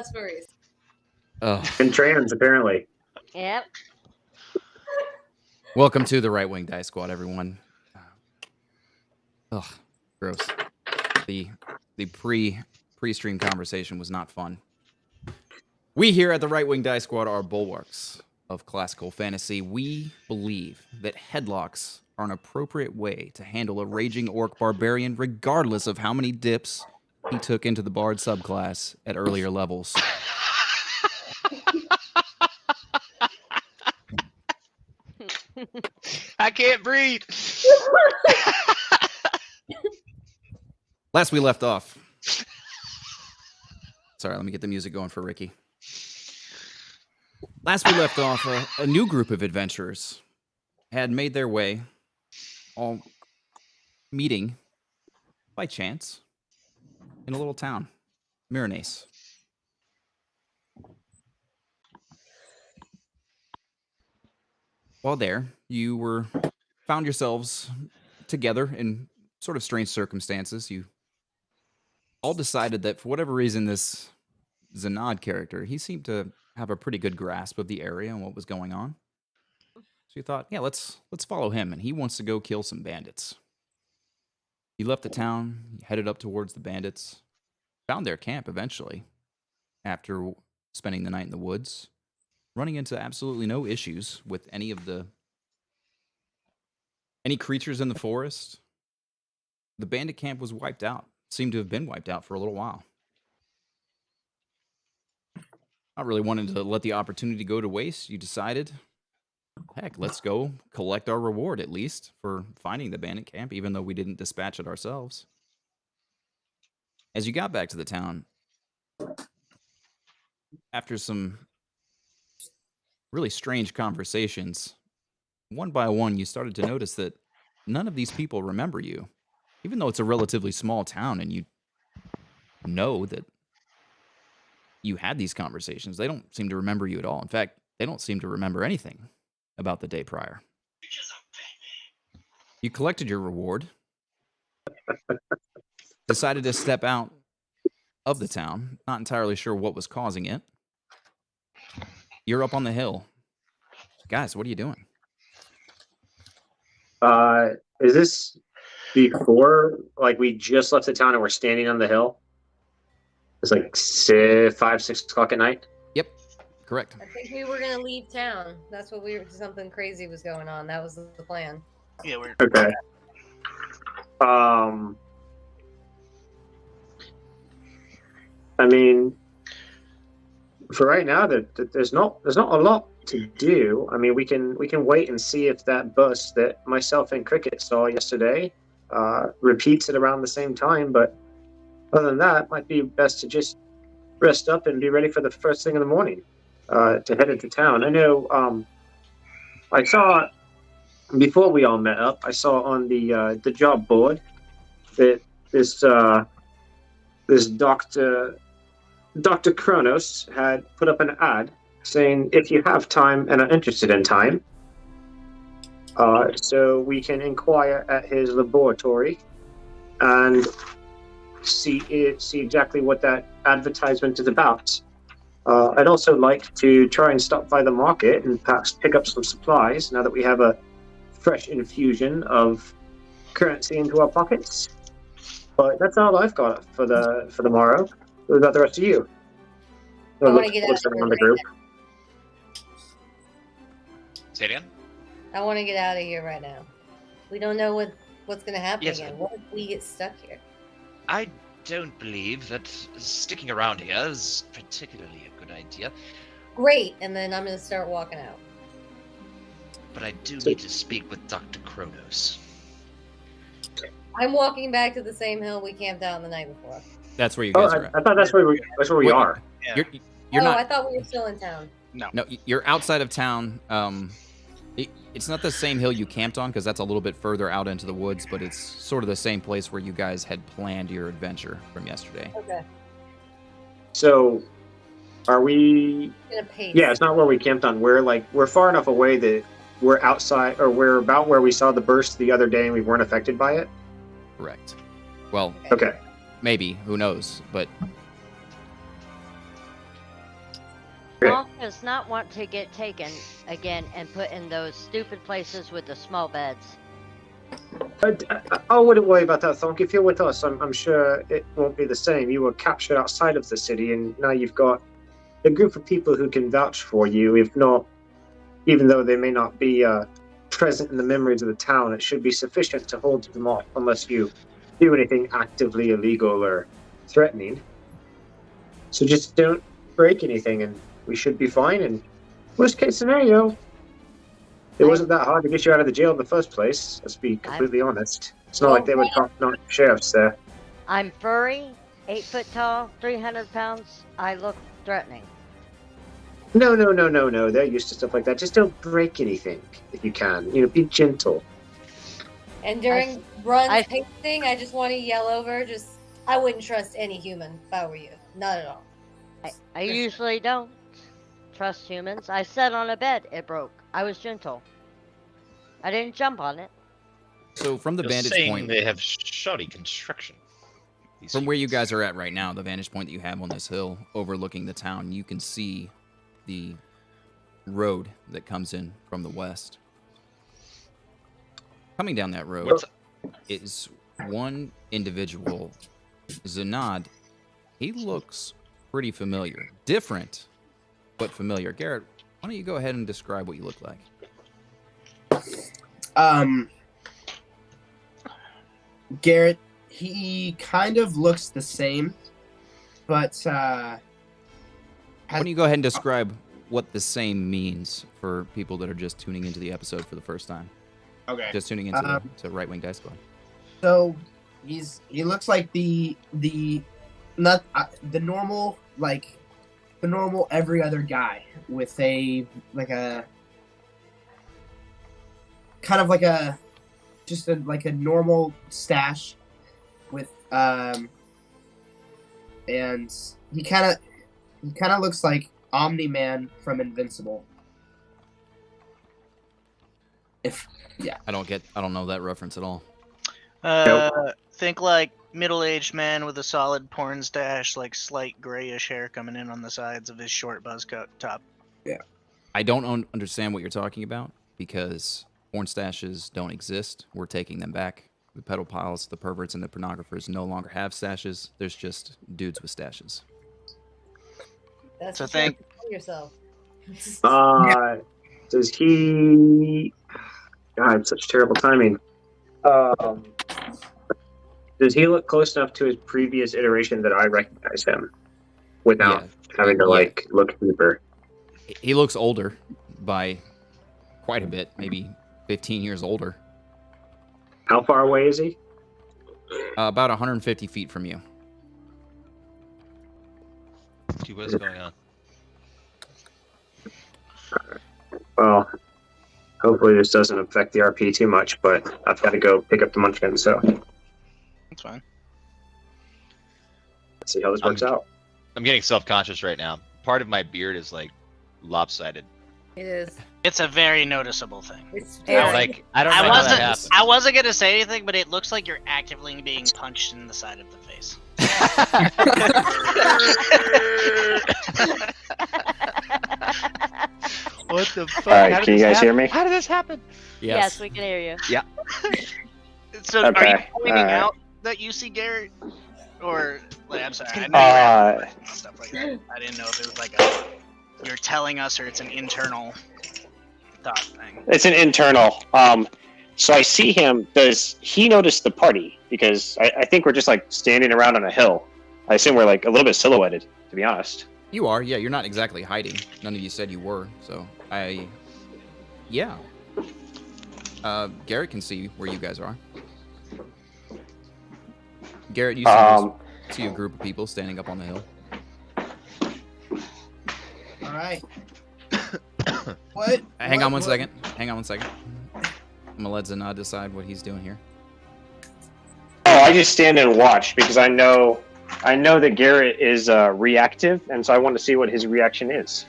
less furries. And trans, apparently. Yep. Welcome to the Right Wing Dice Squad, everyone. Ugh, gross. The pre-stream conversation was not fun. We here at the Right Wing Dice Squad are bulwarks of classical fantasy. We believe that headlocks are an appropriate way to handle a raging orc barbarian, regardless of how many dips he took into the bard subclass at earlier levels. I can't breathe. Last we left off. Sorry, let me get the music going for Ricky. Last we left off, a new group of adventurers had made their way, all meeting by chance in a little town, Myranaise. While there, you found yourselves together in sort of strange circumstances. You all decided that for whatever reason, this Zanad character, he seemed to have a pretty good grasp of the area and what was going on. So you thought, yeah, let's follow him, and he wants to go kill some bandits. You left the town, headed up towards the bandits, found their camp eventually, after spending the night in the woods, running into absolutely no issues with any creatures in the forest. The bandit camp was wiped out. Seemed to have been wiped out for a little while. Not really wanting to let the opportunity go to waste, you decided, heck, let's go collect our reward at least for finding the bandit camp, even though we didn't dispatch it ourselves. As you got back to the town, after some really strange conversations, one by one, you started to notice that none of these people remember you. Even though it's a relatively small town and you know that you had these conversations, they don't seem to remember you at all. In fact, they don't seem to remember anything about the day prior. You collected your reward, decided to step out of the town, not entirely sure what was causing it. You're up on the hill. Guys, what are you doing? Is this before, like, we just left the town and we're standing on the hill? It's like 5, 6 o'clock at night? Yep, correct. I think we were going to leave town. That's what something crazy was going on. That was the plan. Yeah, we're okay. I mean, for right now, there's not a lot to do. I mean, we can wait and see if that bus that myself and Cricket saw yesterday repeats at around the same time. But other than that, it might be best to just rest up and be ready for the first thing in the morning to head into town. I know. I saw before we all met up. I saw on the job board that this Dr. Kronos had put up an ad saying, if you have time and are interested in time, so we can inquire at his laboratory and see exactly what that advertisement is about. I'd also like to try and stop by the market and perhaps pick up some supplies now that we have a fresh infusion of currency into our pockets. But that's all I've got for the morrow. What about the rest of you? I want to get out of the group. Say it again? I want to get out of here right now. We don't know what's going to happen Yes, again. What if we get stuck here? I don't believe that sticking around here is particularly a good idea. Great, and then I'm going to start walking out. But I do need to speak with Dr. Kronos. I'm walking back to the same hill we camped out the night before. That's where you guys are at. I thought that's where we are. Yeah. You're not. I thought we were still in town. No, you're outside of town. It's not the same hill you camped on because that's a little bit further out into the woods, but it's sort of the same place where you guys had planned your adventure from yesterday. Okay. So, are we? In a pace. Yeah, it's not where we camped on. We're far enough away that we're outside, or we're about where we saw the burst the other day, and we weren't affected by it. Correct. Well, Okay. maybe. Who knows? But Moth does not want to get taken again and put in those stupid places with the small beds. I wouldn't worry about that, Thonk. If you're with us, I'm sure it won't be the same. You were captured outside of the city, and now you've got a group of people who can vouch for you. If not, even though they may not be present in the memories of the town, it should be sufficient to hold them off, unless you do anything actively illegal or threatening. So just don't break anything, and we should be fine. And worst case scenario, it wasn't that hard to get you out of the jail in the first place. Let's be completely honest. It's not like they were top-notch sheriffs there. I'm furry, 8 foot tall, 300 pounds. I look threatening. No. They're used to stuff like that. Just don't break anything if you can. Be gentle. And during runs pacing, I just want to yell over. I wouldn't trust any human if I were you. Not at all. I usually don't trust humans. I sat on a bed. It broke. I was gentle. I didn't jump on it. So from the vantage point, they have shoddy construction. From where you guys are at right now, the vantage point that you have on this hill overlooking the town, you can see the road that comes in from the west. Coming down that road is one individual, Zanad. He looks pretty familiar. Different, but familiar. Garrett, why don't you go ahead and describe what you look like? Garrett, he kind of looks the same, but why don't you go ahead and describe what the same means for people that are just tuning into the episode for the first time? Okay. Just tuning into to Right Wing Dice Squad. So he looks like the normal every other guy with a normal stash with and he kind of looks like Omni-Man from Invincible. I don't know that reference at all. Think like middle-aged man with a solid porn stash, like slight grayish hair coming in on the sides of his short buzz cut top. Yeah. I don't understand what you're talking about because porn stashes don't exist. We're taking them back. The pedophiles, the perverts, and the pornographers no longer have stashes. There's just dudes with stashes. That's So what you have thank- to tell yourself. Does he... God, such terrible timing. Does he look close enough to his previous iteration that I recognize him without having to look deeper? He looks older by quite a bit, maybe 15 years older. How far away is he? About 150 feet from you. What is going on? Well, hopefully this doesn't affect the RP too much, but I've got to go pick up the munchkin, so That's fine. let's see how this works out. I'm getting self-conscious right now. Part of my beard is like lopsided. It is. It's a very noticeable thing. It's I don't very. know how that happens. I wasn't gonna say anything, but it looks like you're actively being punched in the side of the face. What the fuck? All right, can you guys hear me? How did this happen? Yes, we can hear you. So, are you Okay, pointing alright. out that you see Garrett, or I'm sorry, I know you read stuff like that. I didn't know if it was like you're telling us, or it's an internal thought thing. It's an internal. So I see him. Does he notice the party? Because I think we're just like standing around on a hill. I assume we're like a little bit silhouetted, to be honest. You are, yeah. You're not exactly hiding. None of you said you were, so yeah. Garrett can see where you guys are. Garrett, you see a group of people standing up on the hill. all right. What? Hang on one what- second. Hang on one second. I'm gonna let Zanad decide what he's doing here. Oh, I just stand and watch because I know that Garrett is reactive, and so I want to see what his reaction is.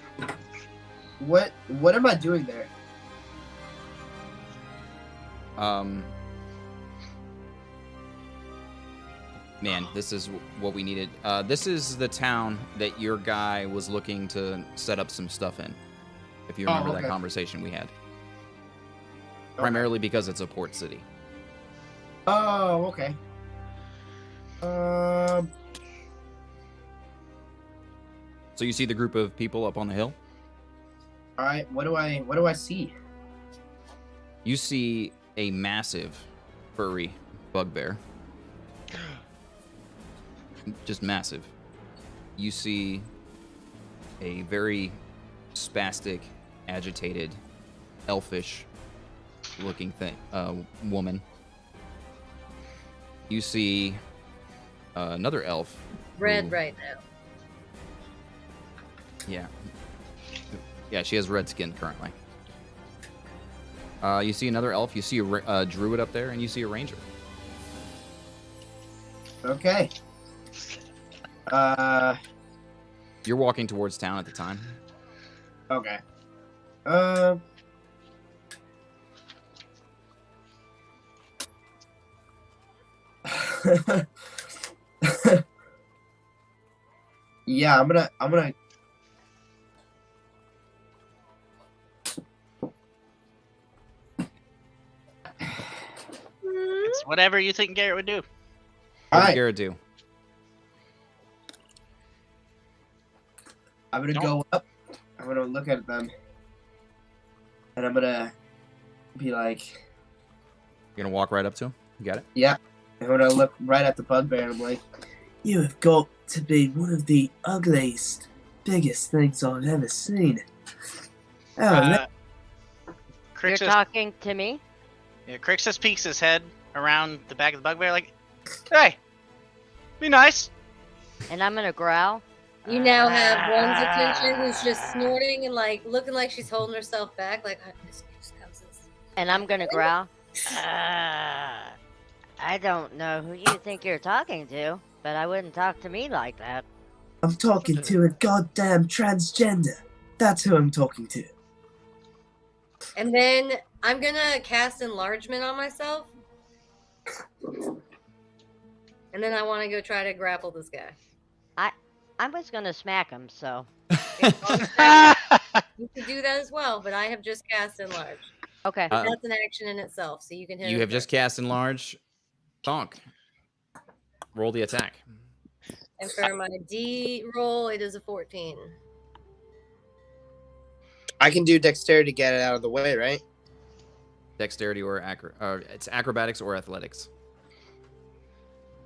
What am I doing there? Man, this is what we needed. This is the town that your guy was looking to set up some stuff in. If you remember that conversation we had. Primarily because it's a port city. Oh, okay. So you see the group of people up on the hill? All right. What do I see? You see a massive furry bugbear. Just massive. You see a very spastic, agitated, elfish looking woman. You see another elf. Red right now. Yeah, she has red skin currently. You see another elf. You see a druid up there, and you see a ranger. Okay. You're walking towards town at the time. Okay. Yeah, I'm gonna It's whatever you think Garrett would do. What did Garrett do? I'm gonna go up. I'm gonna look at them, and I'm gonna be like, You're gonna walk right up to him? You got it? yeah. I'm gonna look right at the bugbear, and I'm like, you have got to be one of the ugliest, biggest things I've ever seen. You're talking to me? Yeah, Crixus peeks his head around the back of the bugbear like, hey, be nice. And I'm gonna growl. You now have one's attention who's just snorting and like looking like she's holding herself back, like excuses. And I'm gonna growl. I don't know who you think you're talking to, but I wouldn't talk to me like that. I'm talking to a goddamn transgender. That's who I'm talking to. And then I'm gonna cast enlargement on myself. And then I want to go try to grapple this guy. I was gonna smack him, so. You can do that as well, but I have just cast enlarge. Okay. That's an action in itself, so you can hit. You have just cast enlarge. Donk. Roll the attack. And for my D roll, it is a 14. I can do dexterity to get it out of the way, right? Dexterity or it's acrobatics or athletics.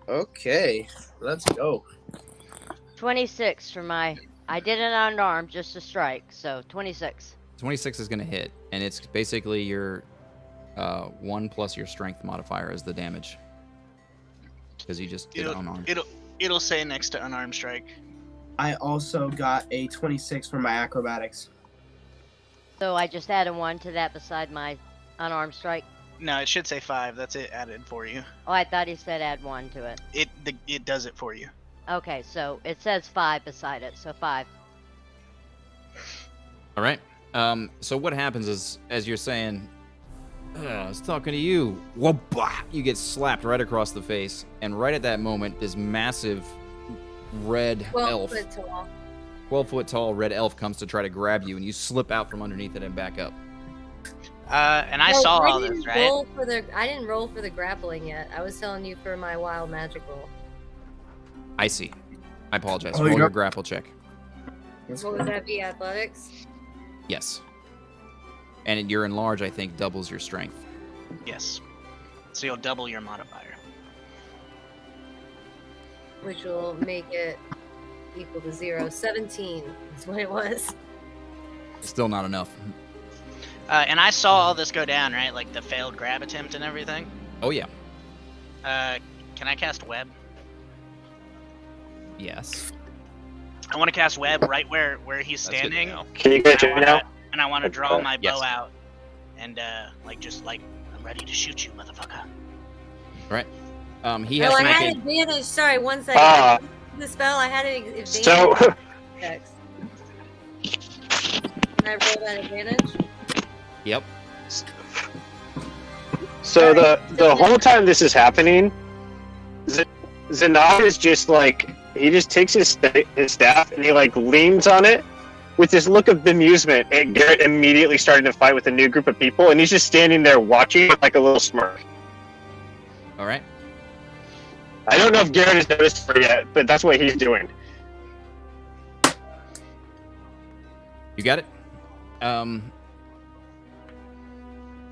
Okay, let's go. 26 for my. I did it unarmed just to strike, so 26. 26 is going to hit, and it's basically your 1 plus your strength modifier as the damage. Because you just did it unarmed. It'll say next to unarmed strike. I also got a 26 for my acrobatics. So I just added 1 to that beside my unarmed strike. No, it should say 5. That's it added for you. Oh, I thought he said add 1 to it. It does it for you. Okay, so it says 5 beside it, so 5. All right. So what happens is, as you're saying, I was talking to you. Whoa-bah! You get slapped right across the face, and right at that moment, this massive red 12 elf, foot tall. 12-foot tall red elf comes to try to grab you, and you slip out from underneath it and back up. And I saw all this, right? I didn't roll for the grappling yet. I was telling you for my wild magic roll. I see. I apologize. Oh, Roll your grapple check. What would that be? Athletics? Yes. And your enlarge, I think, doubles your strength. Yes. So you'll double your modifier. Which will make it equal to 0. 17 is what it was. Still not enough. And I saw all this go down, right? Like the failed grab attempt and everything. Oh, yeah. Can I cast web? Yes. I want to cast web right where he's That's good to standing. know. Can you get it now? And I want to draw my bow Yes. out. And I'm ready to shoot you, motherfucker. Right. He has Oh, to I make had it. advantage. Sorry, 1 second. The spell, I had an advantage. So, Checks. Can I roll that advantage? Yep. so the whole time this is happening, Zanad is just like, he just takes his staff and he like leans on it with this look of bemusement, and Garrett immediately started to fight with a new group of people, and he's just standing there watching with like a little smirk. All right. I don't know if Garrett has noticed her yet, but that's what he's doing. You got it.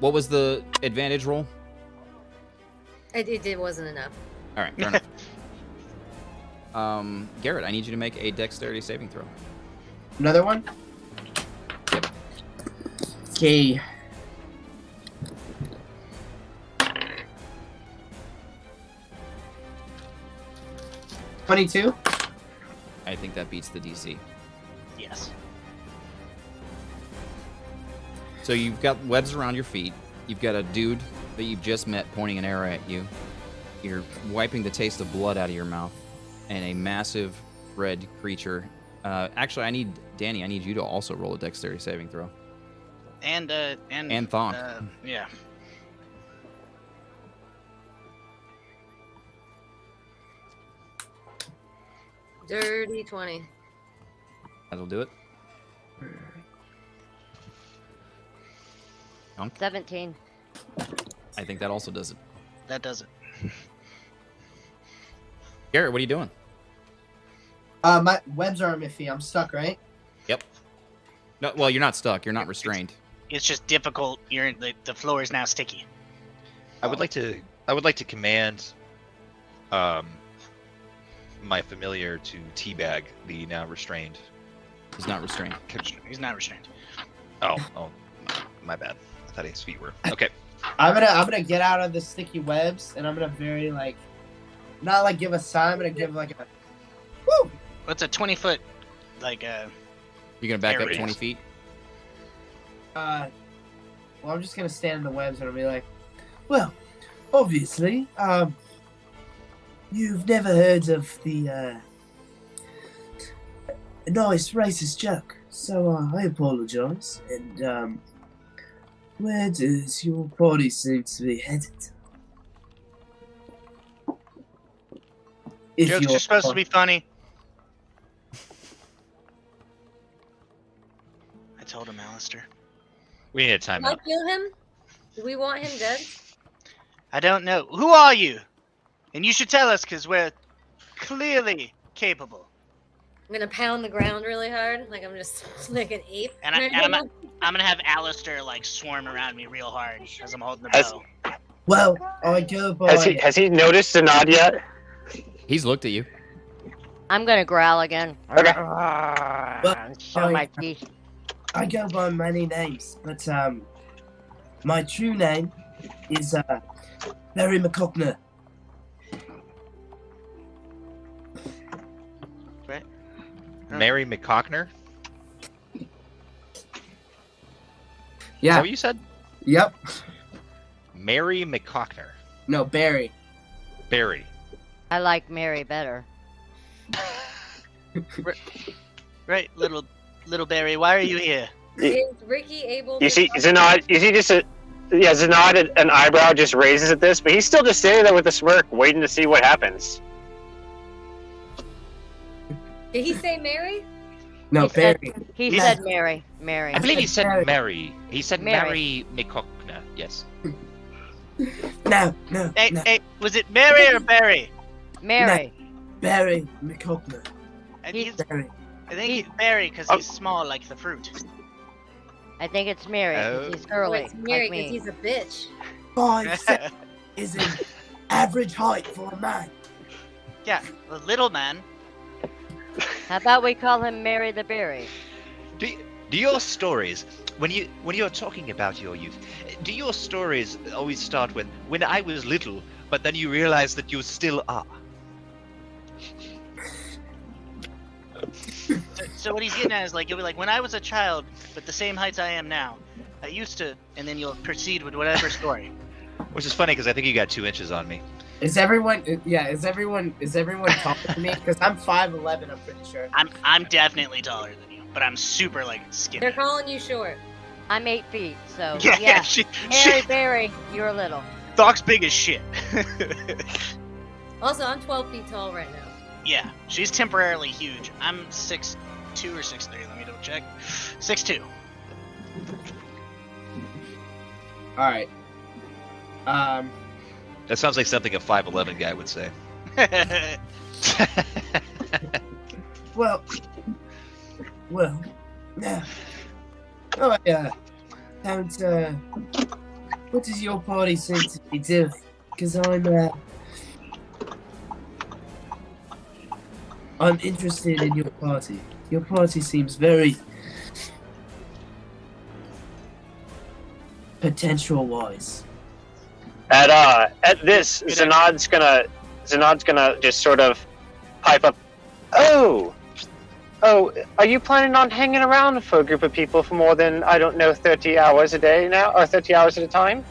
What was the advantage roll? It wasn't enough. All right, fair enough. Garrett, I need you to make a dexterity saving throw. Another one? Yep. Okay. $22? I think that beats the DC. Yes. So you've got webs around your feet. You've got a dude that you've just met pointing an arrow at you. You're wiping the taste of blood out of your mouth. And a massive red creature. Actually, Danny, I need you to also roll a dexterity saving throw. And Thonk. Yeah. Dirty 20. That'll do it. 17. I think that also does it. That does it. Garrett, what are you doing? My webs are on my feet. I'm stuck, right? Yep. No, well, you're not stuck. You're not restrained. It's just difficult. The floor is now sticky. I would like to command my familiar to teabag the now restrained. He's not restrained. He's not restrained. Oh, my bad. I thought his feet were. Okay. I'm gonna get out of the sticky webs, and I'm gonna very not like give a sign. I'm gonna give like a woo. What's a 20-foot You're gonna back up Areas. 20 feet? Well, I'm just gonna stand in the webs and I'll be like, well, obviously, you've never heard of the nice racist joke, so I apologize. And where does your party seem to be headed? If jokes are supposed to be funny. I told him, Alistair. We need a timeout. Can I kill him? Do we want him dead? I don't know. Who are you? And you should tell us, because we're clearly capable. I'm gonna pound the ground really hard, like I'm just like an ape. And I'm gonna have Alistair swarm around me real hard as I'm holding the bow. Well, I go by. Has he noticed Zanad yet? He's looked at you. I'm gonna growl again. Okay. Show my teeth. I go by many names, but my true name is Barry McCockner. Right? Mary McCockner? Is Yeah. that what you said? Yep. Mary McCockner. No, Barry. Barry. I like Mary better. Right, little Barry, why are you here? Is Ricky able You to see, Zanad, Zanad, an eyebrow just raises at this, but he's still just standing there with a smirk, waiting to see what happens. Did he say Mary? No, He said- Barry. He said Mary. Mary. I believe he said Mary. Mary. He said Mary. Mary McCockner. Yes. No. Hey, was it Mary or Barry? Mary. Barry McCockner. I He's- think Barry. it's Barry because he's small like the fruit. I think it's Mary. 'Cause he's curly. It's Mary like because me. he's a bitch. 5'7" is an average height for a man. Yeah, the little man. How about we call him Mary the Berry? Do your stories, when you're talking about your youth, do your stories always start with when I was little, but then you realize that you still are? So what he's getting at is you'll be like, when I was a child, but the same height I am now, I used to, and then you'll proceed with whatever story. Which is funny because I think you got 2 inches on me. Is everyone taller than me? Because I'm 5'11", I'm pretty sure. I'm definitely taller than you, but I'm super skinny. They're calling you short. I'm 8 feet, so Yeah, yeah. Mary Berry, you're little. Thok's big as shit. Also, I'm 12 feet tall right now. Yeah, she's temporarily huge. I'm 6'2" or 6'3". Let me double check. 6'2". All right. That sounds like something a 5'11" guy would say. Well, yeah. Oh, don't, what does your party seem to be doing? Because I'm interested in your party. Your party seems very potential-wise. At this, Zanod's gonna just sort of pipe up. Oh, are you planning on hanging around for a group of people for more than, I don't know, 30 hours a day now, or 30 hours at a time?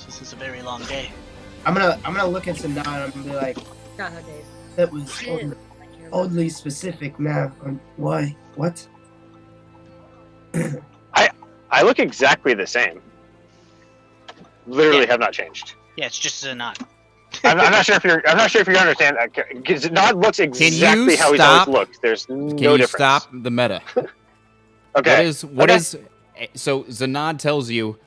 This is a very long day. I'm gonna look at Zanod and I'm gonna be like, Not how Dave. that was oddly specific, ma'am. Why? What? I look exactly the same. Literally have not changed. Yeah, it's just a nod. I'm not sure if you understand that. Zanod looks exactly how he's always looked. There's no Can you difference. stop the meta? Okay. What is? So Zanod tells you,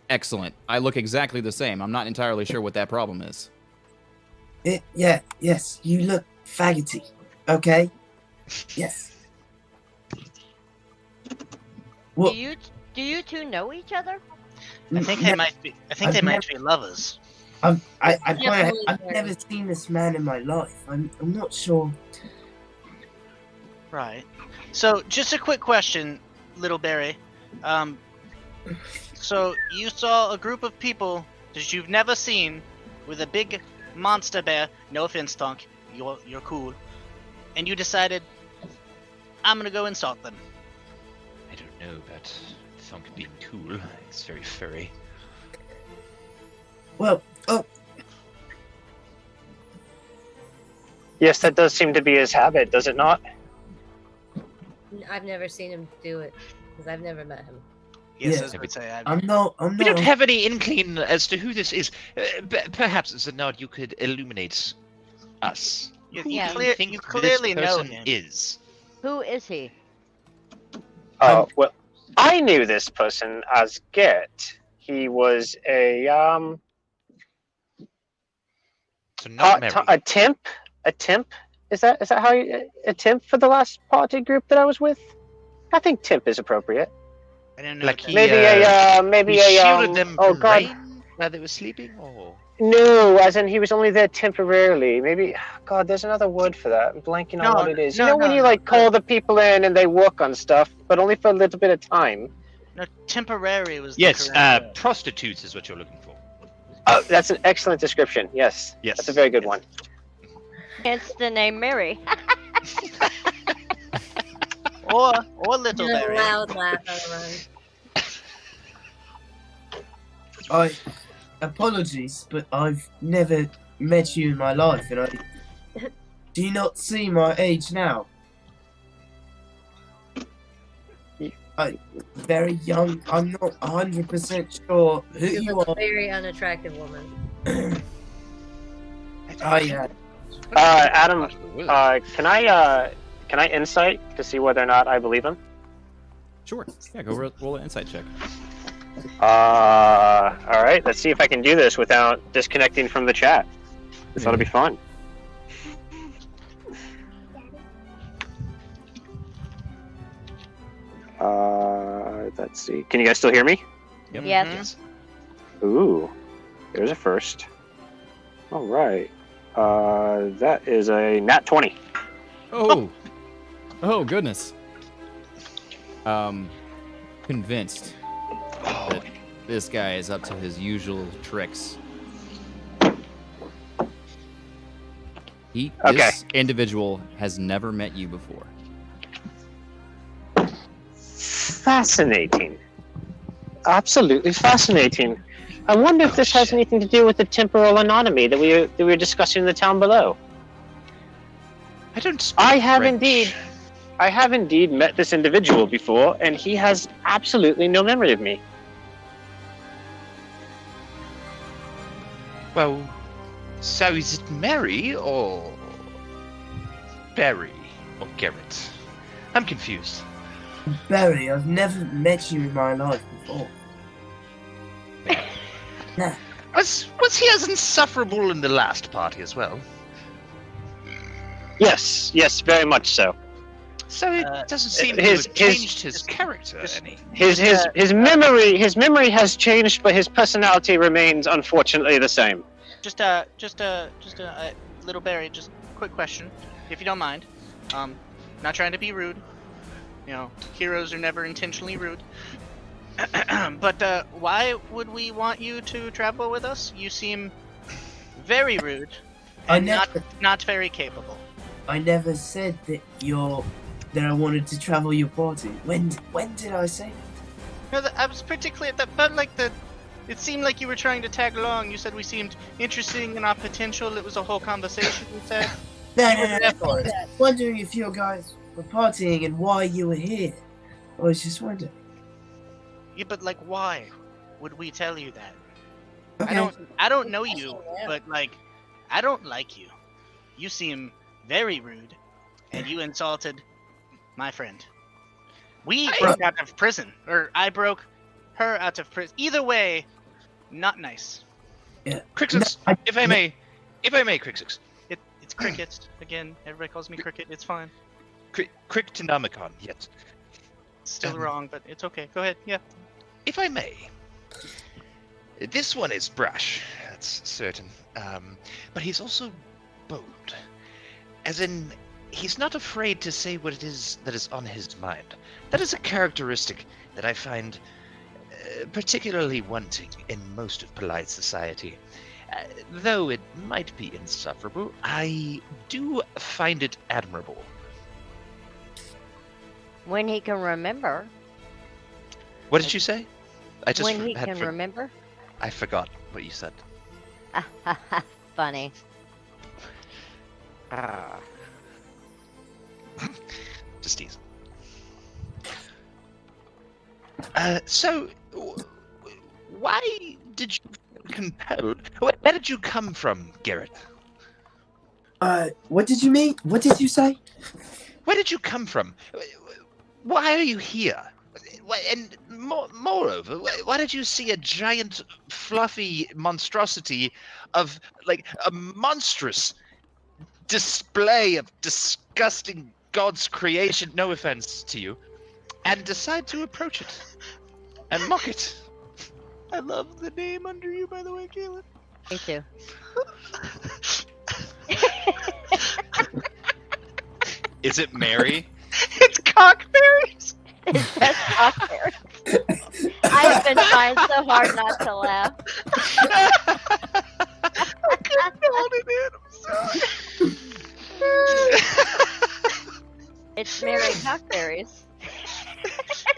excellent. I look exactly the same. I'm not entirely sure what that problem is. Yes. You look faggoty. Okay. Yes. Well, Do you two know each other? I think they might be. I think they might be lovers. I've never seen this man in my life. I'm not sure. Right. So, just a quick question, Little Barry. So you saw a group of people that you've never seen with a big monster bear. No offense, Thunk. You're cool. And you decided, I'm gonna go insult them. I don't know about Thunk being cool. It's very furry. Well, Yes, that does seem to be his habit, does it not? I've never seen him do it because I've never met him. Yes, Yeah. as would say. I'm not. We don't have any inkling as to who this is. Perhaps, Zanod, you could illuminate us. You, Who you, do clear, you think you clearly this know person him. is? Who is he? Well, I knew this person as Gert. He was a So not Mary. a temp. A temp. Is that how you, a temp for the last party group that I was with? I think temp is appropriate. I didn't know Like that. he, Maybe he a shielded them oh from god. rain while they were sleeping, or No, as in he was only there temporarily. Maybe, God, there's another word for that. I'm blanking on No, what it is. no, You know when no, you no, like call the people in and they work on stuff, but only for a little bit of time. No, temporary was the yes, correct word. prostitutes is what you're looking for. Oh, that's an excellent description. Yes, Yes, that's a very good yes. one. Hence the name Mary. Or Little And a Barry. loud laugh around. Apologies, but I've never met you in my life, and do you not see my age now? Very young. I'm not 100% sure who You're you a are. very unattractive woman. Adam, can I insight to see whether or not I believe him? Sure. Yeah, go roll an insight check. All right. Let's see if I can do this without disconnecting from the chat. This ought to be fun. Let's see. Can you guys still hear me? Yep. Yes. Ooh, there's a first. All right. That is a nat 20. Oh. Oh goodness. Convinced that this guy is up to his usual tricks. This individual has never met you before. Fascinating. Absolutely fascinating. I wonder if this has anything to do with the temporal anatomy that we were discussing in the town below. I don't. I have indeed met this individual before, and he has absolutely no memory of me. Well, So is it Mary or Barry or Garrett? I'm confused. Barry, I've never met you in my life before. Nah. Was he as insufferable in the last party as well? Yes, very much so. So it doesn't seem to have changed his character any. His memory has changed, but his personality remains unfortunately the same. Just a little Barry. Just a quick question, if you don't mind. Not trying to be rude. You know, heroes are never intentionally rude. But why would we want you to travel with us? You seem very rude and not very capable. I never said that I wanted to travel your party. When did I say that? No, I was particularly it seemed like you were trying to tag along. You said we seemed interesting in our potential. It was a whole conversation, you said. No. I was wondering if you guys were partying and why you were here. I was just wondering. Yeah, but why would we tell you that? Okay. I don't know you, but I don't like you. You seem very rude, and you insulted my friend. We broke out of prison, or I broke her out of prison. Either way, not nice. Yeah. Crixus, if I may, Crixus. It's Cricket again. Everybody calls me Cricket. It's fine. Crictonomicon, yes. Still wrong, but it's okay. Go ahead. Yeah. If I may, this one is brash, that's certain. But he's also bold. As in, he's not afraid to say what it is that is on his mind. That is a characteristic that I find particularly wanting in most of polite society. Though it might be insufferable, I do find it admirable. When he can remember. What did you say? When he can remember? I forgot what you said. Funny. Just tease. So, why did you compel? Where did you come from, Garrett? What did you mean? What did you say? Where did you come from? Why are you here? And moreover, why did you see a giant, fluffy monstrosity of, a monstrous display of disgusting God's creation, no offense to you, and decide to approach it and mock it? I love the name under you, by the way, Caleb. Me too. Is it Mary? It's Cockberries. It says Cockberries. I've been trying so hard not to laugh. I couldn't hold it in. I'm sorry. It's Mary Cockberries.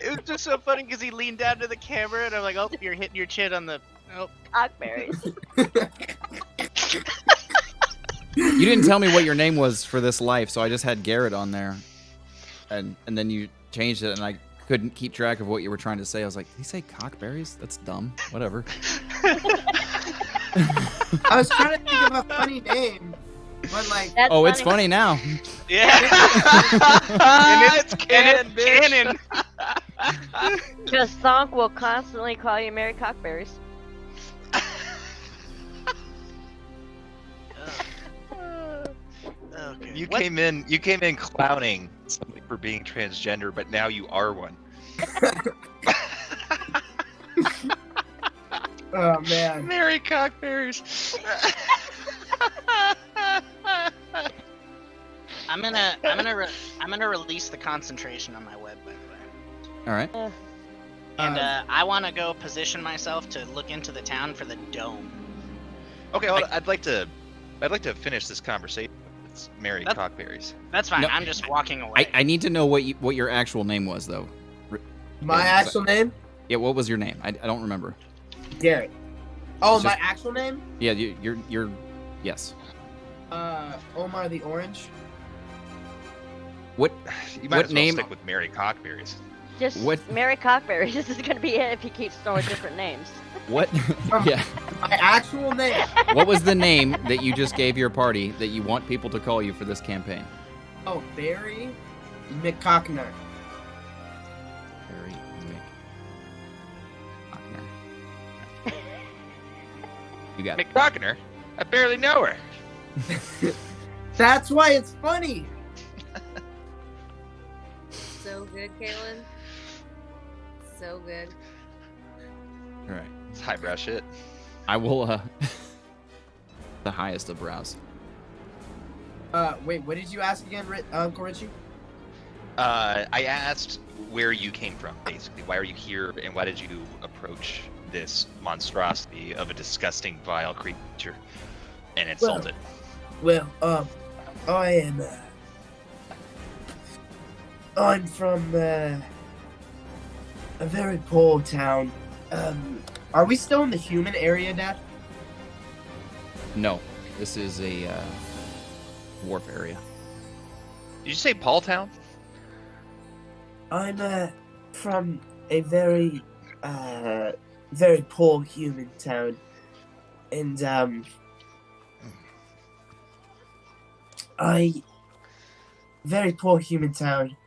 It was just so funny because he leaned down to the camera and I'm like, oh, you're hitting your chin on the... Oh. Cockberries. You didn't tell me what your name was for this life, so I just had Garrett on there. And then you changed it, and I couldn't keep track of what you were trying to say. I was like, did he say cockberries? That's dumb. Whatever. I was trying to think of a funny name, but That's oh, it's funny now. Yeah. And it's canon. Because Thonk will constantly call you Mary Cockberries. Okay. You came in clowning somebody for being transgender, but now you are one. oh man, Mary Cockberries. I'm gonna release the concentration on my web, by the way. All right. And I want to go position myself to look into the town for the dome. Okay, hold on. I'd like to finish this conversation with Mary Cockberries. That's fine. No, I'm just walking away. I need to know what your actual name was, though. my actual name? Yeah, what was your name? I don't remember. Garrett. Oh, It's my just- actual name? Yeah, you're yes. Omar the Orange. What You might what as well name? stick with Mary Cockberries. Just What- Mary Cockberries. This is going to be it if he keeps throwing different names. What? Yeah. My actual name. What was the name that you just gave your party that you want people to call you for this campaign? Oh, Barry McCockner. Barry McCockner. You got it. McCockner? I barely know her. That's why it's funny. So good, Kaylin. So good. All right. It's highbrow shit. I will, the highest of brows. Wait, what did you ask again, Uncle Richie? I asked where you came from, basically. Why are you here, and why did you approach this monstrosity of a disgusting, vile creature and insult it? Well, I am, I'm from, a very poor town. Are we still in the human area, Dad? No, this is a dwarf area. Did you say Paul Town? I'm, from a very, very poor human town. And, very poor human town,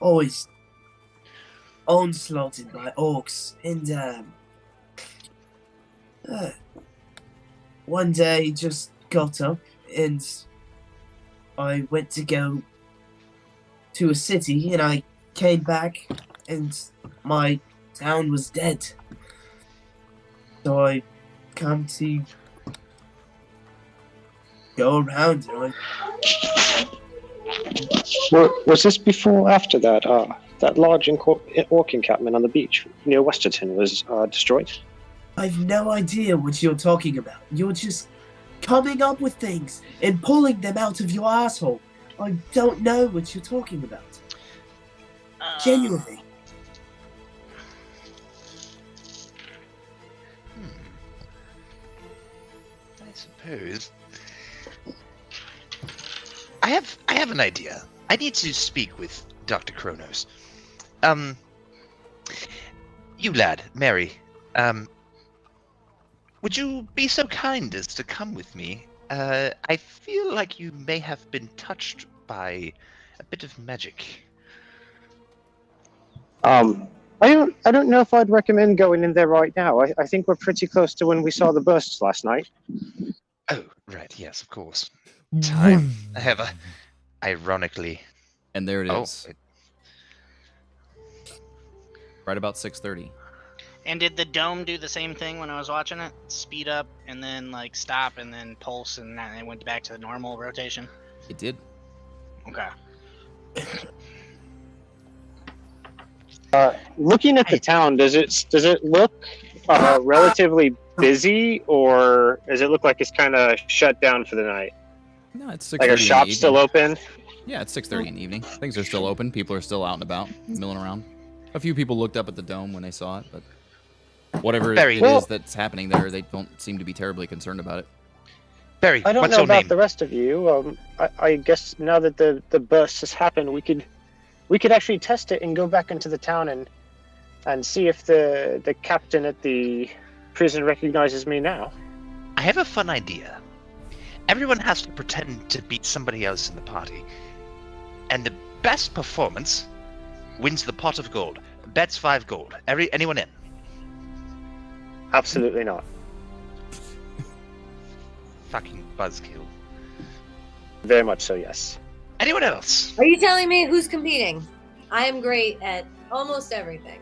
always onslaughted by orcs, and one day just got up and I went to go to a city, and I came back and my town was dead. So I come to go around, and Was this before or after that? That large orc encampment on the beach near Westerton was destroyed? I've no idea what you're talking about. You're just coming up with things and pulling them out of your asshole. I don't know what you're talking about. Genuinely. I suppose. I have an idea. I need to speak with Dr. Kronos. You lad, Mary, would you be so kind as to come with me? I feel like you may have been touched by a bit of magic. I don't know if I'd recommend going in there right now. I think we're pretty close to when we saw the bursts last night. Oh, right, yes, of course. Time. I have a... Ironically. And there it is. Oh, Right about 6:30. And did the dome do the same thing when I was watching it? Speed up and then like stop and then pulse and then it went back to the normal rotation? It did. Okay. Looking at the town, does it look relatively busy, or does it look like it's kind of shut down for the night? No, it's 6:30. Like are shops still open? Yeah, it's 6:30 in the evening. Things are still open. People are still out and about, milling around. A few people looked up at the dome when they saw it, but whatever it is that's happening there, they don't seem to be terribly concerned about it. Barry, I don't what's know your about name? the rest of you. I guess now that the burst has happened, we could actually test it and go back into the town and see if the captain at the prison recognizes me now. I have a fun idea. Everyone has to pretend to beat somebody else in the party. And the best performance wins the pot of gold. Bets 5 gold. Anyone in? Absolutely not. Fucking buzzkill. Very much so, yes. Anyone else? Are you telling me who's competing? I am great at almost everything.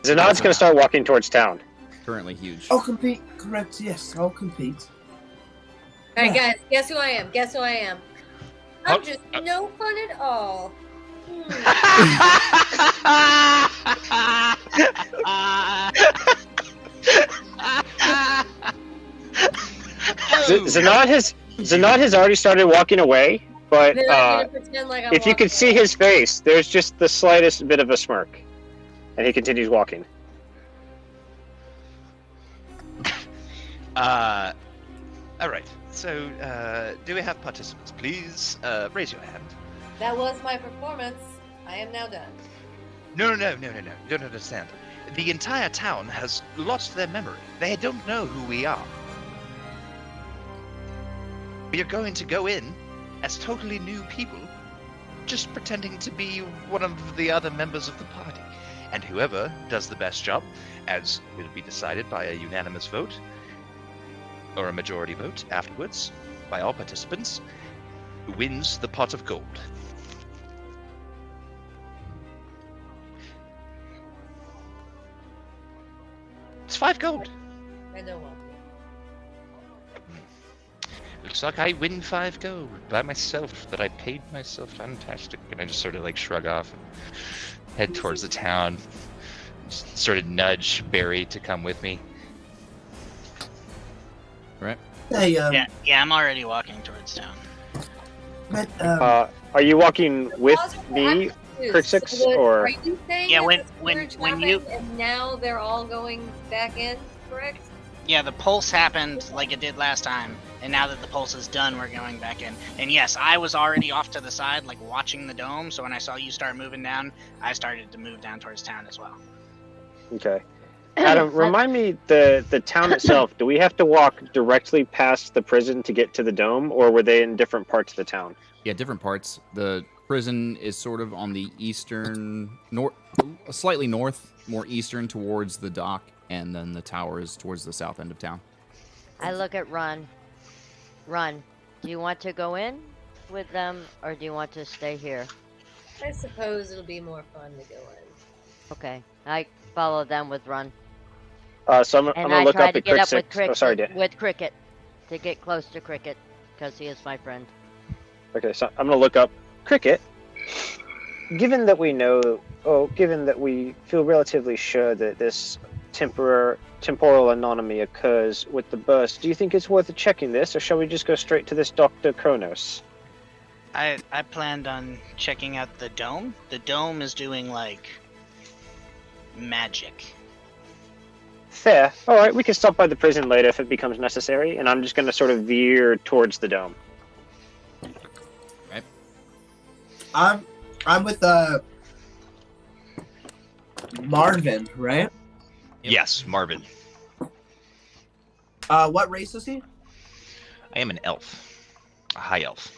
Zanad's gonna start walking towards town. Currently huge. I'll compete. Correct, yes, I'll compete. All right, guys, guess who I am? Guess who I am? I'm Oh, just no fun at all. Zanad has already started walking away, but Then I'm gonna pretend like I'm if you could see his face, there's just the slightest bit of a smirk, and he continues walking. All right. So, do we have participants? Please raise your hand. That was my performance. I am now done. No. You don't understand. The entire town has lost their memory. They don't know who we are. We are going to go in as totally new people, just pretending to be one of the other members of the party. And whoever does the best job, as will be decided by a unanimous vote, or a majority vote afterwards, by all participants, wins the pot of gold. It's 5 gold. I don't want Looks like I win 5 gold by myself, that I paid myself. Fantastic. And I just sort of like shrug off and head towards the town. Just sort of nudge Barry to come with me. Right? Hey, Yeah, I'm already walking towards town. but, Are you walking with Pause for me, active Crixix, use. So or are you saying Yeah, that when- the when- splurge when you- happened and now they're all going back in, correct? Yeah, the pulse happened like it did last time, and now that the pulse is done, we're going back in. And yes, I was already off to the side, like watching the dome, so when I saw you start moving down, I started to move down towards town as well. okay? Adam, remind me the town itself. Do we have to walk directly past the prison to get to the dome, or were they in different parts of the town? Yeah, different parts. The prison is sort of on the eastern, slightly north, more eastern towards the dock, and then the tower is towards the south end of town. I look at Run. Run, do you want to go in with them, or do you want to stay here? I suppose it'll be more fun to go in. Okay, I follow them with Run. So I'm And gonna I look try up to at get up with Crixix. Cricket, Oh, sorry, Dan. with Cricket, to get close to Cricket, because he is my friend. Okay, so I'm gonna look up Cricket. Given that we feel relatively sure that this temporal anomaly occurs with the burst, do you think it's worth checking this, or shall we just go straight to this Dr. Kronos? I planned on checking out the dome. The dome is doing, like, magic. Fair. All right, we can stop by the prison later if it becomes necessary, and I'm just going to sort of veer towards the dome. Right? I'm with Marvin, right? Yep. Yes, Marvin. What race is he? I am an elf. A high elf.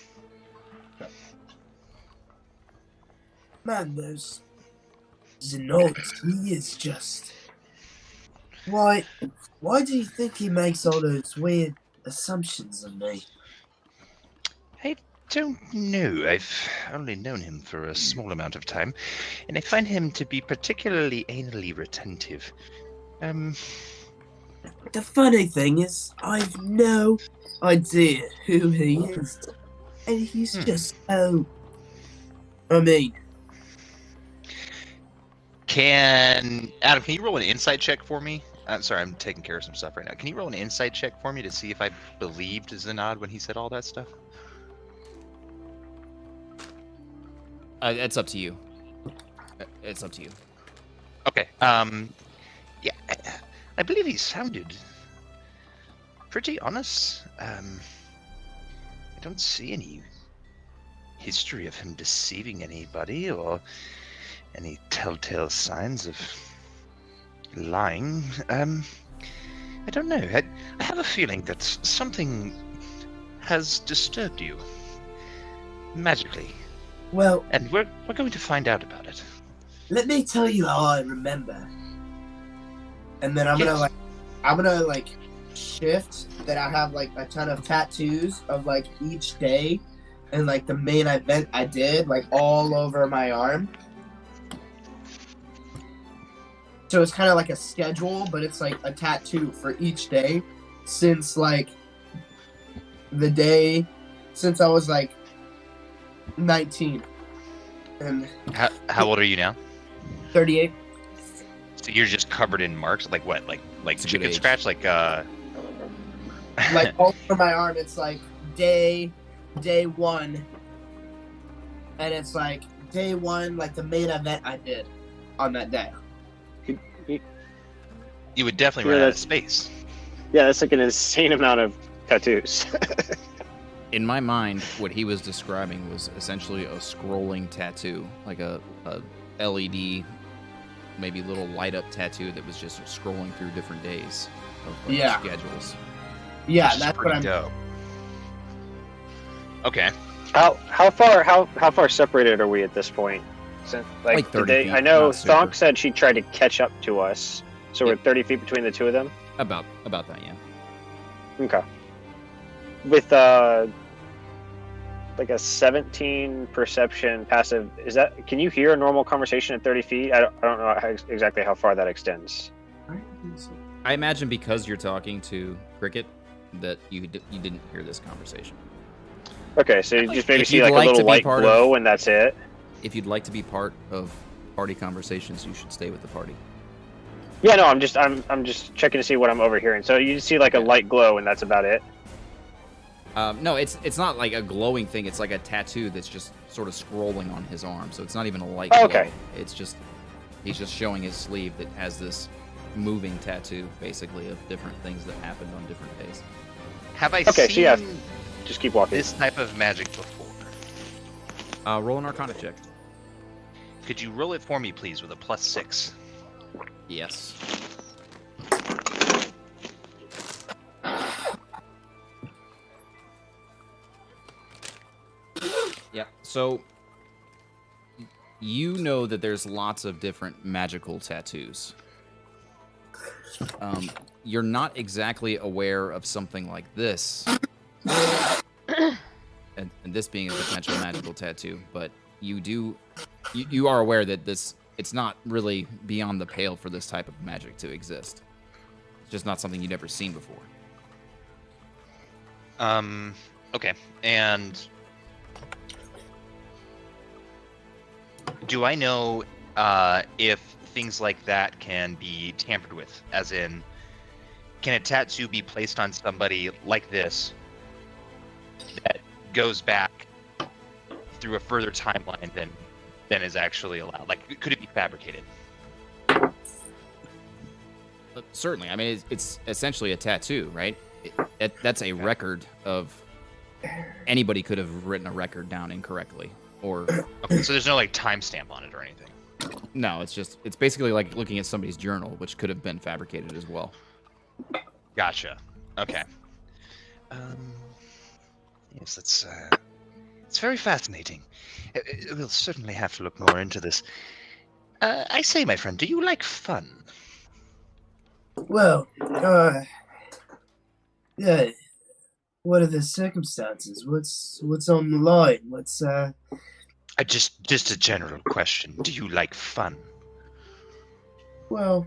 Man, there's Zenod. He is just. Why do you think he makes all those weird assumptions of me? I don't know. I've only known him for a small amount of time, and I find him to be particularly anally retentive. The funny thing is, I've no idea who he is, and he's just so. I mean, Adam, can you roll an insight check for me? I'm sorry, I'm taking care of some stuff right now. Can you roll an insight check for me to see if I believed Zenod when he said all that stuff? It's up to you. It's up to you. Okay. Yeah, I believe he sounded pretty honest. I don't see any history of him deceiving anybody or any telltale signs of lying. I don't know. I have a feeling that something has disturbed you magically, well, and we're going to find out about it. let me tell you how I remember. And then I'm gonna shift that I have like a ton of tattoos of like each day and like the main event I did like all over my arm. So it's kind of like a schedule, but it's like a tattoo for each day since like the day since I was like 19 and How old are you now? 38. So you're just covered in marks, like what? Like It's a good chicken age. scratch, like Like all over my arm, it's like day one, and it's like day one, like the main event I did on that day. You would definitely Yeah, run out of that's- space. Yeah, that's like an insane amount of tattoos. In my mind, what he was describing was essentially a scrolling tattoo, like a LED maybe little light up tattoo that was just scrolling through different days of Yeah. schedules. Yeah, Which is that's what pretty I'm. dope. Okay. How far separated are we at this point? Like 30 feet, I know not super. Thonk said she tried to catch up to us, so we're 30 feet between the two of them. About that, yeah. Okay. With like a 17 perception passive, can you hear a normal conversation at 30 feet? I don't know exactly how far that extends. I imagine because you're talking to Cricket that you didn't hear this conversation. Okay, so you just maybe If see you'd like a like to little be light part glow, of- and that's it. If you'd like to be part of party conversations, you should stay with the party. Yeah, no, I'm just checking to see what I'm overhearing. So you see like a light glow, and that's about it. No, it's not like a glowing thing. It's like a tattoo that's just sort of scrolling on his arm. So it's not even a light glow. Okay. It's just he's just showing his sleeve that has this moving tattoo, basically, of different things that happened on different days. Have I Okay, so seen yeah, just keep walking. this type of magic before? Roll an Arcana check. Could you roll it for me, please, with a +6? Yes. Yeah. So you know that there's lots of different magical tattoos. You're not exactly aware of something like this, and this being a potential magical tattoo, but you are aware that it's not really beyond the pale for this type of magic to exist. It's just not something you'd ever seen before. Okay, and do I know if things like that can be tampered with? As in, can a tattoo be placed on somebody like this that goes back through a further timeline than is actually allowed? Like, could it be fabricated? Certainly. I mean, it's essentially a tattoo, right? That's a record of anybody could have written a record down incorrectly, or Okay, so there's no like timestamp on it or anything. no. It's basically like looking at somebody's journal, which could have been fabricated as well. Gotcha. Okay. Yes, it's very fascinating. We'll certainly have to look more into this. I say, my friend, do you like fun? Well, yeah. What are the circumstances? What's on the line? What's Just a general question. Do you like fun? Well,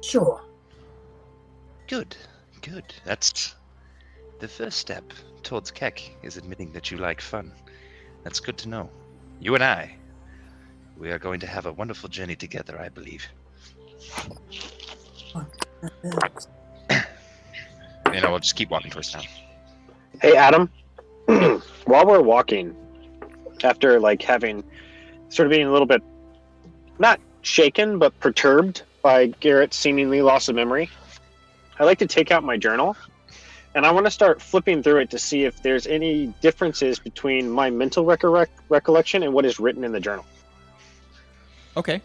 sure. Good. That's the first step towards Keck, is admitting that you like fun. That's good to know. You and I, we are going to have a wonderful journey together, I believe. We'll just keep walking towards town. Hey, Adam. While we're walking, after like having sort of being a little bit not shaken but perturbed by Garrett's seemingly loss of memory, I like to take out my journal and I want to start flipping through it to see if there's any differences between my mental recollection and what is written in the journal. Okay.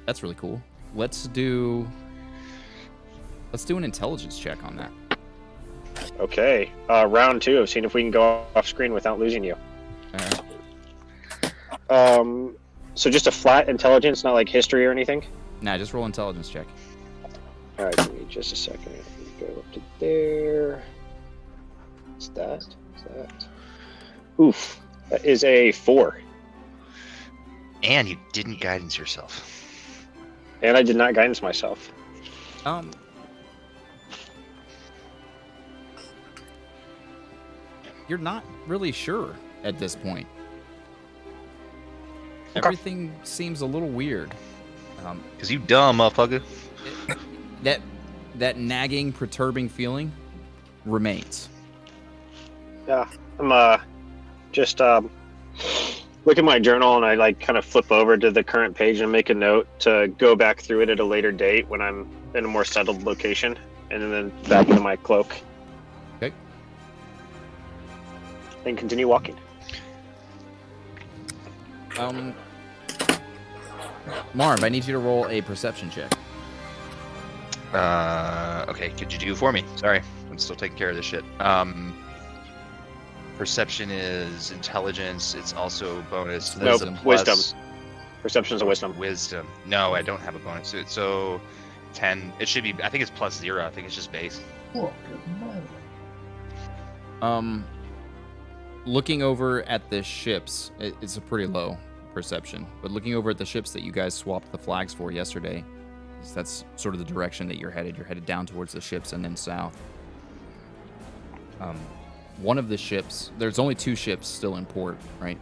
That's really cool. Let's do an intelligence check on that. Okay. Round 2 of seeing if we can go off screen without losing you. All right. So just a flat intelligence, not like history or anything? Nah, just roll intelligence check. Alright, give me just a second. Go up to there. What's that? Oof. That is a 4. And you didn't guidance yourself. And I did not guidance myself. You're not really sure at this point. Everything seems a little weird. Cause you dumb motherfucker. That nagging, perturbing feeling remains. Yeah, I'm just look at my journal and I like kind of flip over to the current page and make a note to go back through it at a later date when I'm in a more settled location, and then back into my cloak. Okay. And continue walking. Marv, I need you to roll a perception check. Okay, could you do for me? Sorry, I'm still taking care of this shit. Perception is intelligence. It's also bonus. No, plus- wisdom. Perception's a wisdom. Wisdom. No, I don't have a bonus. So 10. It should be. I think it's plus 0. I think it's just base. Looking over at the ships, it's a pretty low perception. But looking over at the ships that you guys swapped the flags for yesterday, that's sort of the direction that you're headed. You're headed down towards the ships and then south. One of the ships, there's only 2 ships still in port, right?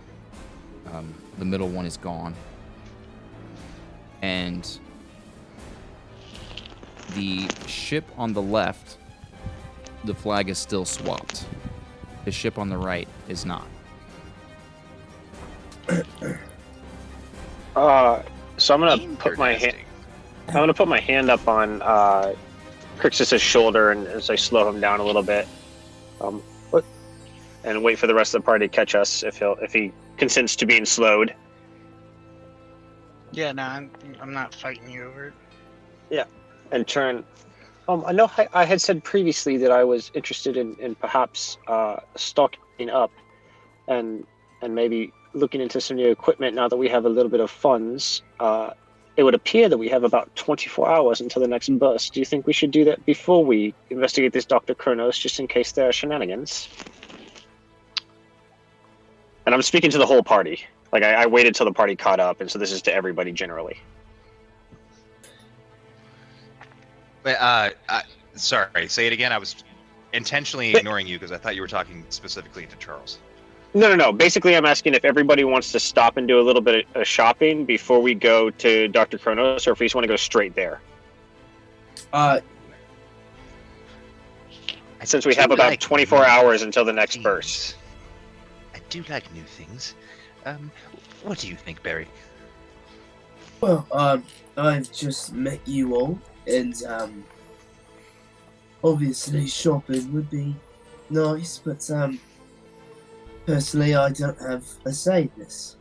The middle one is gone. And the ship on the left, the flag is still swapped. The ship on the right is not. So I'm gonna put my hand. I'm gonna put my hand up on Crixus's shoulder, and as I slow him down a little bit, and wait for the rest of the party to catch us if he consents to being slowed. Yeah, no, I'm not fighting you over it. Yeah, and turn. I know I had said previously that I was interested in perhaps stocking up, and maybe looking into some new equipment now that we have a little bit of funds. It would appear that we have about 24 hours until the next burst. Do you think we should do that before we investigate this Dr. Kronos, just in case there are shenanigans? And I'm speaking to the whole party. Like, I waited till the party caught up, and so this is to everybody generally. Wait, sorry, say it again. I was intentionally ignoring you because I thought you were talking specifically to Charles. No. Basically, I'm asking if everybody wants to stop and do a little bit of shopping before we go to Dr. Kronos, or if we just want to go straight there. Since we have about 24 hours until the next burst. I do like new things. What do you think, Barry? Well, I've just met you all, and obviously shopping would be nice, but personally, I don't have a say in this.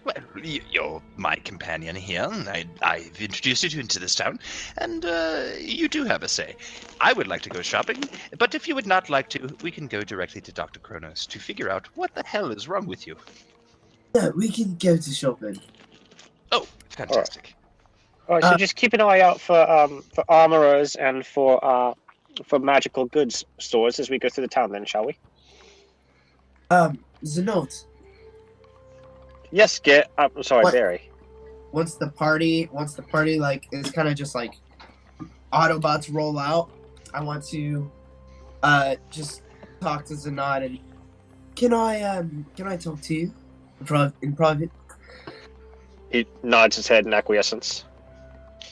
Well, you're my companion here. I've introduced you into this town, and you do have a say. I would like to go shopping, but if you would not like to, we can go directly to Dr. Kronos to figure out what the hell is wrong with you. No, we can go to shopping. Oh, fantastic. All right, so just keep an eye out for armorers and for magical goods stores as we go through the town then, shall we? Zenot. Yes, I'm sorry, What? Barry. Once the party like is kind of just like Autobots roll out, I want to just talk to Zenot and can I talk to you in private? He nods his head in acquiescence.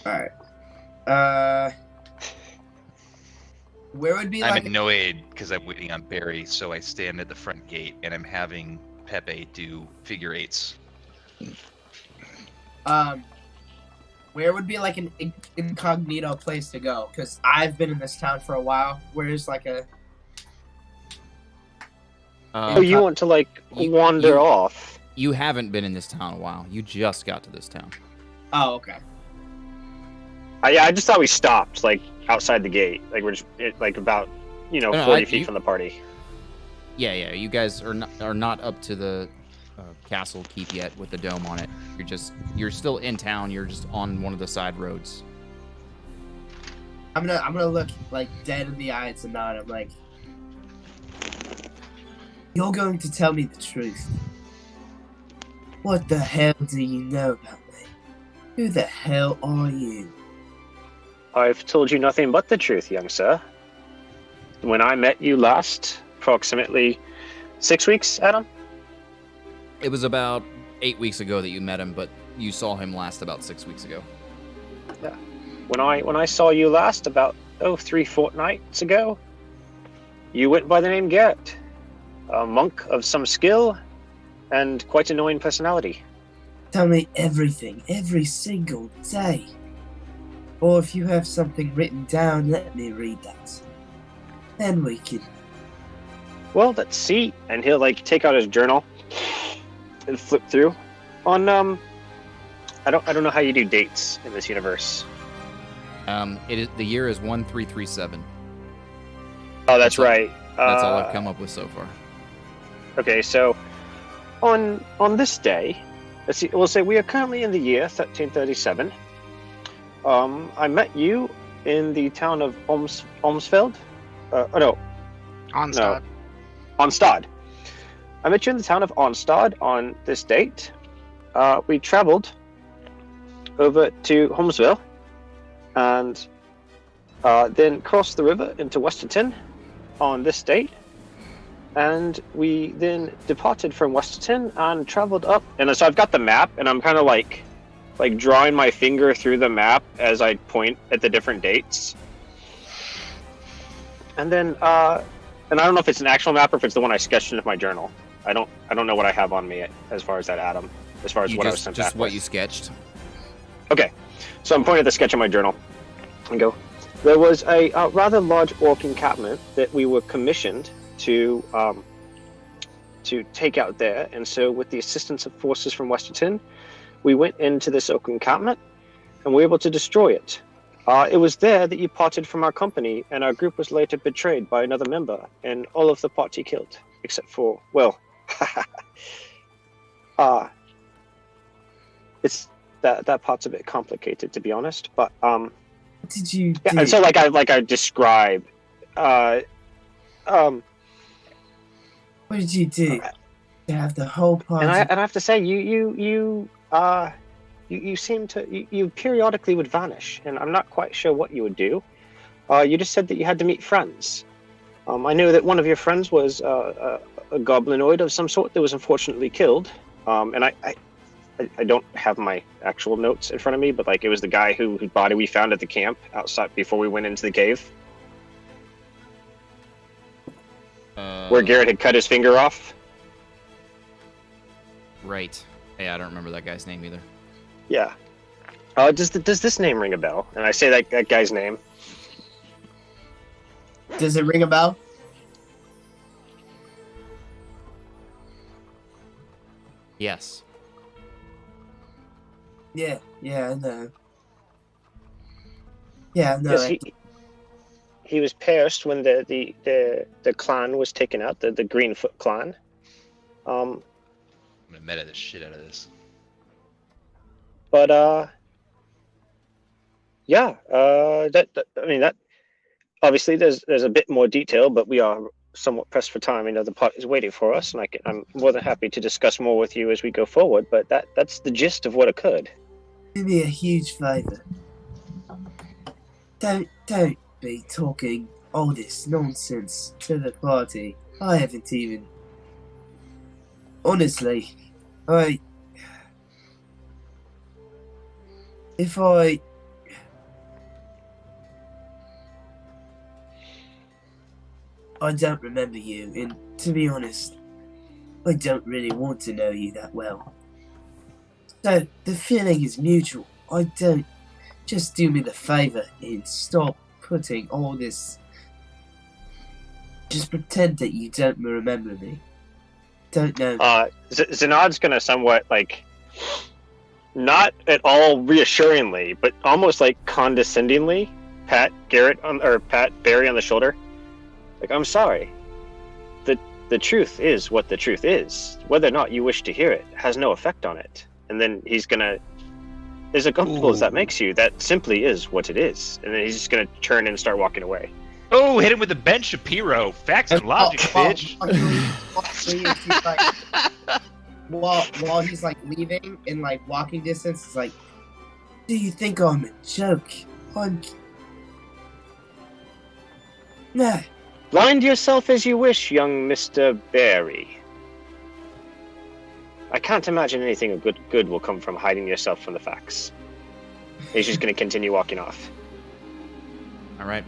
Alright. Where would be I'm annoyed because I'm waiting on Barry, so I stand at the front gate and I'm having Pepe do figure eights. where would be like an incognito place to go? Because I've been in this town for a while. Where's like a oh, you want to like wander off? You haven't been in this town a while. You just got to this town. Oh, okay. I just thought we stopped like outside the gate. Like we're just like about 40 feet from the party. Yeah. You guys are not up to the castle keep yet with the dome on it. You're still in town. You're just on one of the side roads. I'm gonna look like dead in the eye to Nod. I'm like, you're going to tell me the truth. What the hell do you know about me? Who the hell are you? I've told you nothing but the truth, young sir. When I met you last, approximately 6 weeks, Adam? It was about 8 weeks ago that you met him, but you saw him last about 6 weeks ago. Yeah. When I saw you last, about 3 fortnights ago, you went by the name Garrett. A monk of some skill and quite annoying personality. Tell me everything, every single day. Or if you have something written down, let me read that. Then we can... Well, let's see. And he'll like take out his journal and flip through. On I don't know how you do dates in this universe. The year is 1337. Oh, that's right. That's all I've come up with so far. Okay, so on this day, let's see. We'll say we are currently in the year 1337. I met you in the town of Olmsfeld. Onstad. Onstad. I met you in the town of Onstad on this date. We traveled over to Holmesville and then crossed the river into Westerton on this date. And we then departed from Westerton and traveled up. And so I've got the map, and I'm kind of like drawing my finger through the map as I point at the different dates. And then, and I don't know if it's an actual map or if it's the one I sketched into my journal. I don't know what I have on me as far as that, Adam. As far as what I was sent back. Just what you sketched. Okay, so I'm pointing at the sketch in my journal and go, there was a rather large orc encampment that we were commissioned to take out there, and so with the assistance of forces from Westerton, we went into this orc encampment and we were able to destroy it. It was there that you parted from our company, and our group was later betrayed by another member, and all of the party killed, except for, well, it's that part's a bit complicated, to be honest, but What did you do? yeah, and so like I describe What did you do? To have the whole party. and I have to say you seem to you periodically would vanish, and I'm not quite sure what you would do. You just said that you had to meet friends. I know that one of your friends was a goblinoid of some sort that was unfortunately killed, and I don't have my actual notes in front of me, but like it was the guy whose body we found at the camp outside before we went into the cave, where Garrett had cut his finger off. Right. Yeah, I don't remember that guy's name either. Yeah. Does this name ring a bell? And I say that guy's name. Does it ring a bell? Yes. Yeah, I know. Yeah, no. Yes, he was pierced when the clan was taken out, the Greenfoot clan. I'm gonna meta the shit out of this. But yeah, that obviously there's a bit more detail, but we are somewhat pressed for time. The pot is waiting for us, and I'm more than happy to discuss more with you as we go forward. But that's the gist of what occurred. Do me a huge favour. Don't be talking all this nonsense to the party. I haven't even. Honestly, I don't remember you, and to be honest, I don't really want to know you that well. So the feeling is mutual. I don't. Just do me the favour and stop putting all this. Just pretend that you don't remember me. Don't know. Zenod's gonna somewhat not at all reassuringly, but almost condescendingly pat Barry on the shoulder. I'm sorry. The truth is what the truth is. Whether or not you wish to hear it has no effect on it. And then he's gonna, as uncomfortable as that makes you, that simply is what it is. And then he's just gonna turn and start walking away. Oh, hit him with the Ben Shapiro. Facts and logic, bitch. While he's leaving in walking distance, it's do you think I'm a joke? No. Blind yourself as you wish, young Mr. Barry. I can't imagine anything good will come from hiding yourself from the facts. He's just going to continue walking off. All right.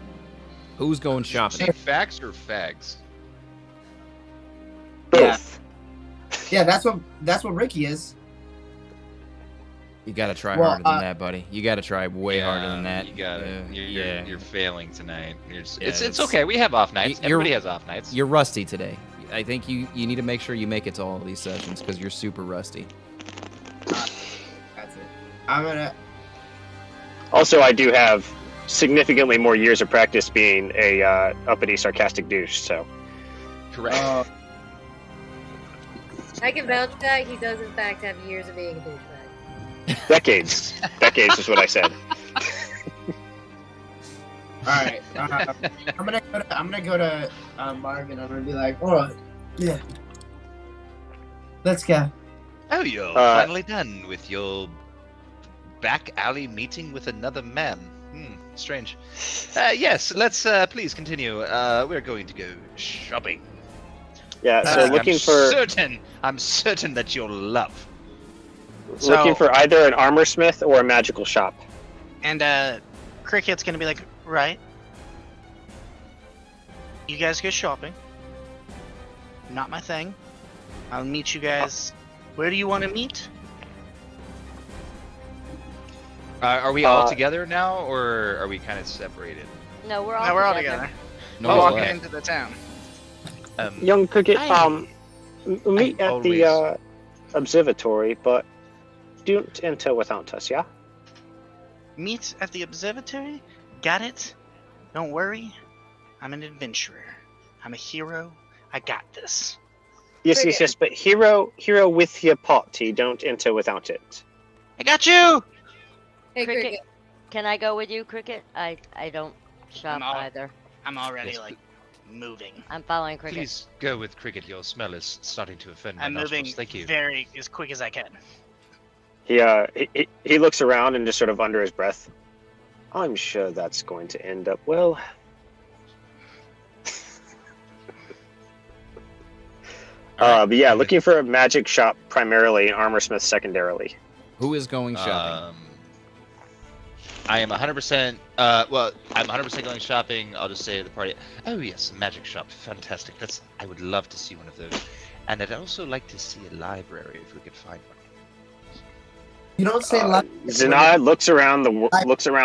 Who's going shopping? Say facts or fags? Both. Yeah, that's what Ricky is. You gotta try harder than that, buddy. You gotta try way harder than that. You gotta. You're failing tonight. It's It's okay. We have off nights. Everybody has off nights. You're rusty today. I think you need to make sure you make it to all of these sessions because you're super rusty. I'm gonna. Also, I do have significantly more years of practice being a uppity, sarcastic douche. So Correct. I can vouch for that. He does, in fact, have years of being a douchebag. decades is what I said. All right. I'm gonna go to Marvin. I'm gonna be like, all right, yeah, let's go. Oh, you're finally done with your back alley meeting with another man. Strange. Yes, let's please continue. We're going to go shopping. Yeah, so I'm certain that you'll love. Looking for either an armor smith or a magical shop. And Cricket's gonna be like, right. You guys go shopping. Not my thing. I'll meet you guys. Where do you want to meet? Are we all together now, or are we kind of separated? No, we're all No, we're all together. together. No, Walking okay. into the town. Young Cricket, meet I'm at the observatory, but don't enter without us, yeah? Meet at the observatory? Got it? Don't worry. I'm an adventurer. I'm a hero. I got this. Yes, but hero with your party, don't enter without it. I got you! Hey, Cricket. Can I go with you, Cricket? I don't shop all- either. I'm already, Yes, like, moving. I'm following Cricket. Please go with Cricket. Your smell is starting to offend my I'm moving nostrils. Thank you. very as quick as I can. He looks around and just sort of under his breath. I'm sure that's going to end up well. But yeah, looking for a magic shop primarily, and armor smith secondarily. Who is going shopping? I am 100%. Well, I'm 100% going shopping. I'll just say to the party. Oh yes, a magic shop, fantastic. I would love to see one of those, and I'd also like to see a library if we could find one. You don't say Zanad looks around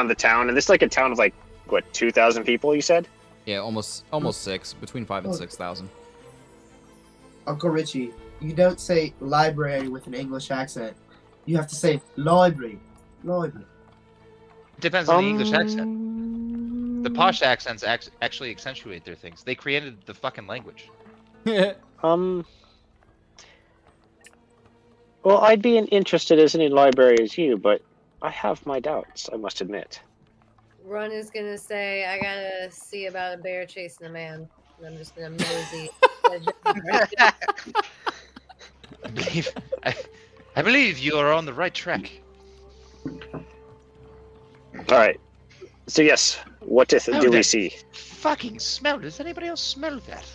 the town, and this is like a town of like what 2,000 people. You said? Yeah, almost 6, between 5 and 6,000. Uncle Richie, you don't say library with an English accent. You have to say library. Library. Depends on the English accent. The posh accents actually accentuate their things. They created the fucking language. Well, I'd be interested as any library as you, but I have my doubts, I must admit. Run is gonna say, I gotta see about a bear chasing a man. And I'm just gonna mosey. I believe you are on the right track. Alright. So yes, what do we that see? Fucking smell. Does anybody else smell that?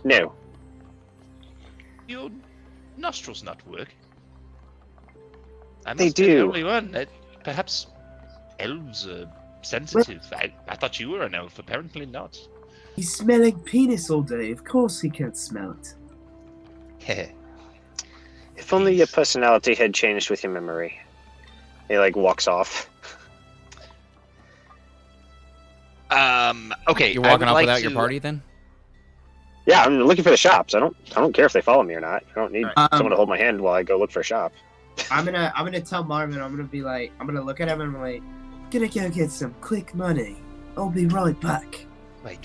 No. Your nostrils not work. I They must be the do. only one. Perhaps elves are sensitive. I thought you were an elf. Apparently not. He's smelling penis all day. Of course he can't smell it. Heh. If only your personality had changed with your memory. He like walks off. Okay. You're I walking would off like without your to- party then? Yeah, I'm looking for the shops. I don't care if they follow me or not. I don't need Um, someone to hold my hand while I go look for a shop. I'm gonna tell Marvin. I'm gonna look at him and I'm like, gonna go get some quick money. I'll be right back. Wait.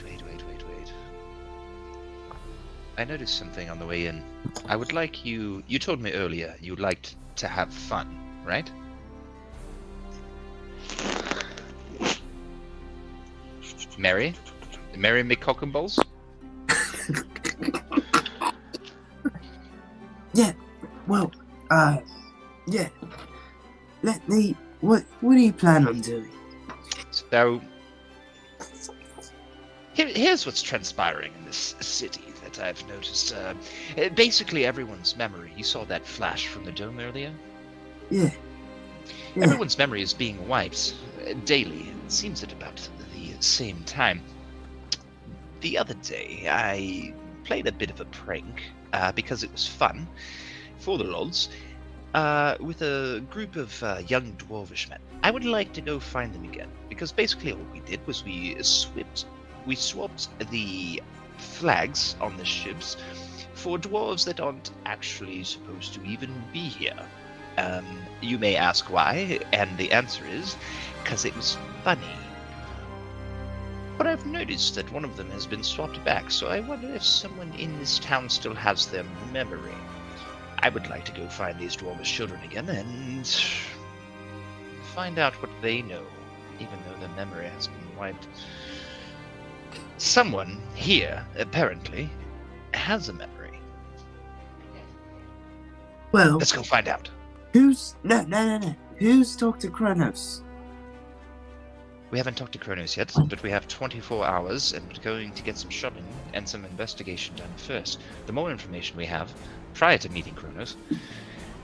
I noticed something on the way in. I would like you told me earlier you liked to have fun, right? Mary McCockenballs? Yeah. Well, yeah. Let me. What do you plan on doing? So, here's what's transpiring in this city that I've noticed. Basically, everyone's memory. You saw that flash from the dome earlier? Yeah. Everyone's memory is being wiped daily. It seems at about the same time. The other day, I played a bit of a prank because it was fun for the lols. With a group of young dwarvish men. I would like to go find them again, because basically all we did was we swapped the flags on the ships for dwarves that aren't actually supposed to even be here. You may ask why, and the answer is, because it was funny. But I've noticed that one of them has been swapped back, so I wonder if someone in this town still has their memory. I would like to go find these dwarvish children again and find out what they know, even though their memory has been wiped. Someone here, apparently, has a memory. Well, Let's go find out. who's Who's Dr. Kronos? We haven't talked to Kronos yet, but we have 24 hours and we're going to get some shopping and some investigation done first. The more information we have prior to meeting Kronos,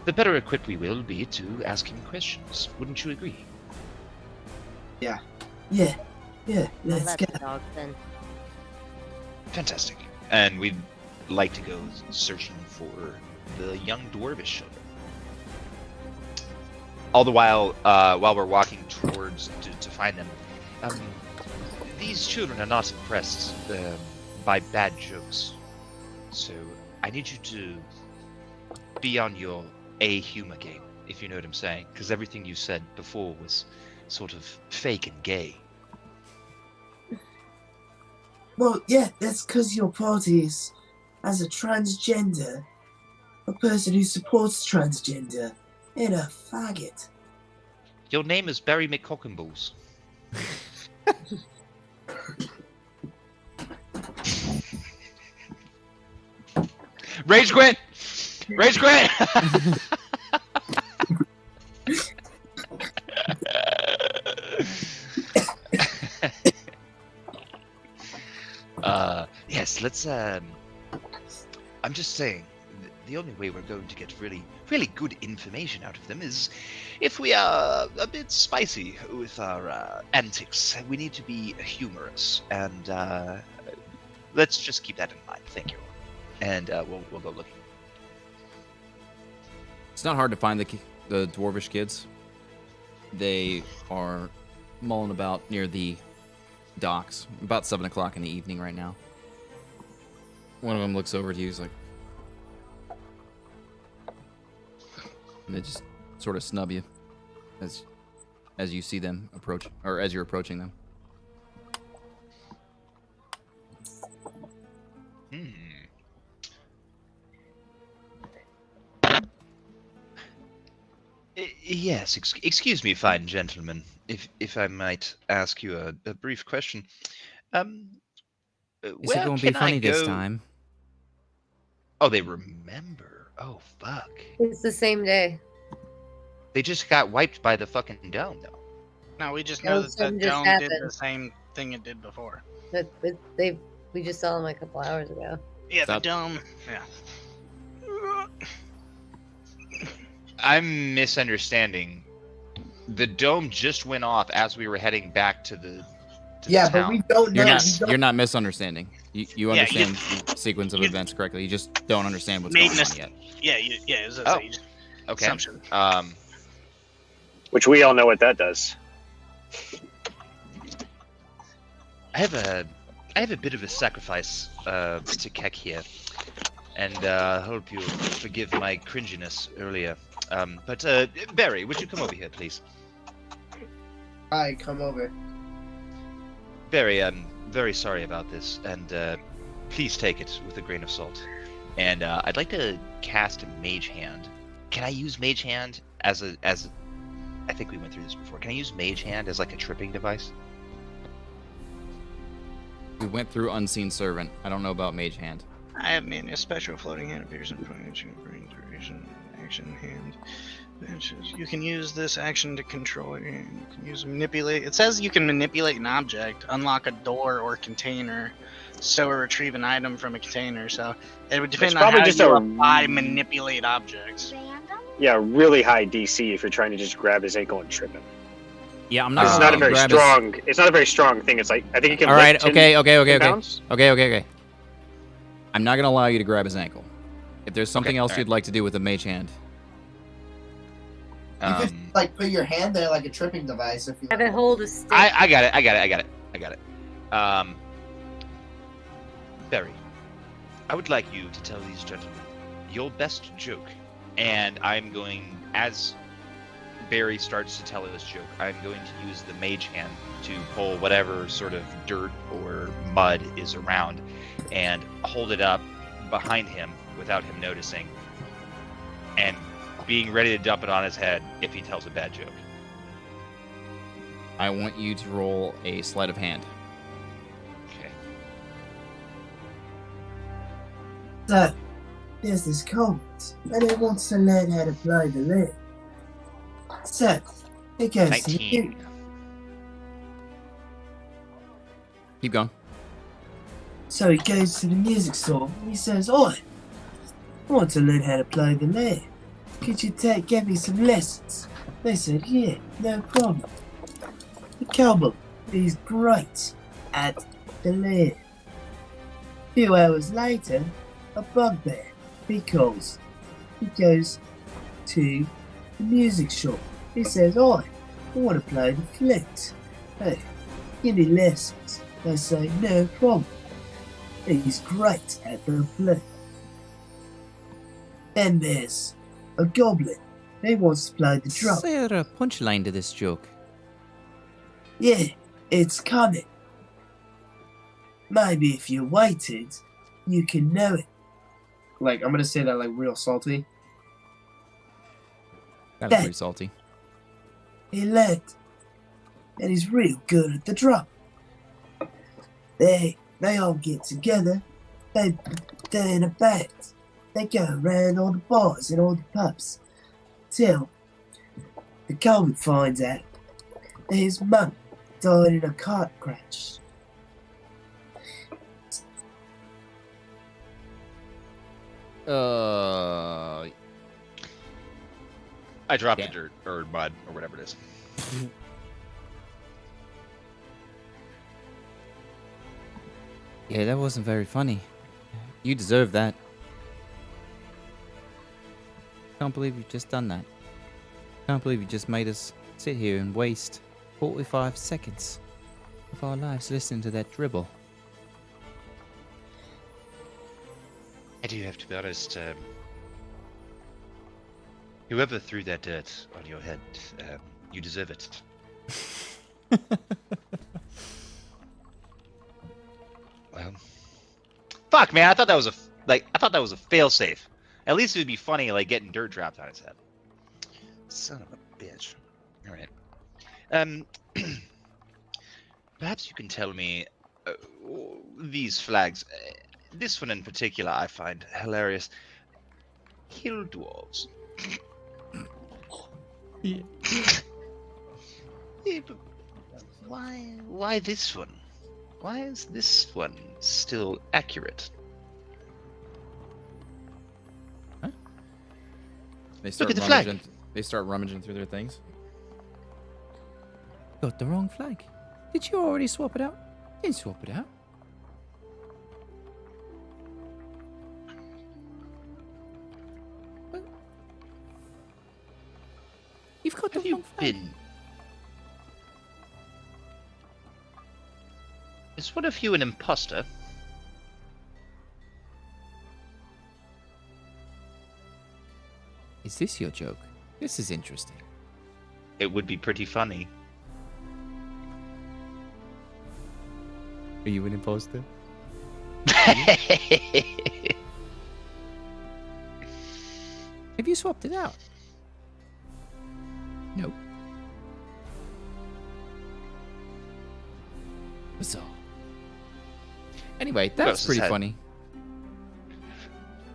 the better equipped we will be to ask him questions. Wouldn't you agree? Yeah, Well, let's that's get a dog then. Fantastic. And we'd like to go searching for the young dwarvish children. All the while we're walking towards to find them, these children are not impressed by bad jokes. So I need you to be on your humor game, if you know what I'm saying, because everything you said before was sort of fake and gay. Well, yeah, that's because your party is, as a transgender, a person who supports transgender, and a faggot. Your name is Barry McCockenballs. Rage quit! Rage quit! Yes, let's, I'm just saying, the only way we're going to get really good information out of them is if we are a bit spicy with our antics. We need to be humorous, and let's just keep that in mind. Thank you. And we'll go looking. It's not hard to find the dwarvish kids. They are mulling about near the docks. About 7 o'clock in the evening right now. One of them looks over to you. He's like, and they just sort of snub you as you see them approach, or as you're approaching them. Yes, excuse me, fine gentlemen. If I might ask you a brief question. Is it going to be funny this time? Oh, they remember. Oh, fuck. It's the same day. They just got wiped by the fucking dome, though. No, we just know that the dome did the same thing it did before. We just saw them like a couple hours ago. Yeah, the dome. Yeah. I'm misunderstanding. The dome just went off as we were heading back to the yeah, town. but we don't know. You're not misunderstanding. You understand the sequence of events correctly. You just don't understand what's going on yet. Yeah, it was okay. Assumption. Which we all know what that does. I have a bit of a sacrifice to Keck here, and I hope you'll forgive my cringiness earlier. But Barry, would you come over here, please? Hi, come over. Barry, I'm very sorry about this, and please take it with a grain of salt. And I'd like to cast a Mage Hand. Can I use Mage Hand as I think we went through this before. Can I use Mage Hand as like a tripping device? We went through Unseen Servant. I don't know about Mage Hand. I have made a special floating hand appears in front of you. Action hand. You can use this action to control it. You can use manipulate. It says you can manipulate an object, unlock a door or container, stow or retrieve an item from a container. So it would depend on how you apply manipulate objects. Yeah, really high DC if you're trying to just grab his ankle and trip him. Yeah, I'm not. It's not a very strong. It's not a very strong thing. It's like I think you can. All right. lift Okay. 10 pounds. Okay. I'm not gonna allow you to grab his ankle. If there's something else all you'd like to do with a Mage Hand. You could like put your hand there like a tripping device if you Have it hold a stick. I got it. Barry, I would like you to tell these gentlemen your best joke, and I'm going as Barry starts to tell his joke, I'm going to use the mage hand to pull whatever sort of dirt or mud is around and hold it up behind him without him noticing, and being ready to dump it on his head if he tells a bad joke. I want you to roll a sleight of hand. Okay. So, there's this comet, and it wants to learn how to play the lid. So, it goes 19. Keep going. So he goes to the music store and he says, "Oi, I want to learn how to play the lyre. Could you give me some lessons?" They said, "Yeah, no problem." The cowboy is great at the lyre. A few hours later, a bugbear, because he goes to the music shop. He says, "Oi, I want to play the flute. Hey, give me lessons." They say, "No problem. He's great at the flute." Then there's a goblin. He wants to play the drum. Is there a punchline to this joke? Yeah, it's coming. Maybe if you waited, you can know it. Like, I'm gonna say that like real salty. That was pretty salty. He learned, and he's real good at the drum. They all get together. They're in a band. They go around all the bars and all the pubs till the Coleman finds out that his mum died in a car crash. I dropped the dirt or mud or whatever it is. Yeah, that wasn't very funny. You deserve that. Can't believe you've just done that. Can't believe you just made us sit here and waste 45 seconds of our lives listening to that dribble. I do have to be honest. Whoever threw that dirt on your head, you deserve it. Well, fuck, man! I thought that was a failsafe. At least it would be funny, like getting dirt dropped on his head. Son of a bitch. All right. Perhaps you can tell me these flags. This one in particular, I find hilarious. Hill dwarves. Yeah. Yeah, but why this one? Why is this one still accurate? Huh? Look at the flag. They start rummaging through their things. Got the wrong flag. Did you already swap it out? Didn't swap it out. What? You've got the wrong flag. Is one of you an imposter? Is this your joke? This is interesting. It would be pretty funny. Are you an imposter? Have you swapped it out? Nope. Bizarre. Anyway, that's pretty funny.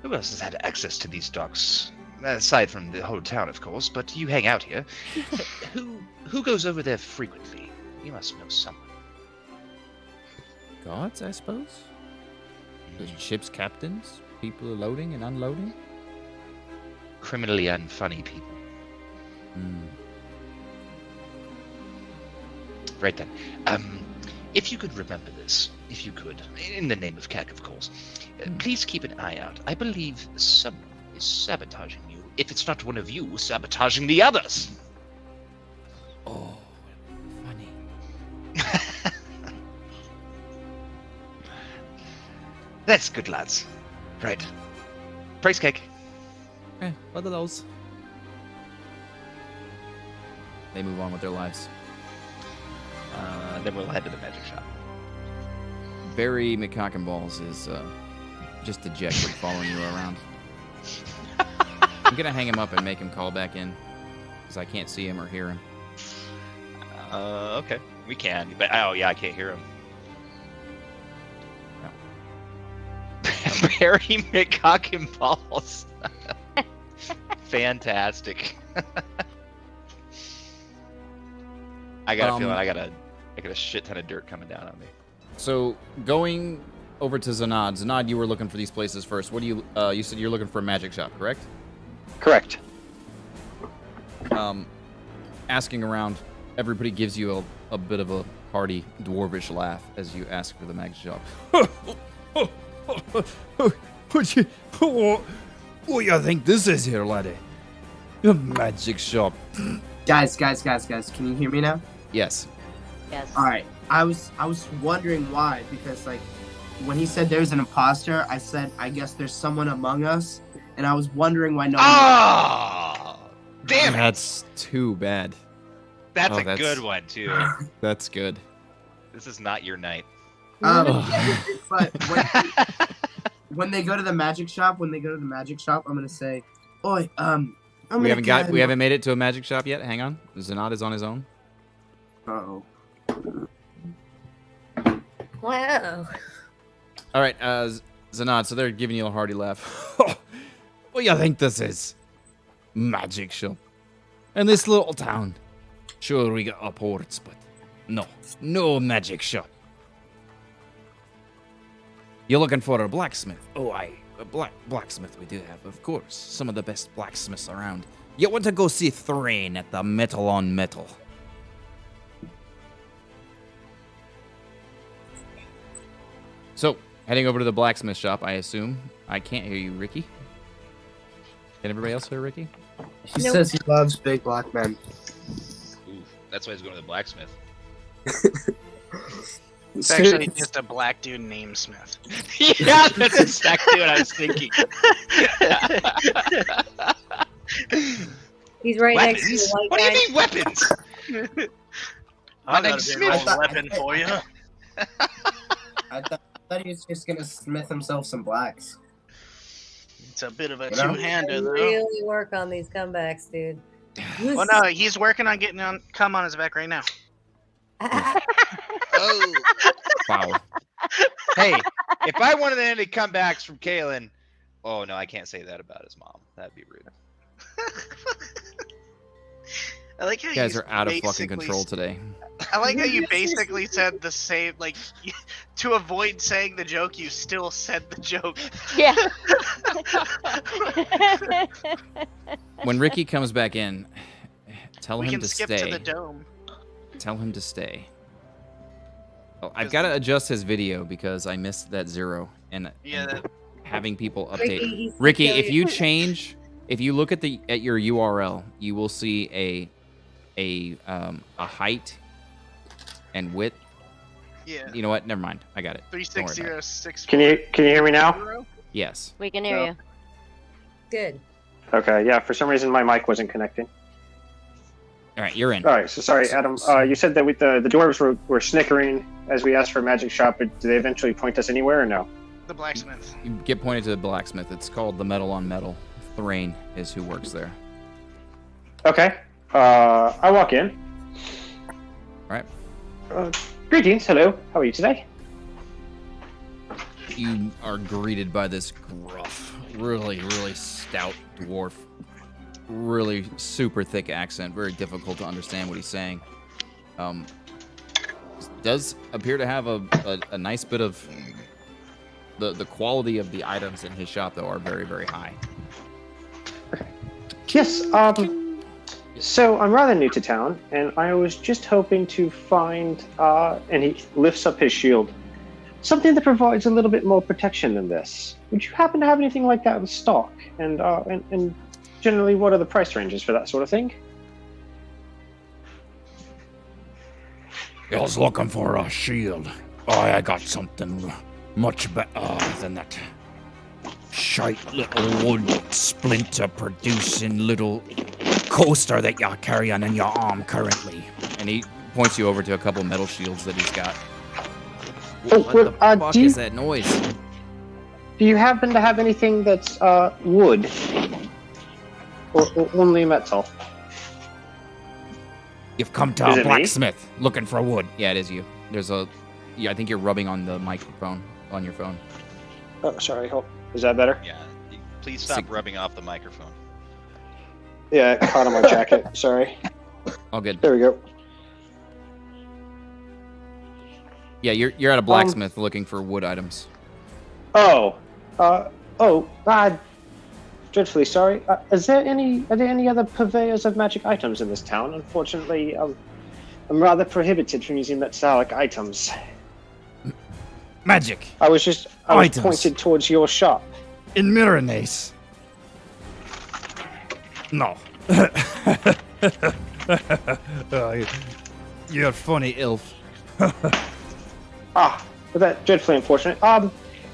Who else has had access to these docks? Aside from the whole town, of course, but you hang out here. Who goes over there frequently? You must know someone. Guards, I suppose? The ship's captains? People loading and unloading? Criminally unfunny people. Right then. If you could remember this, if you could, in the name of CAC, of course, please keep an eye out. I believe someone is sabotaging you. If it's not one of you, sabotaging the others. Oh, funny. That's good, lads. Right. Praise cake. What are those? they move on with their lives. Then we'll head to the magic shop. Barry McCockenballs is just dejected following you around. I'm gonna hang him up and make him call back in because I can't see him or hear him. Okay, we can, but oh yeah, I can't hear him. Barry McCockenballs. Fantastic. I got a feeling I got a shit ton of dirt coming down on me. So going over to Zanad. Zanad, you were looking for these places first. What do you? You said you're looking for a magic shop, correct? Correct. Asking around, everybody gives you a bit of a hearty dwarvish laugh as you ask for the magic shop. What you think this is here, laddie? A magic shop. Guys, can you hear me now? Yes. Yes. All right. I was wondering why, because like when he said there's an imposter, I said I guess there's someone among us, and I was wondering why no one. Oh, damn it! That's too bad. That's a good one too. That's good. This is not your night. But when they go to the magic shop, I'm gonna say, "Oi, we haven't made it to a magic shop yet. Hang on, Zanad is on his own. Uh-oh. Wow. All right, Zanad. So they're giving you a hearty laugh. What do you think this is? Magic shop. In this little town. Sure, we got upwards, but no magic shop. You're looking for a blacksmith? Oh, a blacksmith we do have, of course. Some of the best blacksmiths around. You want to go see Thrain at the Metal on Metal? So, heading over to the blacksmith shop, I assume. I can't hear you, Ricky. Can everybody else hear Ricky? He says he loves big black men. Ooh, that's why he's going to the blacksmith. It's actually just a black dude named Smith. Yeah, that's exactly what I was thinking. He's right Weapons? next to the white What guy. do you mean weapons? I got name's a big Smith. old weapon for you. I thought he was just gonna smith himself some blacks. It's a bit of a You know? two-hander, though. Really work on these comebacks, dude. Well, no, he's working on getting cum on his back right now. Oh. Wow. Hey, if I wanted any comebacks from Kalen, oh no, I can't say that about his mom. That'd be rude. I like how You guys are out of fucking control today. I like how you basically said the same, like, to avoid saying the joke, you still said the joke. Yeah. When Ricky comes back in, tell We him can to skip stay. to the dome. Tell him to stay. Oh, I've got to adjust his video because I missed that 0 and Yeah, having people Ricky, update. he's Ricky, still if you your- change, if you look at your URL, you will see a height and width. yeah. You know what? Never mind. I got it. 36064. Can you hear me now? Yes. We can hear you. Good. Okay, yeah. For some reason, my mic wasn't connecting. All right, you're in. All right, so sorry, Adam. You said that the dwarves were snickering as we asked for a magic shop, but did they eventually point us anywhere or no? The blacksmith. You get pointed to the blacksmith. It's called the Metal on Metal. Thrain is who works there. Okay. I walk in. All right. Greetings. Hello. How are you today? You are greeted by this gruff, really, really stout dwarf. Really super thick accent. Very difficult to understand what he's saying. Does appear to have a nice bit of... The quality of the items in his shop, though, are very, very high. Yes. So I'm rather new to town, and I was just hoping to find, and he lifts up his shield, something that provides a little bit more protection than this. Would you happen to have anything like that in stock? And generally, what are the price ranges for that sort of thing? I was looking for a shield. Oh, I got something much better than that shite little wood splinter producing little coaster that you're carrying in your arm currently. And he points you over to a couple metal shields that he's got. Oh, What well, the fuck do you- is that noise? Do you happen to have anything that's wood? Or only metal? You've come to Is a it me? blacksmith looking for wood. Yeah, it is you. There's a... Yeah, I think you're rubbing on the microphone on your phone. Oh, sorry. Is that better? Yeah. Please stop rubbing off the microphone. Yeah, it caught on my jacket. Sorry. All good. There we go. Yeah, you're at a blacksmith looking for wood items. Dreadfully sorry. Are there any other purveyors of magic items in this town? Unfortunately, I'm rather prohibited from using metallic items. Magic. I was Items. pointed towards your shop. In Myranaise. No. You're funny, Ilf. Well, that's dreadfully unfortunate.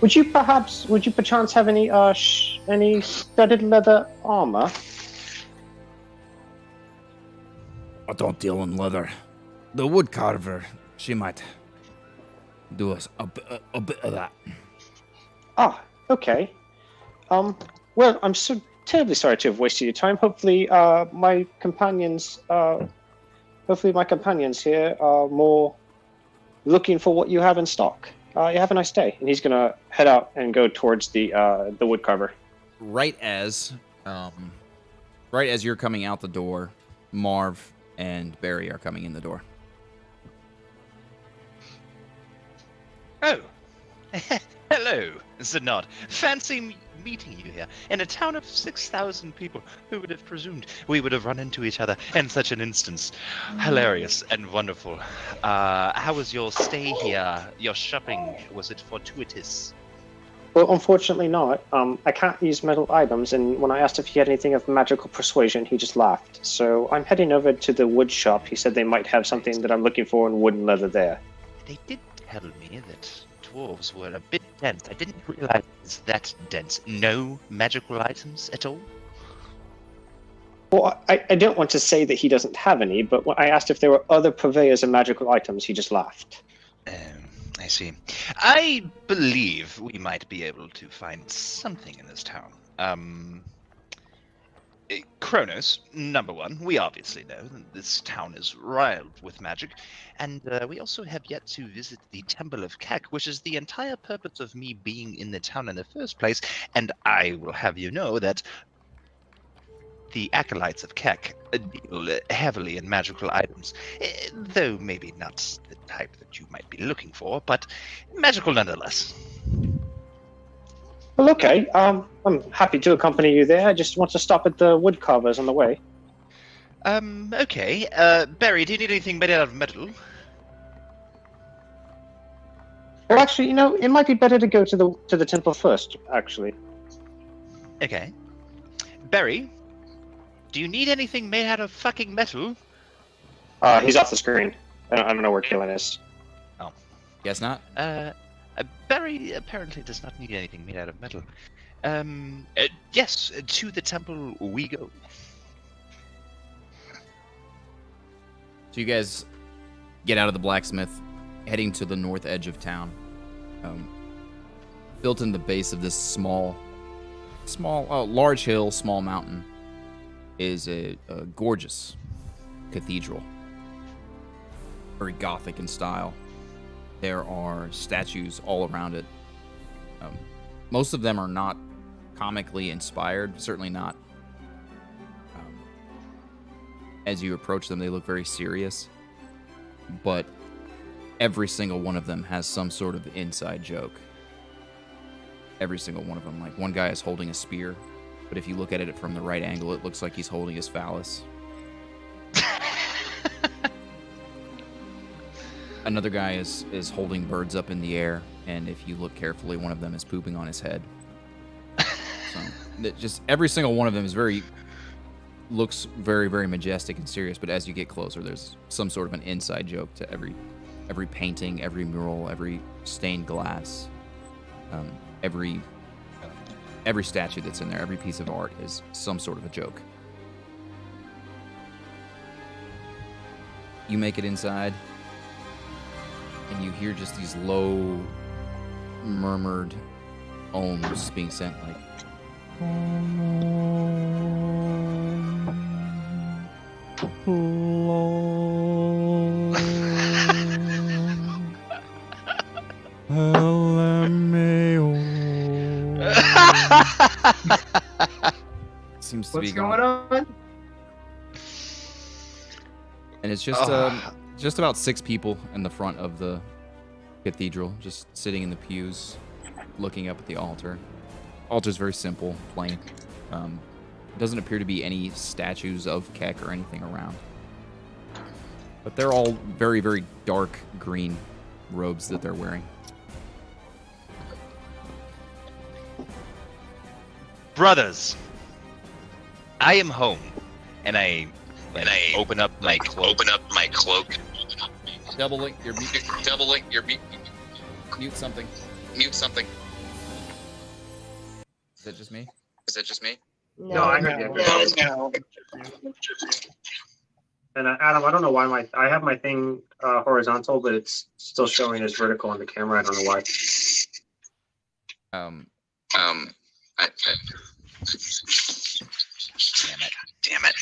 Would you perchance have any studded leather armor? I don't deal in leather. The wood carver, she might do us a bit of that. Okay. Well, I'm so terribly sorry to have wasted your time. Hopefully, my companions here are more looking for what you have in stock. You have a nice day. And he's gonna head out and go towards the wood carver. Right as you're coming out the door, Marv and Barry are coming in the door. Oh. Hello, Zanod. Fancy meeting you here. In a town of 6,000 people, who would have presumed we would have run into each other in such an instance? Hilarious and wonderful. How was your stay here? Your shopping, was it fortuitous? Well, unfortunately not. I can't use metal items, and when I asked if he had anything of magical persuasion, he just laughed. So I'm heading over to the wood shop. He said they might have something that I'm looking for in wood and leather there. They did tell me that dwarves were a bit dense. I didn't realize it's that dense. No magical items at all? Well, I don't want to say that he doesn't have any, but when I asked if there were other purveyors of magical items, he just laughed. I see. I believe we might be able to find something in this town. Kronos, number one. We obviously know that this town is rife with magic, and we also have yet to visit the Temple of Kek, which is the entire purpose of me being in the town in the first place, and I will have you know that the acolytes of Kek deal heavily in magical items, though maybe not the type that you might be looking for, but magical nonetheless. Well, okay. I'm happy to accompany you there. I just want to stop at the wood carvers on the way. Okay. Barry, do you need anything made out of metal? Well, actually, it might be better to go to the temple first, actually. Okay. Barry, do you need anything made out of fucking metal? He's off the screen. I don't know where Keelan is. Oh. Guess not? Barry apparently does not need anything made out of metal. Yes, to the temple we go. So you guys get out of the blacksmith, heading to the north edge of town. Built in the base of this large hill, small mountain, is a gorgeous cathedral. Very Gothic in style. There are statues all around it. Most of them are not comically inspired, certainly not. As you approach them, they look very serious. But every single one of them has some sort of inside joke. Every single one of them. Like, one guy is holding a spear, but if you look at it from the right angle, it looks like he's holding his phallus. Another guy is holding birds up in the air, and if you look carefully, one of them is pooping on his head. So, just every single one of them looks very, very majestic and serious, but as you get closer, there's some sort of an inside joke to every painting, every mural, every stained glass, every statue that's in there, every piece of art is some sort of a joke. You make it inside, and you hear just these low, murmured ohms being sent, like. Seems to What's be going on? And it's just about 6 people in the front of the cathedral, just sitting in the pews, looking up at the altar. Altar's very simple, plain. Doesn't appear to be any statues of Keck or anything around. But they're all very, very dark green robes that they're wearing. Brothers, I am home, and I open up my cloak. Doubling your beat. Mute something. Is that just me? No, I heard you. No. And Adam, I don't know why I have my thing horizontal, but it's still showing as vertical on the camera. I don't know why. Damn it.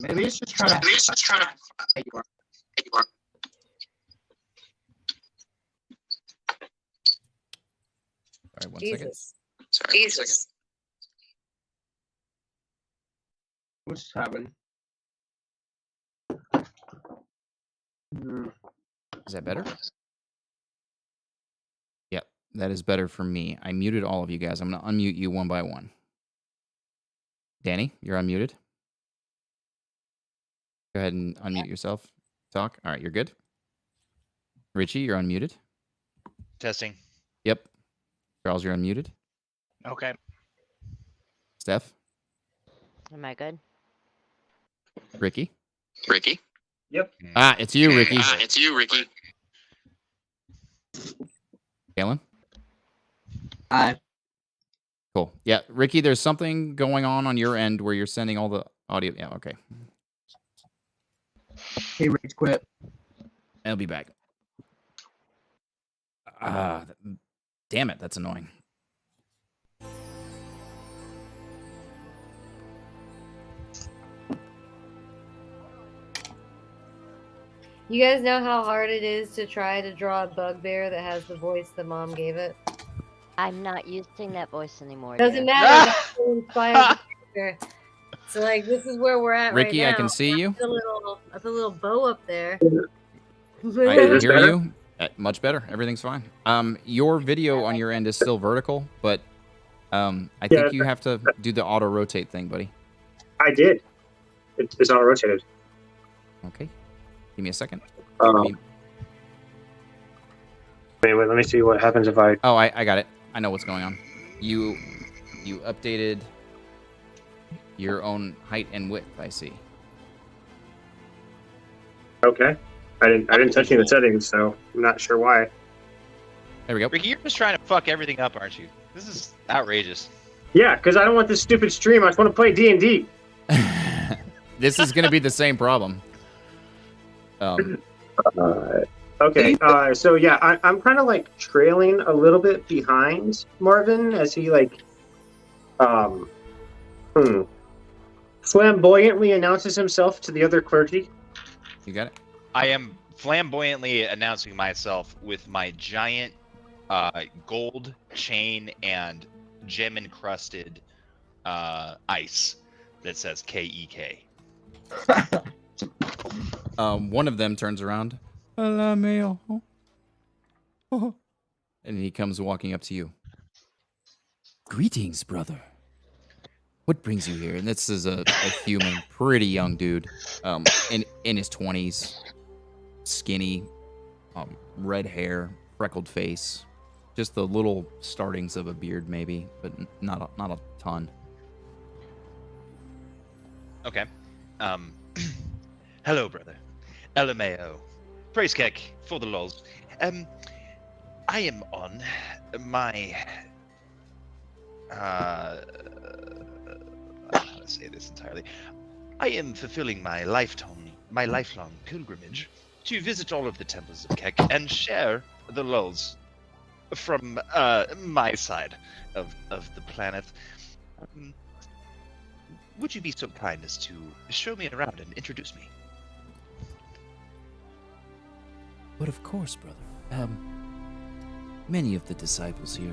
Maybe it's just trying to. You are. All right, one Jesus. Jesus. What's happening? Is that better? Yep, that is better for me. I muted all of you guys. I'm going to unmute you one by one. Danny, you're unmuted. Go ahead and unmute yourself. Talk. All right, you're good. Richie, you're unmuted. Testing. Yep. Charles, you're unmuted. Okay. Steph. Am I good? Ricky. Yep. Ah, it's you, Ricky. Galen. Hi. Cool. Yeah, Ricky, there's something going on your end where you're sending all the audio. Yeah, okay. Hey, Rage quit. I'll be back. Damn it, that's annoying. You guys know how hard it is to try to draw a bugbear that has the voice the mom gave it? I'm not using that voice anymore. Doesn't dear. matter. That's what inspired the character. So, like, this is where we're at Ricky, right now. I can see you. That's a little bow up there. I can hear you. Much better. Everything's fine. Your video on your end is still vertical, but I think you have to do the auto rotate thing, buddy. I did. It's auto rotated. Okay. Give me a second. Wait, let me see what happens if I... Oh, I got it. I know what's going on. You updated your own height and width, I see. Okay. I didn't touch any of the settings, so I'm not sure why. There we go. Ricky, you're just trying to fuck everything up, aren't you? This is outrageous. Yeah, because I don't want this stupid stream. I just want to play D&D. This is going to be the same problem. Okay, so yeah, I'm kind of like trailing a little bit behind Marvin as he like flamboyantly announces himself to the other clergy. You got it? I am flamboyantly announcing myself with my giant gold chain and gem-encrusted ice that says K-E-K. One of them turns around. And he comes walking up to you. Greetings, brother. What brings you here? And this is a human, pretty young dude, in his 20s, skinny, red hair, freckled face, just the little startings of a beard, maybe, but not a ton. Okay. Hello, brother. LMAO. Praise Keck for the lols. I am on my how to say this entirely. I am fulfilling my lifetime my lifelong pilgrimage to visit all of the temples of Kek and share the lulls from my side of the planet. Would you be so kind as to show me around and introduce me? But of course, brother. Many of the disciples here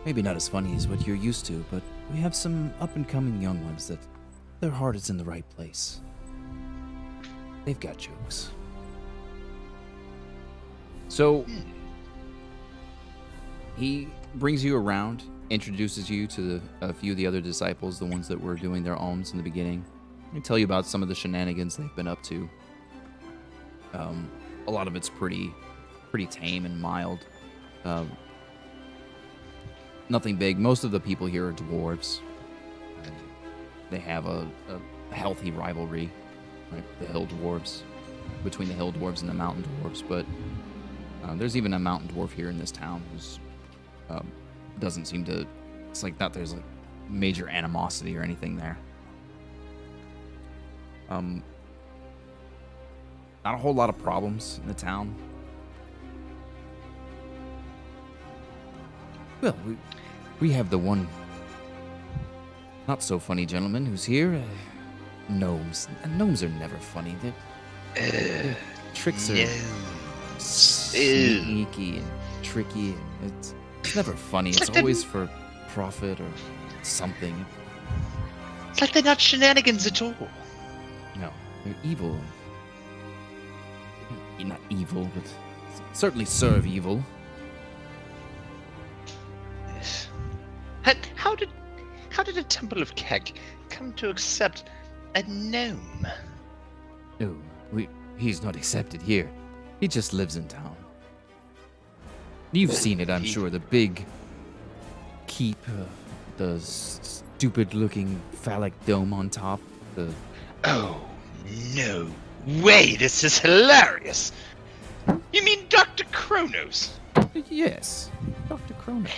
maybe not as funny as what you're used to, but we have some up-and-coming young ones that their heart is in the right place. They've got jokes. So he brings you around, introduces you to a few of the other disciples, the ones that were doing their alms in the beginning. They tell you about some of the shenanigans they've been up to. A lot of it's pretty tame and mild. Nothing big. Most of the people here are dwarves. They have a healthy rivalry, right? The hill dwarves, between the hill dwarves and the mountain dwarves. But there's even a mountain dwarf here in this town who's doesn't seem to. It's like not there's like major animosity or anything there. Not a whole lot of problems in the town. Well, we have the one not so funny gentleman who's here. Gnomes. And gnomes are never funny. Their tricks are sneaky and tricky. It's never funny. It's always for profit or something. It's like they're not shenanigans at all. No, they're evil. Not evil, but certainly serve evil. Yes. How did a Temple of Kek come to accept a gnome? No, he's not accepted here. He just lives in town. You've seen it, I'm sure. The big keep, the stupid-looking phallic dome on top. Oh, no way! This is hilarious! You mean Dr. Kronos? Yes, Dr. Kronos.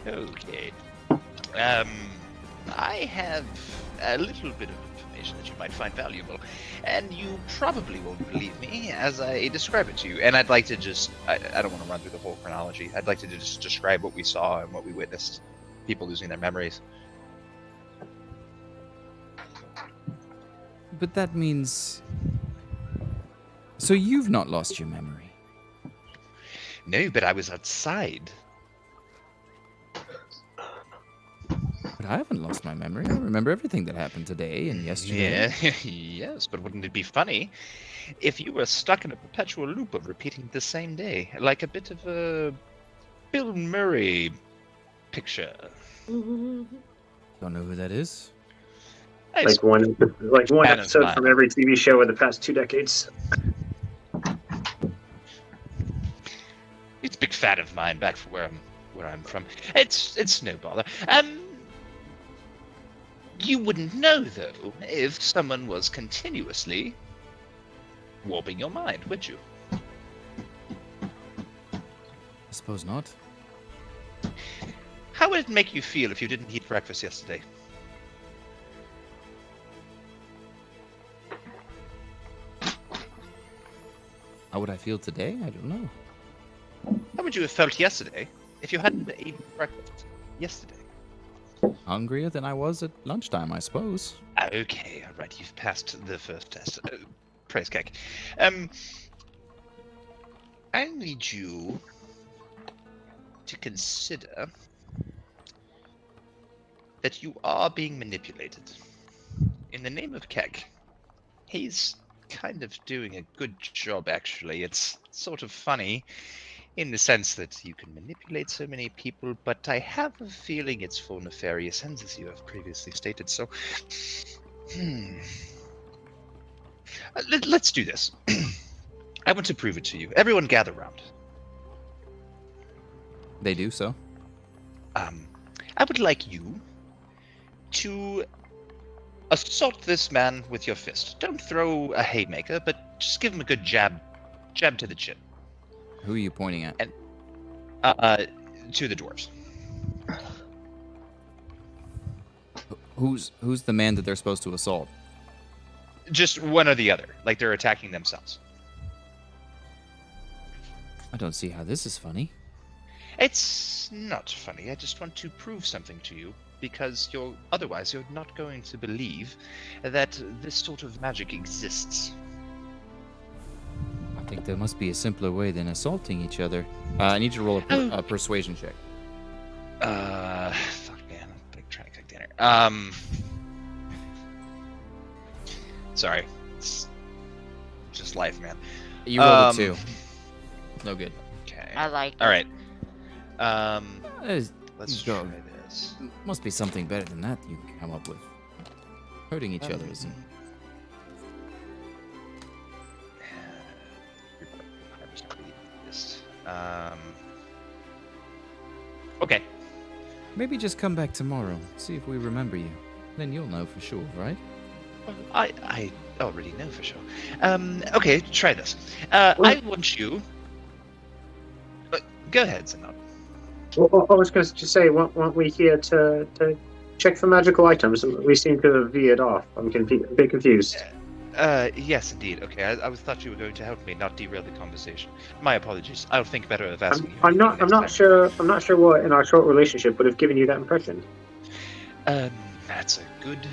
Okay. I have a little bit of information that you might find valuable, and you probably won't believe me as I describe it to you. And I'd like to just, I don't want to run through the whole chronology. I'd like to just describe what we saw and what we witnessed. People losing their memories. But that means... So you've not lost your memory? No, but I was outside. But I haven't lost my memory. I remember everything that happened today and yesterday. Yeah, yes, but wouldn't it be funny if you were stuck in a perpetual loop of repeating the same day, like a bit of a Bill Murray picture? Don't know who that is. Like one episode from every TV show in the past 2 decades. It's a big fan of mine back from where I'm from. It's no bother. You wouldn't know though if someone was continuously warping your mind, would you? I suppose not. How would it make you feel if you didn't eat breakfast yesterday? How would I feel today? I don't know. How would you have felt yesterday if you hadn't eaten breakfast yesterday? Hungrier than I was at lunchtime, I suppose. Okay, all right, you've passed the first test. Praise Kek. I need you to consider that you are being manipulated. In the name of Kek, he's kind of doing a good job, actually. It's sort of funny in the sense that you can manipulate so many people, but I have a feeling it's for nefarious ends, as you have previously stated. So, let's do this. I want to prove it to you. Everyone gather round. They do so. I would like you to assault this man with your fist. Don't throw a haymaker, but just give him a good jab to the chin. Who are you pointing at? And to the dwarves. Who's the man that they're supposed to assault? Just one or the other. Like they're attacking themselves. I don't see how this is funny. It's not funny. I just want to prove something to you, because otherwise you're not going to believe that this sort of magic exists. I think there must be a simpler way than assaulting each other. I need you to roll a persuasion check. Fuck, man. I'm trying to cook dinner. Sorry. It's just life, man. You rolled a 2. No good. Okay. I like it. All right. Let's try go. this. Must be something better than that you can come up with. Hurting each other isn't. Okay. Maybe just come back tomorrow. See if we remember you. Then you'll know for sure, right? I already know for sure. Okay, try this. I want you. Go ahead, Zenod. Well, I was going to just say, weren't we here to check for magical items? We seem to have veered off. I'm a bit confused. Yes, indeed. Okay, I thought you were going to help me, not derail the conversation. My apologies. I'll think better of asking you. I'm not sure what in our short relationship would have given you that impression. That's a good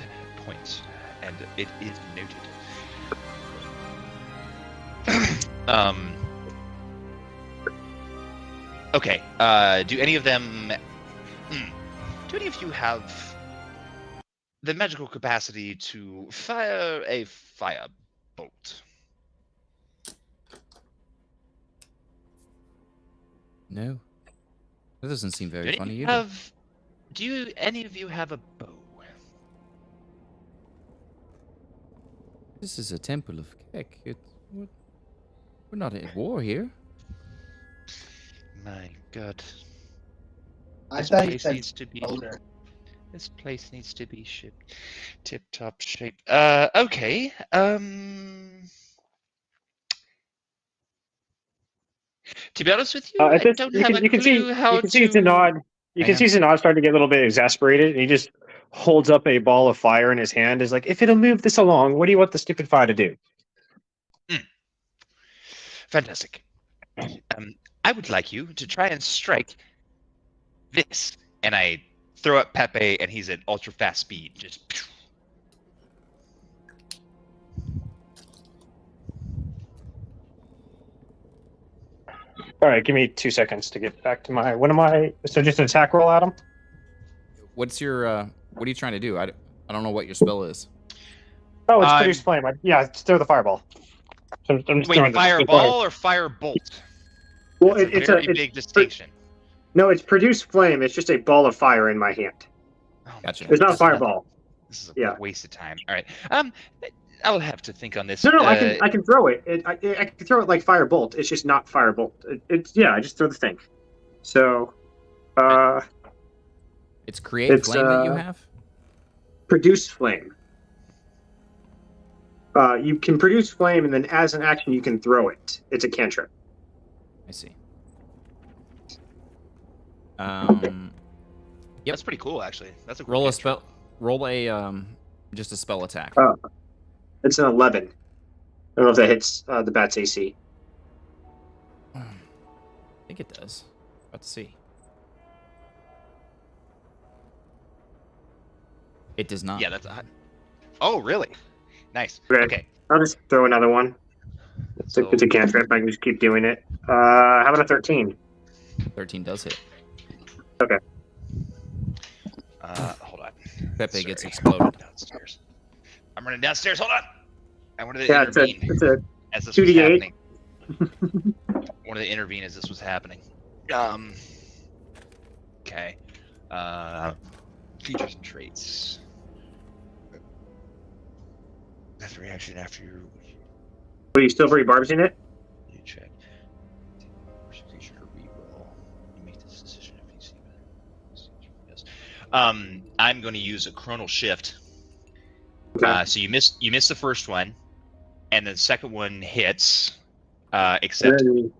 point, and it is noted. Okay. Do any of them? Do any of you have the magical capacity to fire a firebolt? No. That doesn't seem very funny either. Do any of you have a bow? This is a temple of Kek. We're not at war here. My God. I This bet place you needs to be. older. This place needs to be tip-top shape. Okay. To be honest with you, I don't have a clue how you can see to. Zenod. You can see Zenod starting to get a little bit exasperated, and he just holds up a ball of fire in his hand. Is like, if it'll move this along, what do you want the stupid fire to do? Fantastic. I would like you to try and strike this, and I throw at Pepe, and he's at ultra fast speed. Just. All right, give me 2 seconds to get back to my. What am I? So just an attack roll at him. What's your what are you trying to do? I don't know what your spell is. Oh, it's produce flame. Yeah, just throw the fireball. So I'm just Wait, throwing fireball or firebolt? Well, it's a very big distinction. No, it's produce flame. It's just a ball of fire in my hand. Oh, Gotcha. It's not a fireball. This is a waste of time. All right. I'll have to think on this. No, I can throw it. I can throw it like firebolt. It's just not firebolt. I just throw the thing. So, it's create flame that you have. Produce flame. You can produce flame, and then as an action, you can throw it. It's a cantrip. I see. Yep. That's pretty cool, actually. That's a cool roll a cantrip. spell. Roll a just a spell attack. It's an 11. I don't know if that hits the bat's AC. I think it does. Let's see. It does not. Yeah, that's. Oh, really? Nice. Okay. I'll just throw another one. It's a cantrip. I can just keep doing it. How about a 13? 13 does hit. Okay. Hold on. Pepe gets exploded. Downstairs. I'm running downstairs. Hold on. I wanted to Yeah, intervene it's a as this 2d8. was happening. I wanted to intervene as this was happening. Okay. Features and traits. That's reaction after you. Are you still rebarbing it? You check. Feature to reroll. You make this decision if you see it. Yes. I'm going to use a chronal shift. Okay. So you miss the first one, and the second one hits. Except the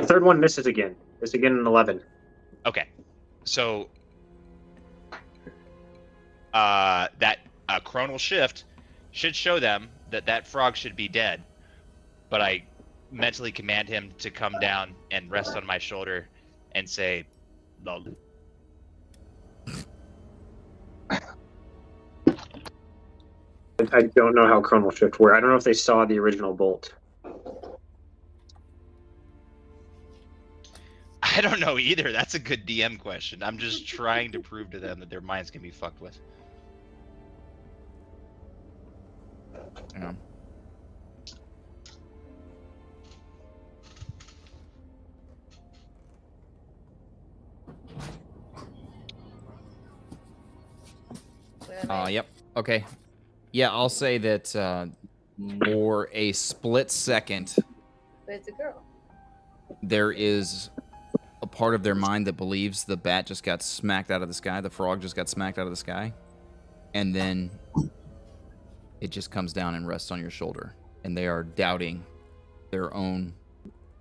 third one misses again. It's again an 11. Okay. So that chronal shift should show them that that frog should be dead, but I mentally command him to come down and rest on my shoulder and say, "Lol." I don't know how chronal shift works. I don't know if they saw the original bolt. I don't know either. That's a good DM question. I'm just trying to prove to them that their minds can be fucked with. Yeah. Yep. Okay. Yeah, I'll say that for a split second, But it's a girl. there is a part of their mind that believes the bat just got smacked out of the sky, the frog just got smacked out of the sky, and then it just comes down and rests on your shoulder, and they are doubting their own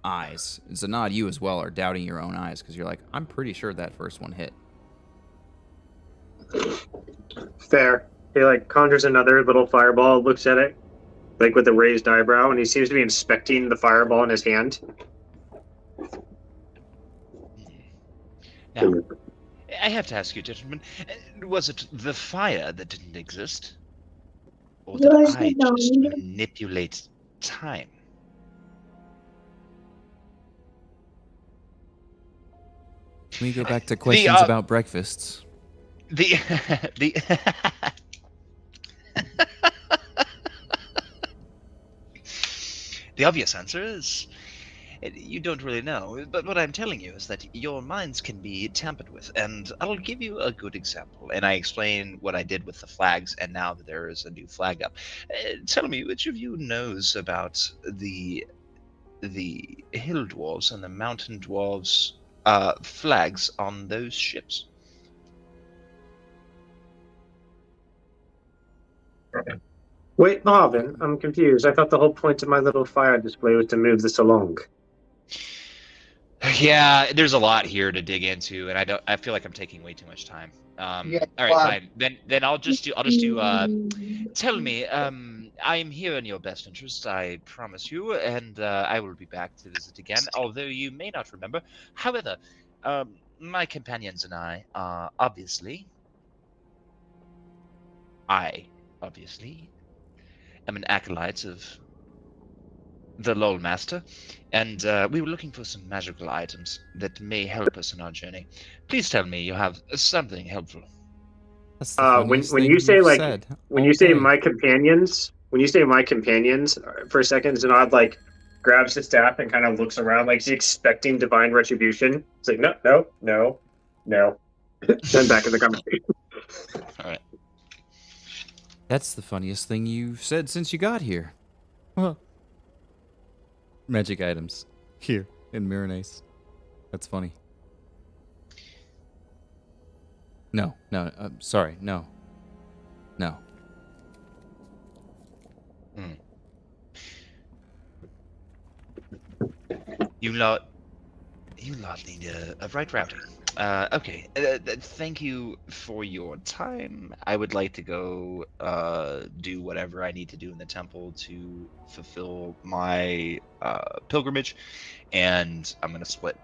eyes. Zanad, you as well are doubting your own eyes, because you're like, I'm pretty sure that first one hit. Fair. He like conjures another little fireball, looks at it, like with a raised eyebrow, and he seems to be inspecting the fireball in his hand. Now, I have to ask you, gentlemen, was it the fire that didn't exist? Or did I just manipulate time? Can we go back to questions about breakfasts? The the obvious answer is you don't really know, but what I'm telling you is that your minds can be tampered with, and I'll give you a good example. And I explain what I did with the flags, and now that there is a new flag up. Tell me, which of you knows about the hill dwarves and the mountain dwarves flags on those ships? Wait, Marvin, I'm confused. I thought the whole point of my little fire display was to move this along. Yeah, there's a lot here to dig into, and I feel like I'm taking way too much time. All right, fine. Then I'll just do. Tell me. I'm here in your best interest, I promise you, and I will be back to visit again. Although you may not remember. However, my companions and I are obviously am an acolyte of the Lol Master, and we were looking for some magical items that may help us in our journey. Please tell me you have something helpful. When you say like when you say my companions, for a second, Zanad like grabs his staff and kind of looks around like he's expecting divine retribution. It's like no. Then back in the conversation. All right. That's the funniest thing you've said since you got here. Huh. Magic items here in Myranaise. That's funny. No, sorry, no. You lot need a right routing. Okay. Thank you for your time. I would like to go do whatever I need to do in the temple to fulfill my pilgrimage, and I'm gonna split.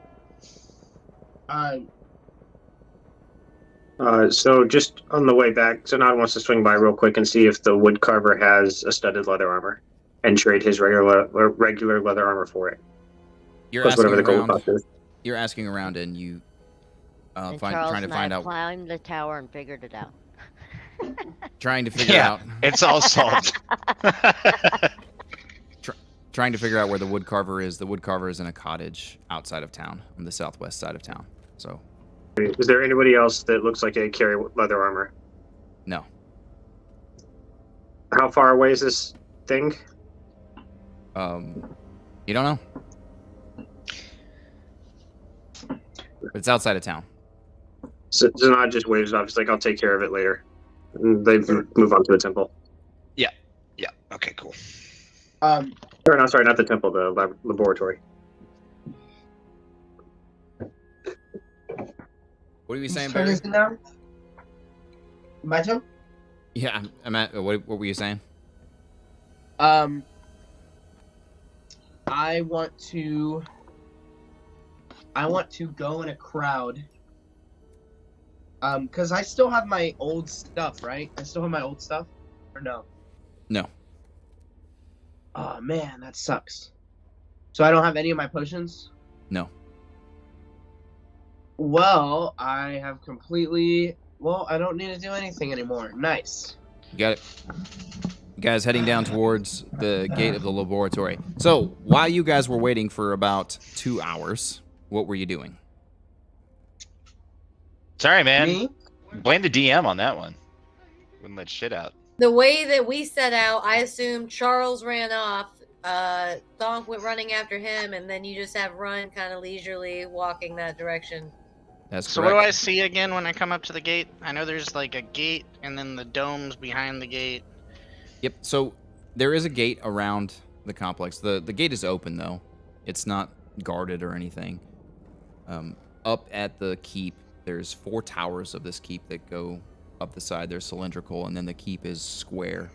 So just on the way back, Zanad wants to swing by real quick and see if the woodcarver has a studded leather armor, and trade his regular leather armor for it. You're Plus asking whatever the gold around. cost is. You're asking around, and you And trying Charles to and find I out. climbed the tower and figured it out. Trying to figure out. It's all solved. Trying to figure out where the woodcarver is. The woodcarver is in a cottage outside of town, on the southwest side of town. So. Is there anybody else that looks like they carry leather armor? No. How far away is this thing? You don't know. But it's outside of town. So Zanad just waves off. He's like, I'll take care of it later. And they move on to the temple. Yeah. Okay, cool. Or no, sorry, not the temple, the laboratory. What are you Whose saying, turn Barry? is it now? My turn? Yeah, I'm at. What were you saying? I want to go in a crowd. Because I still have my old stuff, right? I still have my old stuff? Or no? No. Oh, man, that sucks. So I don't have any of my potions? No. Well, I have completely... Well, I don't need to do anything anymore. Nice. You got it. You guys heading down towards the gate of the laboratory. So, while you guys were waiting for about 2 hours, what were you doing? Sorry, man. Me? Blame the DM on that one. Wouldn't let shit out. The way that we set out, I assume Charles ran off. Thonk went running after him, and then you just have Run kind of leisurely walking that direction. That's So correct. what do I see again when I come up to the gate? I know there's like a gate, and then the dome's behind the gate. Yep. So there is a gate around the complex. The gate is open though. It's not guarded or anything. Up at the keep, there's 4 towers of this keep that go up the side. They're cylindrical, and then the keep is square.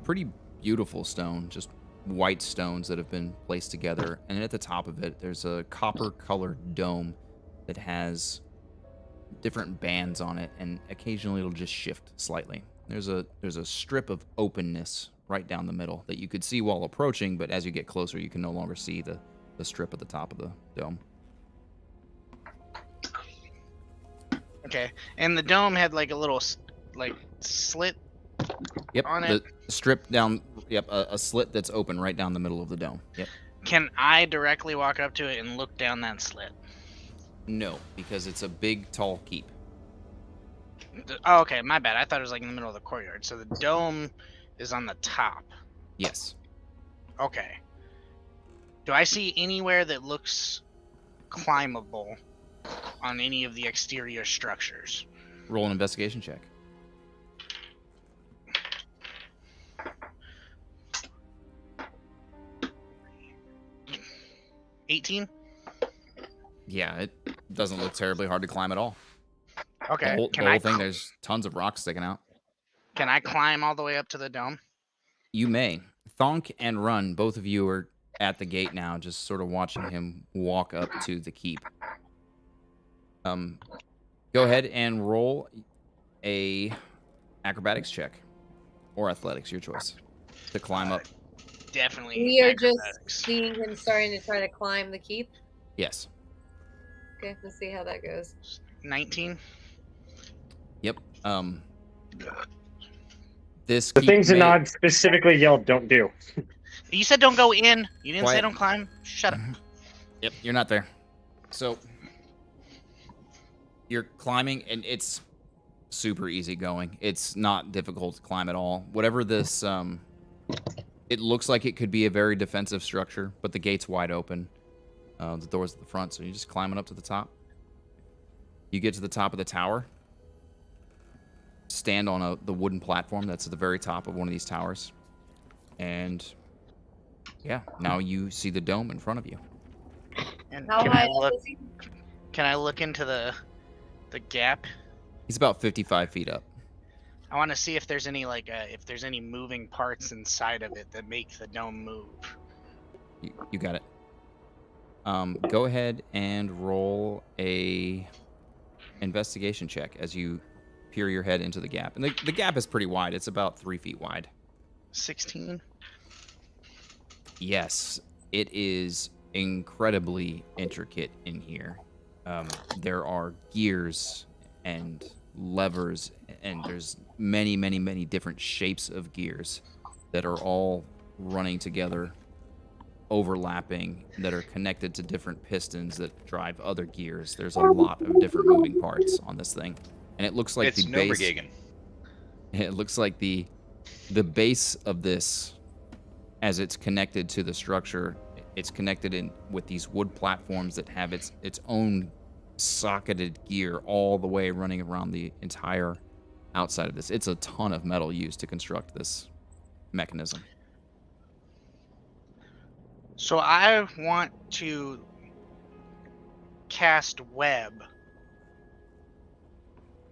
Pretty beautiful stone, just white stones that have been placed together. And at the top of it, there's a copper-colored dome that has different bands on it, and occasionally it'll just shift slightly. There's a strip of openness right down the middle that you could see while approaching, but as you get closer, you can no longer see the strip at the top of the dome. Okay, and the dome had like a little slit. Yep, on the it. strip down. Yep, a slit that's open right down the middle of the dome. Yep. Can I directly walk up to it and look down that slit? No, because it's a big, tall keep. Oh, okay, my bad. I thought it was like in the middle of the courtyard. So the dome is on the top. Yes. Okay. Do I see anywhere that looks climbable on any of the exterior structures? Roll an investigation check. $18? Yeah, it doesn't look terribly hard to climb at all. Okay. The whole thing, there's tons of rocks sticking out. Can I climb all the way up to the dome? You may. Thonk and Run, both of you are at the gate now, just sort of watching him walk up to the keep. Go ahead and roll a acrobatics check. Or athletics, your choice. To climb up. Definitely. We are acrobatics. just seeing him starting to try to climb the keep. Yes. Okay, let's see how that goes. 19? Yep. This The keep things may- Anad specifically yelled don't do. You said don't go in. You didn't say Quiet. don't climb. Shut up. Yep, you're not there. So you're climbing, and it's super easy going. It's not difficult to climb at all. Whatever this, it looks like it could be a very defensive structure, but the gate's wide open. The door's at the front, so you're just climbing up to the top. You get to the top of the tower. Stand on the wooden platform that's at the very top of one of these towers. And yeah, now you see the dome in front of you. And How can high I up look? is he? Can I look into the gap? He's about 55 feet up. I want to see if there's any if there's any moving parts inside of it that make the dome move. You got it. Go ahead and roll a investigation check as you peer your head into the gap. And the gap is pretty wide. It's about 3 feet wide. 16. Yes, it is incredibly intricate in here. There are gears and levers, and there's many, many, many different shapes of gears that are all running together, overlapping, that are connected to different pistons that drive other gears. There's a lot of different moving parts on this thing, and it looks like It's the base. Nobergagen. It looks like the base of this, as it's connected to the structure, it's connected in with these wood platforms that have its own socketed gear all the way running around the entire outside of this. It's a ton of metal used to construct this mechanism. So I want to cast web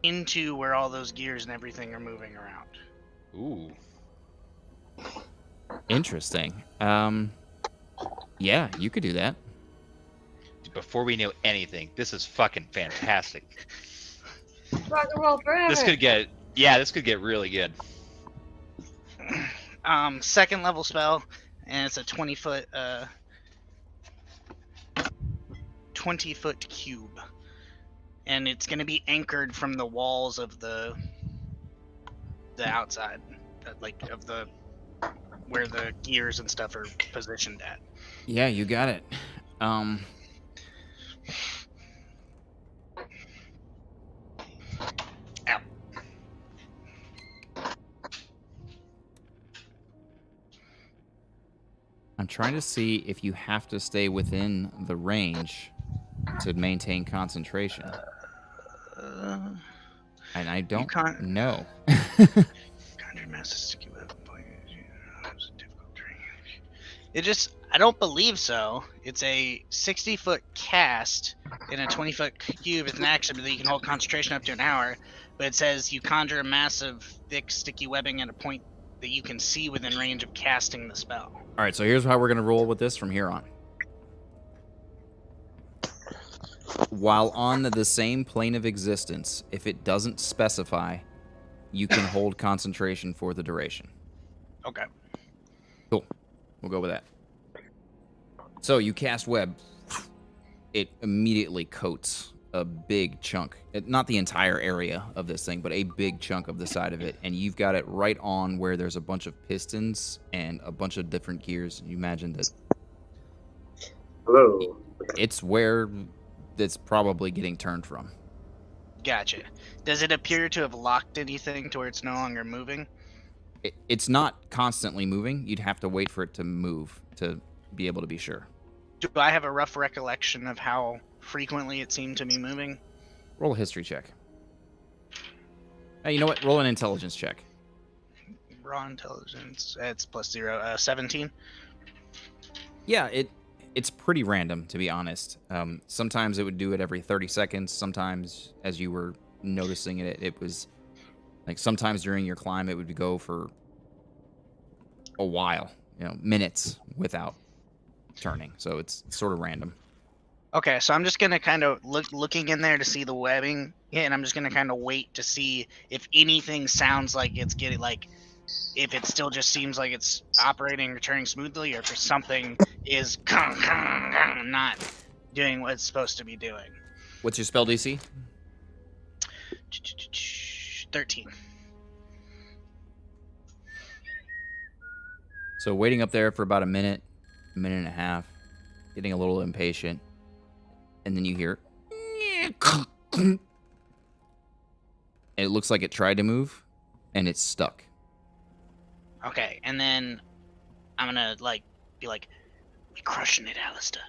into where all those gears and everything are moving around. Ooh. Interesting. Yeah, you could do that. Before we know anything, this is fucking fantastic. Rock and roll forever. This could get really good. Second level spell, and it's a 20-foot 20-foot cube, and it's going to be anchored from the walls of the outside, like of the where the gears and stuff are positioned at. Yeah, you got it. Ow. I'm trying to see if you have to stay within the range to maintain concentration. And I don't know. Conjure massive sticky web. It just, I don't believe so. It's a 60-foot cast in a 20-foot cube. It's an action that you can hold concentration up to an hour. But it says you conjure a massive, thick, sticky webbing at a point that you can see within range of casting the spell. All right, so here's how we're going to roll with this from here on. While on the same plane of existence, if it doesn't specify, you can hold concentration for the duration. Okay. Cool. We'll go with that. So you cast web. It immediately coats a big chunk. Not the entire area of this thing, but a big chunk of the side of it. And you've got it right on where there's a bunch of pistons and a bunch of different gears. You imagine that. Hello. It's where it's probably getting turned from. Gotcha. Does it appear to have locked anything to where it's no longer moving? It's not constantly moving. You'd have to wait for it to move to be able to be sure. Do I have a rough recollection of how frequently it seemed to be moving? Roll a history check. Hey, you know what? Roll an intelligence check. Raw intelligence. It's +0. 17. Yeah, it's pretty random, to be honest. Sometimes it would do it every 30 seconds. Sometimes, as you were noticing it, it was like sometimes during your climb, it would go for a while, minutes without turning. So it's sort of random. Okay, so I'm just gonna kind of looking in there to see the webbing, and I'm just gonna kind of wait to see if anything sounds like it's getting if it still just seems like it's operating or turning smoothly, or if something is not doing what it's supposed to be doing. What's your spell DC? 13. So waiting up there for about a minute and a half, getting a little impatient, and then you hear and it looks like it tried to move and it's stuck. Okay, and then I'm gonna be like, "We crushing it, Alistair."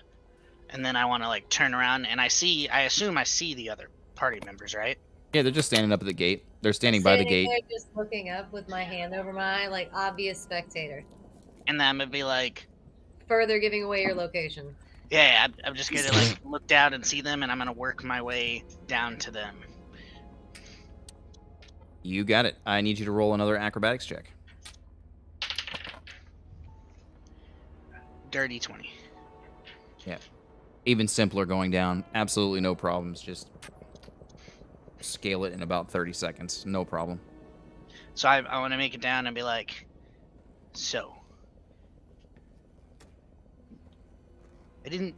And then I want to turn around and I assume I see the other party members, right? Yeah, they're just standing up at the gate. They're standing by the gate. There just looking up with my hand over my eye, obvious spectator. And then I'm gonna be like, further giving away your location. yeah, I'm just gonna look down and see them, and I'm gonna work my way down to them. You got it. I need you to roll another acrobatics check. Dirty 20. Yeah. Even simpler going down. Absolutely no problems. Just scale it in about 30 seconds. No problem. So I want to make it down and be like, so. Maybe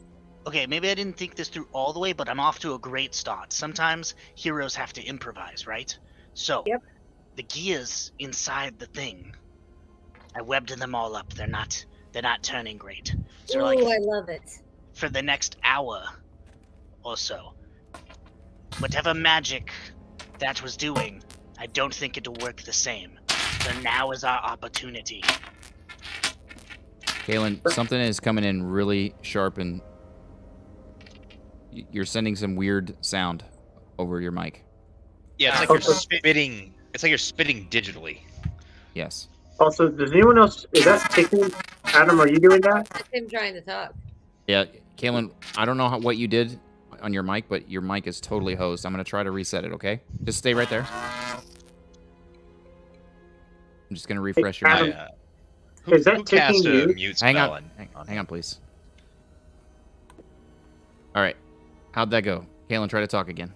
I didn't think this through all the way, but I'm off to a great start. Sometimes heroes have to improvise, right? So, yep. The gears inside the thing, I webbed them all up. They're not turning great. So Ooh, I love it. For the next hour or so, whatever magic that was doing, I don't think it'll work the same. So now is our opportunity. Kalen, something is coming in really sharp, and you're sending some weird sound over your mic. Yeah, it's like you're spitting. It's like you're spitting digitally. Yes. Also, does anyone else? Is that ticking? Adam, are you doing that? That's him trying to talk. Yeah, Kalen, I don't know what you did on your mic, but your mic is totally hosed. I'm gonna try to reset it. Okay, just stay right there. I'm just gonna refresh your mic. Is that Who cast taking a you? mute Hang spell on, hang on, please. All right, how'd that go? Kalen, try to talk again.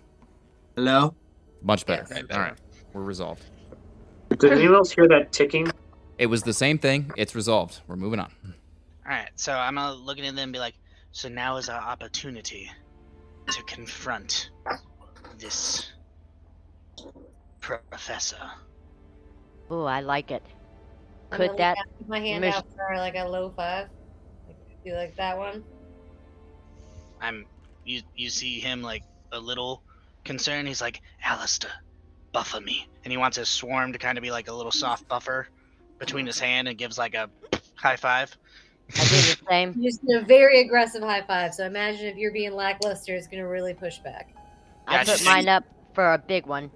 Hello? Much better. Yes. All right, we're resolved. Did anyone else hear that ticking? It was the same thing. It's resolved. We're moving on. Alright, so I'm looking at them and be like, so now is our opportunity to confront this professor. Ooh, I like it. I'm Could gonna that put my hand mission- out for like a low 5? Like, do like that one? You see him like a little concerned. He's like, Alistair, buffer me. And he wants his swarm to kind of be like a little soft buffer between his hand and gives like a high five. I do the same? You just did a very aggressive high 5. So imagine if you're being lackluster, it's gonna really push back. I Yeah, put mine up for a big one.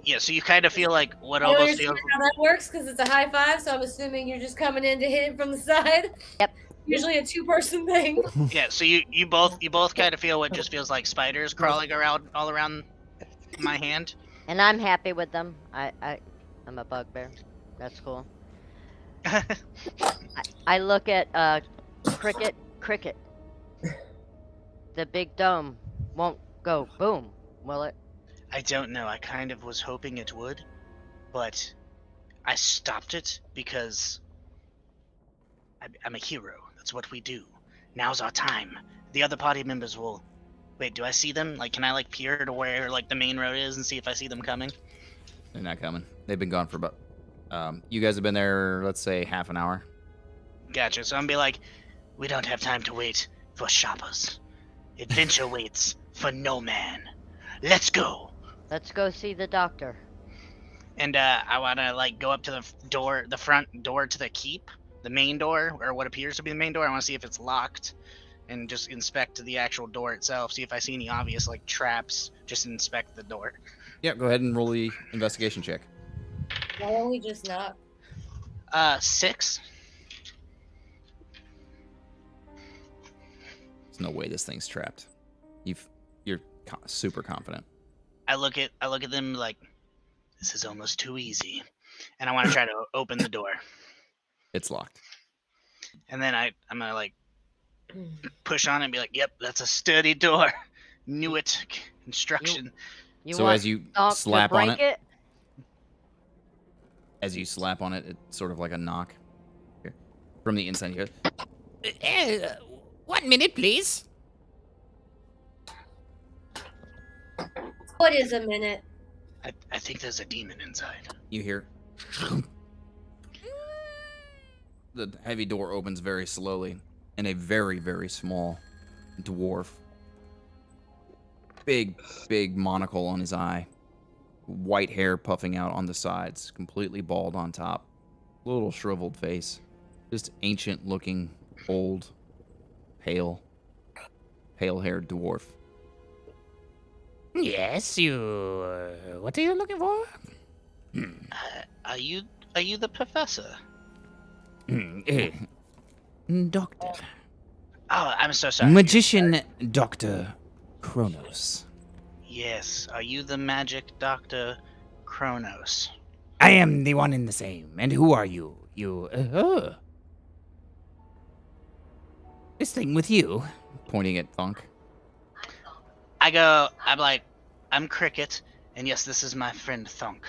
Yeah, so you kind of feel like what I almost understand feels. how that works because it's a high 5. So I'm assuming you're just coming in to hit it from the side. Yep. Usually a 2-person thing. Yeah, so you both kind of feel what just feels like spiders crawling around all around my hand. And I'm happy with them. I'm a bugbear. That's cool. I look at Cricket. The big dome won't go boom, will it? I don't know. I kind of was hoping it would, but I stopped it because I'm a hero. That's what we do. Now's our time. The other party members will. Wait, do I see them? Like, can I like peer to where like the main road is and see if I see them coming? They're not coming. They've been gone for about. You guys have been there, let's say, half an hour. Gotcha. So I'm gonna be like, we don't have time to wait for shoppers. Adventure waits for no man. Let's go. Let's go see the doctor. And I wanna like go up to the front door to the keep, the main door, or what appears to be the main door. I wanna see if it's locked, and just inspect the actual door itself. See if I see any obvious like traps. Just inspect the door. Yeah, go ahead and roll the investigation check. Why don't we just not? 6. There's no way this thing's trapped. You're super confident. I look at them like, this is almost too easy, and I want to try to open the door. It's locked. And then I'm gonna like push on it and be like, yep, that's a sturdy door. Knew it. Construction. You So want as you Doc slap to on break it, as you slap on it, it's sort of like a knock. Here. From the inside, you go, 1 minute, please. What is a minute? I think there's a demon inside. you hear. The heavy door opens very slowly, and a very, very small dwarf, big monocle on his eye, white hair puffing out on the sides, completely bald on top, little shriveled face, just ancient-looking, old, pale-haired dwarf. Yes, you. What are you looking for? Are you the professor? Doctor. Oh, I'm so sorry. Magician Dr. Kronos. Yes. Are you the magic Dr. Kronos? I am the one and the same. And who are you? This thing with you? Pointing at Thunk. I'm like, I'm Cricket, and yes, this is my friend Thunk.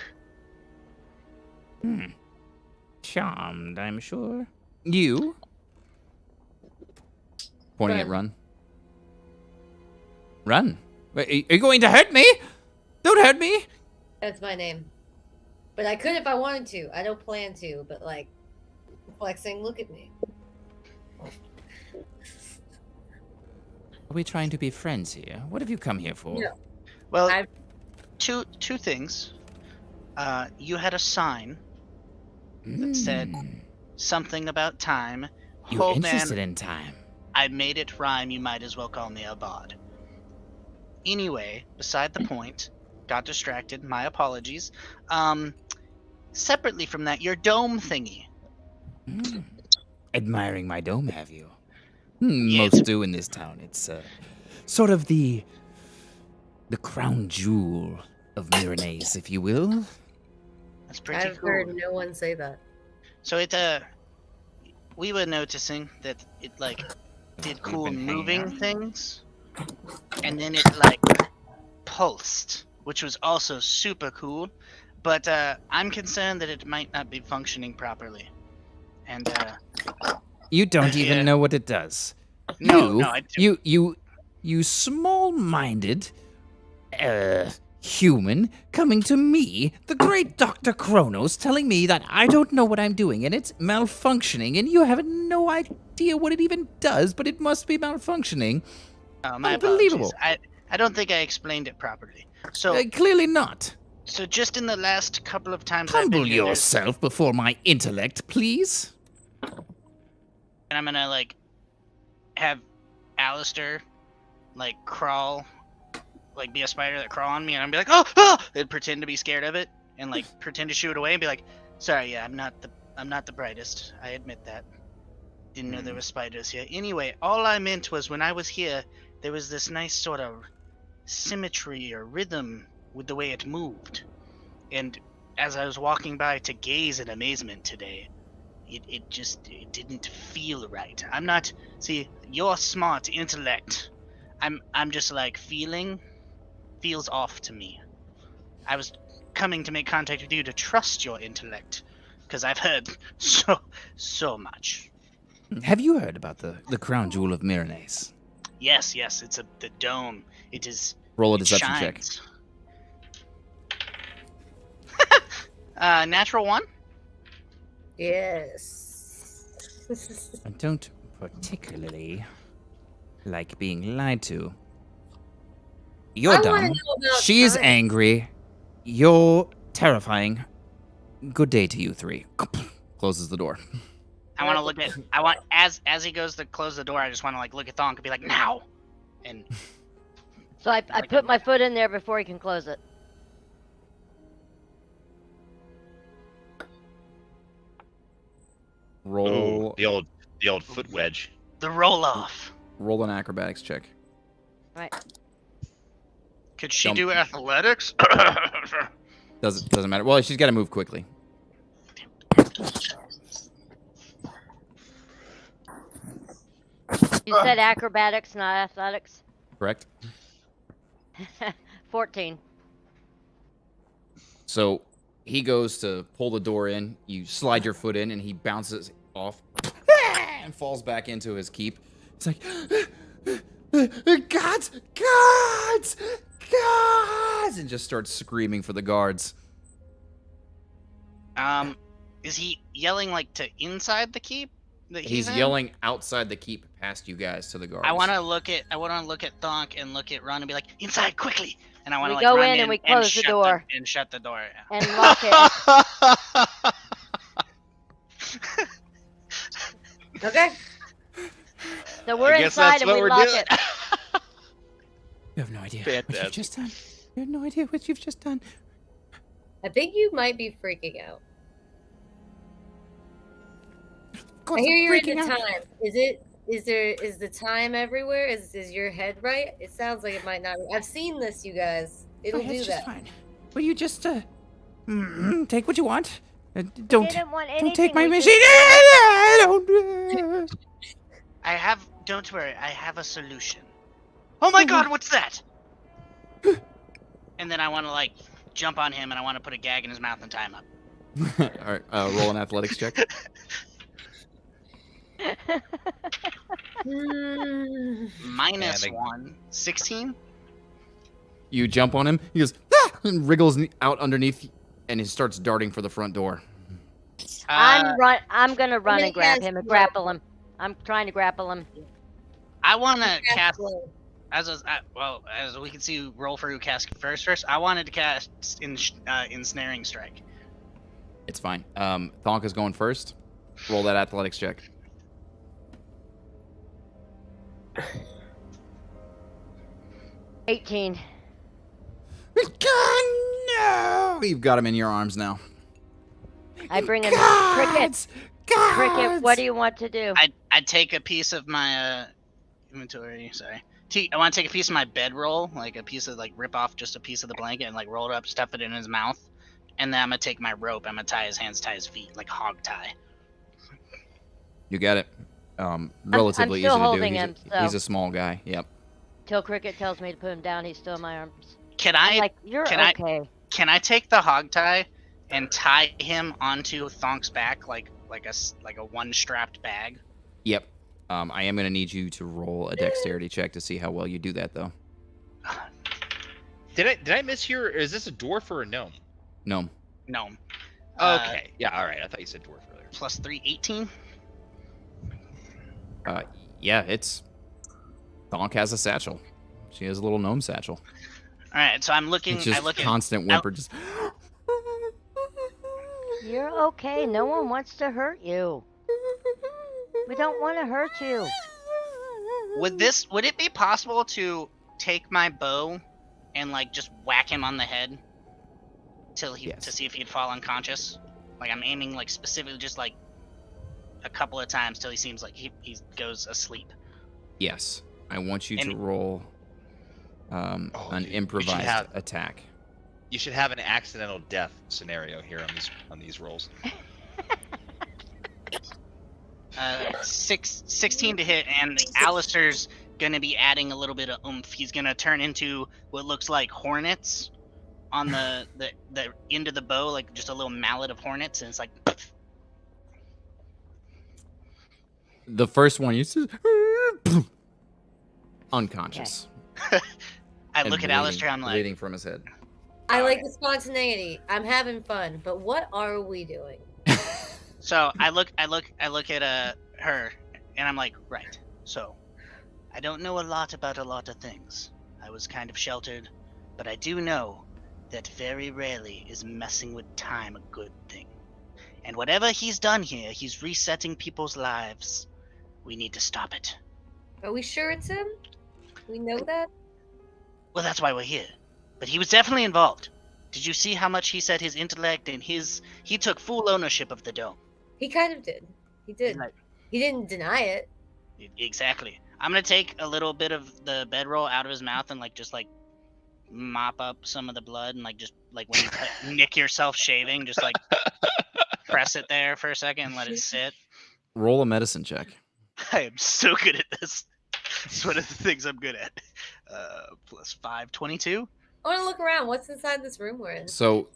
Charmed, I'm sure. You? Pointing at Run. Run. Wait, are you going to hurt me? Don't hurt me. That's my name. But I could if I wanted to. I don't plan to, but like flexing, look at me. Are we trying to be friends here? What have you come here for? No. Well, two things. You had a sign that said something about time. You're Hold interested man, in time. I made it rhyme. You might as well call me a bard. Anyway, beside the point. Got distracted. My apologies. Separately from that, your dome thingy. Admiring my dome, have you? Yes. Most do in this town. It's sort of the The crown jewel of Myranaise, if you will. That's pretty I've cool. heard no one say that. So it we were noticing that it like did cool been hanging moving out. things, and then it like pulsed, which was also super cool. But I'm concerned that it might not be functioning properly. And You don't Yeah. even know what it does. no, I do. You small-minded, human, coming to me, the great Dr. Kronos, telling me that I don't know what I'm doing and it's malfunctioning, and you have no idea what it even does, but it must be malfunctioning. Oh, my Unbelievable. apologies. I don't think I explained it properly. So Clearly not. so just in the last couple of times I've been Humble here, yourself before my intellect, please. and I'm gonna like have Alistair like crawl, like be a spider that crawl on me, and I'm be like, oh, and pretend to be scared of it, and like pretend to shoo it away, and be like, sorry, yeah, I'm not the brightest. I admit that. Didn't know there were spiders here. Anyway, all I meant was when I was here, there was this nice sort of symmetry or rhythm with the way it moved, and as I was walking by to gaze in amazement today, it didn't feel right. I'm not. See, you're smart intellect. I'm just like feels off to me. I was coming to make contact with you to trust your intellect, because I've heard so much. Have you heard about the crown jewel of Myranaise? Yes, it's the dome. It is. Roll a It deception check. shines. Natural 1. Yes. I don't particularly like being lied to. You're I wanna dumb. know about She's time. angry. You're terrifying. Good day to you three. Closes the door. I want to look at. I want as he goes to close the door. I just want to like look at Thonk and be like, now, and So I put my foot in there before he can close it. Roll Ooh, the old foot wedge. the roll off. roll an acrobatics check. Right. Could she Jump. do athletics? Doesn't matter. Well, she's got to move quickly. You said acrobatics, not athletics. Correct. 14. So he goes to pull the door in. You slide your foot in, and he bounces off and falls back into his keep. It's like, gods, gods, gods, and just starts screaming for the guards. Is he yelling like to inside the keep? That He's in? yelling outside the keep past you guys to the guards. I want to look at Thonk and look at Ron and be like, inside quickly. And I want to We like go run in and we and close the shut door. and shut the door. Yeah. And lock it. Okay. So we're I guess inside that's and what we we're lock doing. it. You have no idea what Fantastic. you've just done. You have no idea what you've just done. I think you might be freaking out. Of course I hear I'm you're in freaking the out. time. Is the time everywhere? Is your head right? It sounds like it might not. I've seen this, you guys. It'll My head's do just that. fine. Will you just take what you want? Don't Didn't want don't take anything, my we machine. just- Don't. Don't worry, I have a solution. Oh my god, what's that? And then I want to like jump on him and I want to put a gag in his mouth and tie him up. All right, roll an athletics check. Minus Yeah, they- 1. 16? You jump on him. He goes and wriggles out underneath, and he starts darting for the front door. I'm gonna run many and grab cats him and do you have? grapple him. I'm trying to grapple him. I want to cast Absolutely. as we can see, roll for who cast first. I wanted to cast ensnaring strike. It's fine. Thonka's going first. Roll that athletics check. 18. No! You've got him in your arms now. I bring in Cricket. Cricket, what do you want to do? I take a piece of my inventory. Sorry, I want to take a piece of my bedroll, like a piece of rip off just a piece of the blanket and roll it up, stuff it in his mouth, and then I'm gonna take my rope. I'm gonna tie his hands, tie his feet, like hog tie. You got it. Relatively still easy to do. holding him, He's so- a small guy. Yep. Till Cricket tells me to put him down, he's still in my arms. Can I'm I? like, you're can okay. Can I take the hog tie and tie him onto Thonk's back like a one strapped bag? Yep. I am going to need you to roll a dexterity check to see how well you do that, though. Did I mishear? Is this a dwarf or a gnome? Gnome. Gnome. Okay. Yeah. All right. I thought you said dwarf earlier. Plus 3, 18. Yeah, it's... Thonk has a satchel. She has a little gnome satchel. All right, so I'm looking. It's just I look constant whimper. Just... You're okay. No one wants to hurt you. We don't want to hurt you. Would it be possible to take my bow and just whack him on the head till he Yes. to see if he'd fall unconscious? Like I'm aiming specifically just a couple of times till he seems like he goes asleep. Yes. I want you to And- roll an dude, we improvised should have- attack. You should have an accidental death scenario here on these rolls. 16 to hit, and Alistair's gonna be adding a little bit of oomph. He's gonna turn into what looks like hornets on the end of the bow, like just a little mallet of hornets, and it's like. The first one, you see... unconscious. I And look at bleeding- Alistair, I'm like, bleeding from his head. I like the spontaneity. I'm having fun, but what are we doing? so I look at her, and I'm like, right. So, I don't know a lot about a lot of things. I was kind of sheltered, but I do know that very rarely is messing with time a good thing. And whatever he's done here, he's resetting people's lives. We need to stop it. Are we sure it's him? We know that? Well, that's why we're here. But he was definitely involved. Did you see how much he said his intellect and he took full ownership of the dome? He kind of did. He did. Right. He didn't deny it. Exactly. I'm gonna take a little bit of the bedroll out of his mouth and just mop up some of the blood and just when you nick yourself shaving, just press it there for a second and let it sit. Roll a medicine check. I am so good at this. It's one of the things I'm good at. Plus 5, 22. I want to look around. What's inside this room we're in? So,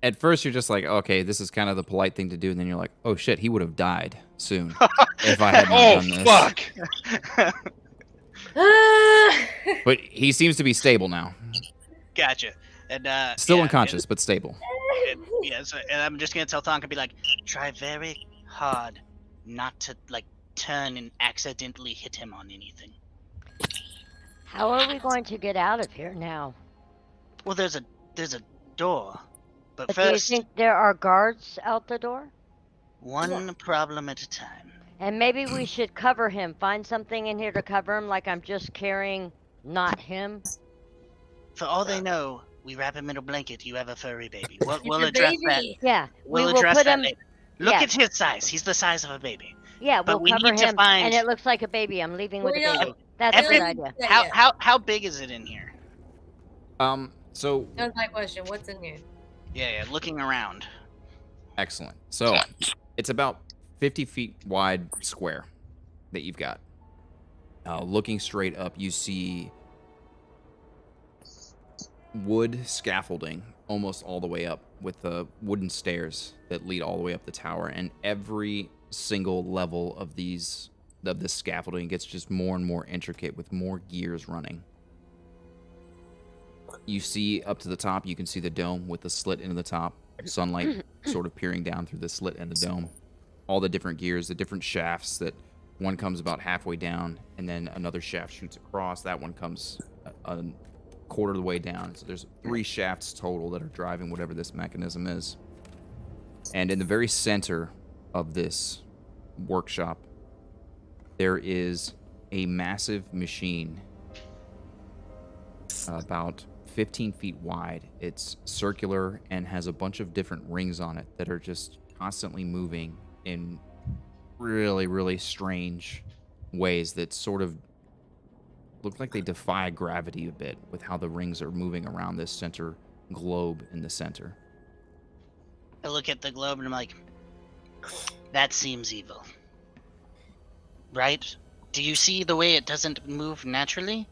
at first, you're just like, okay, this is kind of the polite thing to do. And then you're like, oh, shit, he would have died soon if I had not done this. Fuck! But he seems to be stable now. Gotcha. And Still yeah, unconscious, but stable. and I'm just gonna tell Thonk and be like, try very hard not to turn and accidentally hit him on anything. How are we going to get out of here now? Well, there's a door, but Do you first think there are guards out the door? one problem at a time. And maybe we should cover him. Find something in here to cover him, like I'm just carrying not him. For all they know, we wrap him in a blanket. You have a furry baby. We'll Your address that. baby. Yeah, We'll we will address put that him. later. Look yeah. at his size. He's the size of a baby. Yeah, but we'll we cover need to him, find- and it looks like a baby. I'm leaving with We a don't- baby. That's a Every- good idea. Yeah. How big is it in here? So, That was my question. What's in here? Yeah, looking around. excellent. So, it's about 50 feet wide square that you've got. Looking straight up, you see wood scaffolding almost all the way up with the wooden stairs that lead all the way up the tower, and every single level of this scaffolding gets just more and more intricate with more gears running. You see up to the top, you can see the dome with the slit into the top, sunlight sort of peering down through the slit in the dome. All the different gears, the different shafts that one comes about halfway down, and then another shaft shoots across. That one comes a quarter of the way down. So there's 3 shafts total that are driving whatever this mechanism is. And in the very center of this workshop, there is a massive machine about 15 feet wide. It's circular and has a bunch of different rings on it that are just constantly moving in really, really strange ways that sort of look like they defy gravity a bit with how the rings are moving around this center globe in the center. I look at the globe and I'm like, that seems evil. Right? Do you see the way it doesn't move naturally?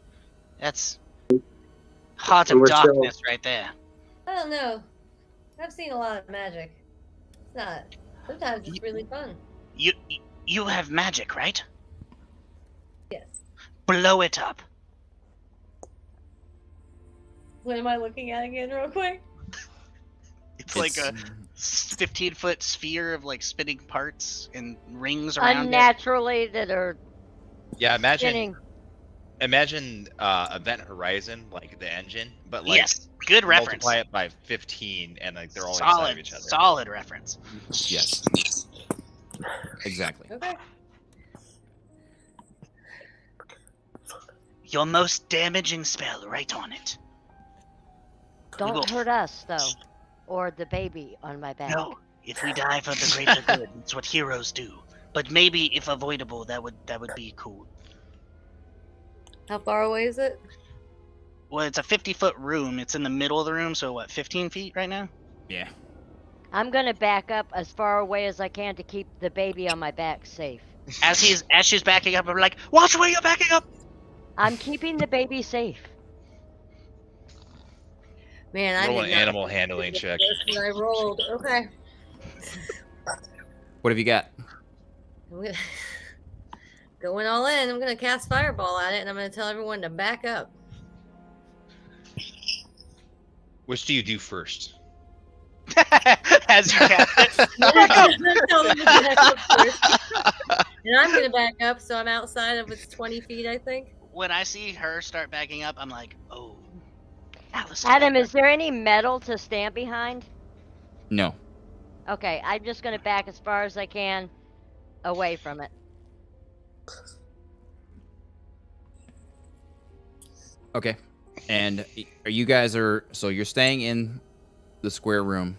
That's heart And of we're still- darkness right there. I don't know. I've seen a lot of magic. It's not. Sometimes it's really fun. You have magic, right? Yes. Blow it up. What am I looking at again, real quick? It's like a 15-foot sphere of like spinning parts and rings around Unnaturally that are Yeah, spinning. imagine Event Horizon, like the engine, but it. like Yes, good reference. multiply it by 15, and like they're all inside of Solid, each other. solid reference. Yes. Exactly. Okay. Your most damaging spell, right on it. Don't will- hurt us though, or the baby on my back. No, if we die for the greater good, it's what heroes do. But maybe, if avoidable, that would be cool. How far away is it? Well, it's a 50-foot room. It's in the middle of the room, so what, 15 feet right now? Yeah. I'm gonna back up as far away as I can to keep the baby on my back safe. As she's backing up, I'm like, watch where you're backing up. I'm keeping the baby safe. Man, I Roll did an not animal handling check. That's what I rolled. Okay. What have you got? I'm gonna going all in. I'm gonna cast fireball at it, and I'm gonna tell everyone to back up. Which do you do first? As you cast it. I'm gonna tell them to back up first. And I'm gonna back up, so I'm outside of its 20 feet, I think. When I see her start backing up, I'm like, oh. Alice. Adam, is there any metal to stand behind? No. Okay, I'm just gonna back as far as I can away from it. Okay. And you guys so you're staying in the square room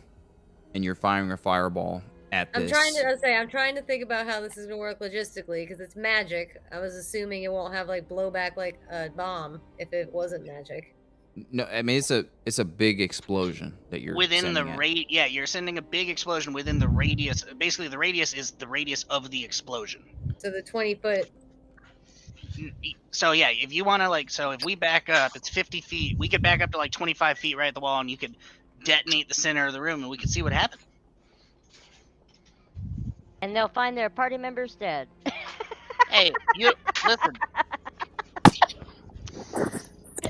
and you're firing a fireball at this. I'm trying to think about how this is gonna work logistically because it's magic. I was assuming it won't have like blowback like a bomb if it wasn't magic. No, I mean it's a big explosion that you're within the sending at. yeah, you're sending a big explosion within the radius. Basically, the radius is the radius of the explosion. So the 20-foot. So yeah, if you want to so if we back up, it's 50 feet. We could back up to like 25 feet right at the wall, and you could detonate the center of the room, and we could see what happens. And they'll find their party members dead. Hey, you listen.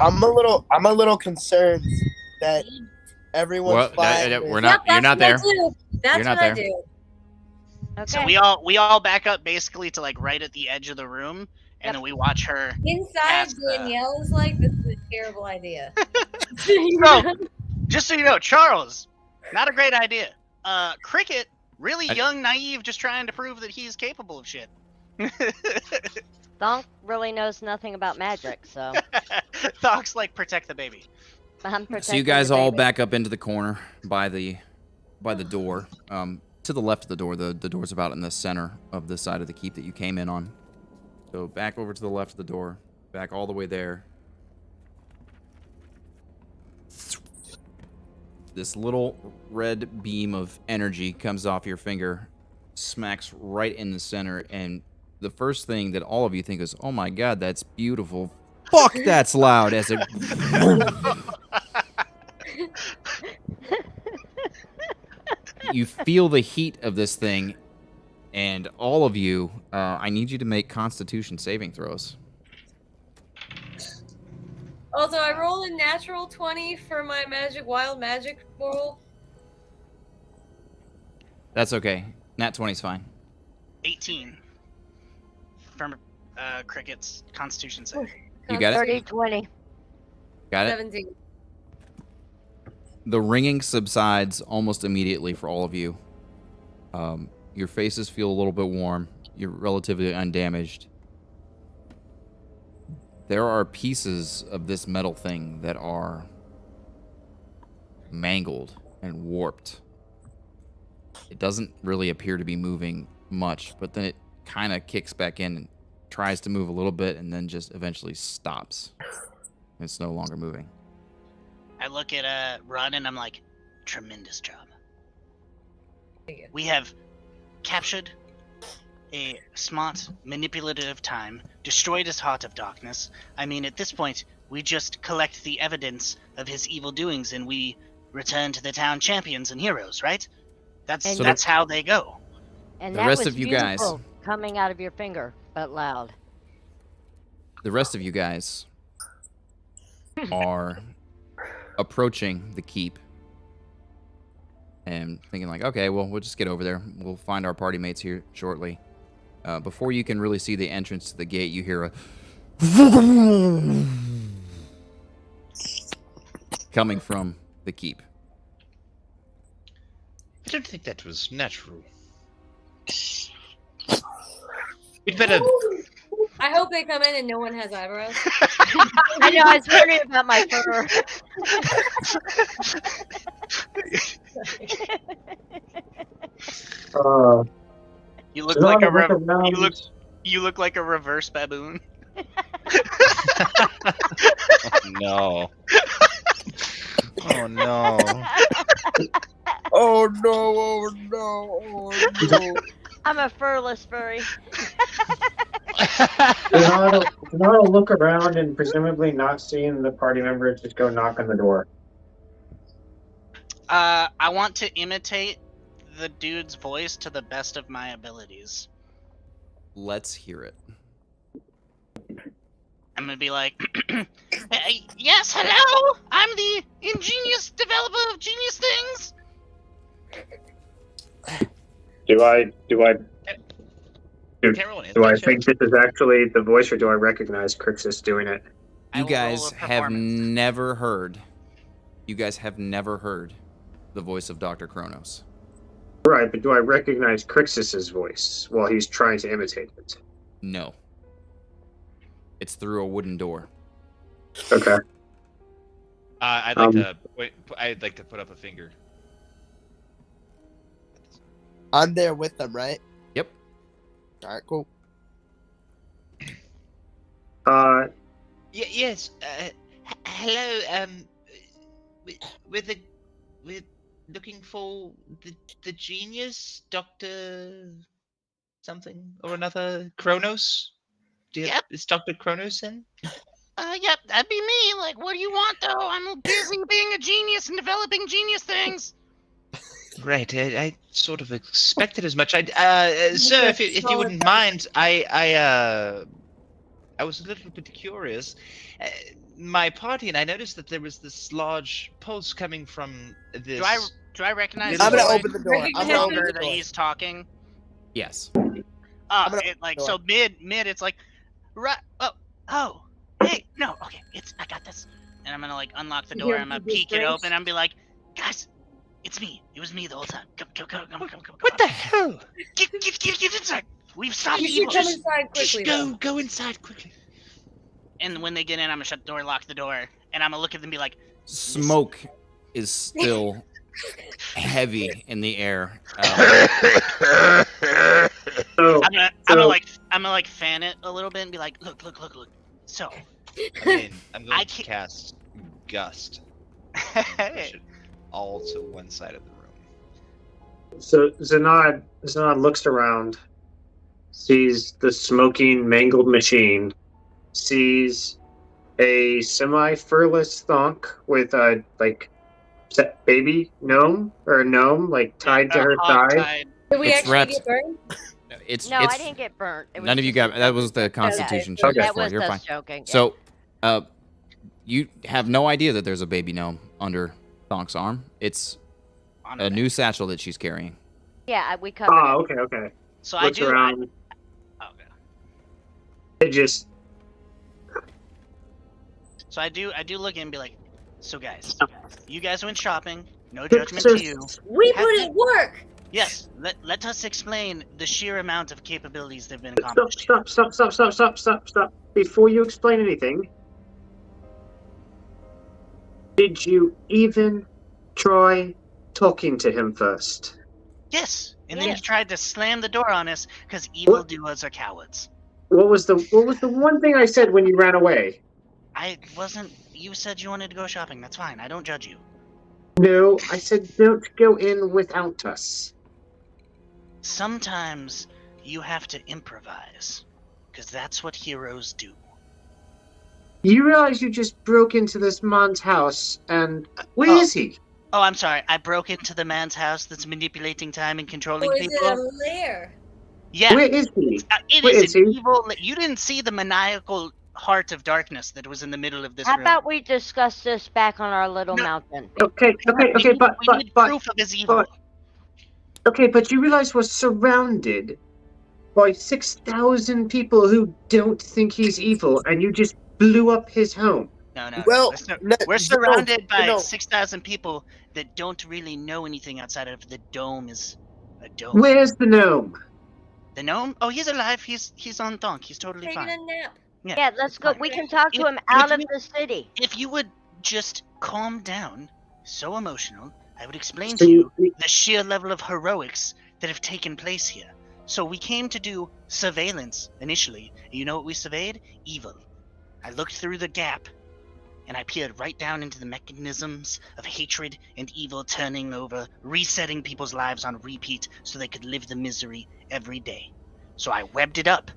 I'm a little concerned that everyone's Well, fine. we're not. You're not there. That's You're not what I there. do. Okay. So we all back up basically to like right at the edge of the room, and then we watch her. Inside, Cast, Danielle is like, this is a terrible idea. So, just so you know, Charles, not a great idea. Cricket, really young, naive, just trying to prove that he's capable of shit. Thonk really knows nothing about magic, so Thonk's like, protect the baby. I'm protecting So you guys the all baby. back up into the corner by the door. To the left of the door. The door's about in the center of the side of the keep that you came in on. So back over to the left of the door. Back all the way there. This little red beam of energy comes off your finger, smacks right in the center, and the first thing that all of you think is, oh my god, that's beautiful. Fuck, that's loud, as it... You feel the heat of this thing, and all of you, I need you to make Constitution saving throws. Also, I rolled a natural 20 for my wild magic roll. That's okay. Nat 20's fine. 18 from Cricket's Constitution save. You got it? 30-20. Got it? 17. The ringing subsides almost immediately for all of you. Your faces feel a little bit warm. You're relatively undamaged. There are pieces of this metal thing that are mangled and warped. It doesn't really appear to be moving much, but then it kind of kicks back in and tries to move a little bit and then just eventually stops. It's no longer moving. I look at Run and I'm like, tremendous job. We have captured a smart, manipulative time, destroyed his heart of darkness. I mean, at this point, we just collect the evidence of his evil doings and we return to the town champions and heroes, right? That's how they go. And The that rest was of you guys- beautiful coming out of your finger, but loud. The rest of you guys are approaching the keep and thinking like, okay, well, we'll just get over there. We'll find our party mates here shortly. Before you can really see the entrance to the gate, you hear a coming from the keep. I don't think that was natural. We'd better. I hope they come in and no one has eyebrows. I know, I was wondering about my fur. You look There's like not a enough around. you look like a reverse baboon. No. Oh no. Oh no! Oh no! Oh no! I'm a furless furry. Donald look around and presumably not seeing the party members just go knock on the door. I want to imitate the dude's voice to the best of my abilities. Let's hear it. I'm gonna be like, yes, hello! I'm the ingenious developer of genius things! Do I Carol, think this is actually the voice, or do I recognize Crixus doing it? I You will roll guys a have performance. never heard. You guys have never heard the voice of Dr. Kronos. Right, but do I recognize Crixus's voice while he's trying to imitate it? No. It's through a wooden door. Okay. I'd like to put up a finger. I'm there with them, right? Yep. All right, cool. Yes. Hello. We're looking for the genius, Dr. something or another, Kronos. Yep. Is Dr. Kronos in? Yep, that'd be me. Like, what do you want, though? I'm busy being a genius and developing genius things. Right. I sort of expected as much. Sir, if you wouldn't mind, I was a little bit curious. My party, and I noticed that there was this large pulse coming from this. Do I recognize? I'm gonna the open the door. I'm gonna open longer the that door. he's talking. Yes. So mid, it's like, right? Oh, hey, no, okay, I got this. And I'm gonna like unlock the door. I'm gonna peek it open. I'm gonna be like, guys, it's me. It was me the whole time. Come. What the hell? Get inside. We've stopped You evil. should come inside quickly, Just go inside quickly. And when they get in, I'm gonna shut the door, lock the door, and I'm gonna look at them and be like, Smoke is still heavy in the air. I'm gonna like fan it a little bit and be like, look. So, I'm going I to can't- cast Gust. hey, Push it all to one side of the room. So Zanad looks around, sees the smoking, mangled machine, sees a semi-furless thonk with a baby gnome or a gnome tied to her side. Did we It's actually wrapped- get burned? No, I didn't get burnt. It was None of you just- got. That was the Constitution check. That before. was You're us fine. joking. yeah. So, you have no idea that there's a baby gnome under Thonk's arm. It's a new satchel that she's carrying. Yeah, we covered Oh, it. okay. So I Looks do. around. Okay. It just So I do look and be like, so guys, you guys went shopping. No judgment to you. We put in work. Yes, let us explain the sheer amount of capabilities that have been stop, accomplished. stop. Before you explain anything, did you even try talking to him first? Yes, and then he tried to slam the door on us because evildoers are cowards. What was the one thing I said when you ran away? I wasn't. You said you wanted to go shopping. That's fine. I don't judge you. No, I said don't go in without us. Sometimes you have to improvise, because that's what heroes do. You realize you just broke into this man's house, and where is he? Oh, I'm sorry. I broke into the man's house that's manipulating time and controlling Or is people. it a lair? Yeah. Where is he? It Where is is an he? evil. You didn't see the maniacal heart of darkness that was in the middle of this How room. about we discuss this back on our little No. mountain? Okay, We need but proof of his evil. okay, but you realize we're surrounded by 6,000 people who don't think he's evil, and you just blew up his home. No. Well, We're surrounded by no. 6,000 people that don't really know anything outside of the dome is a dome. Where's the gnome? The gnome? Oh, he's alive. He's on Donk. He's totally Taking fine. a nap. Yeah, let's go. fine. We can talk to If- him out if of you- the city. If you would just calm down, so emotional, I would explain So to you you- the sheer level of heroics that have taken place here. So we came to do surveillance initially. And you know what we surveyed? Evil. I looked through the gap, and I peered right down into the mechanisms of hatred and evil turning over, resetting people's lives on repeat so they could live the misery every day. So I webbed it up,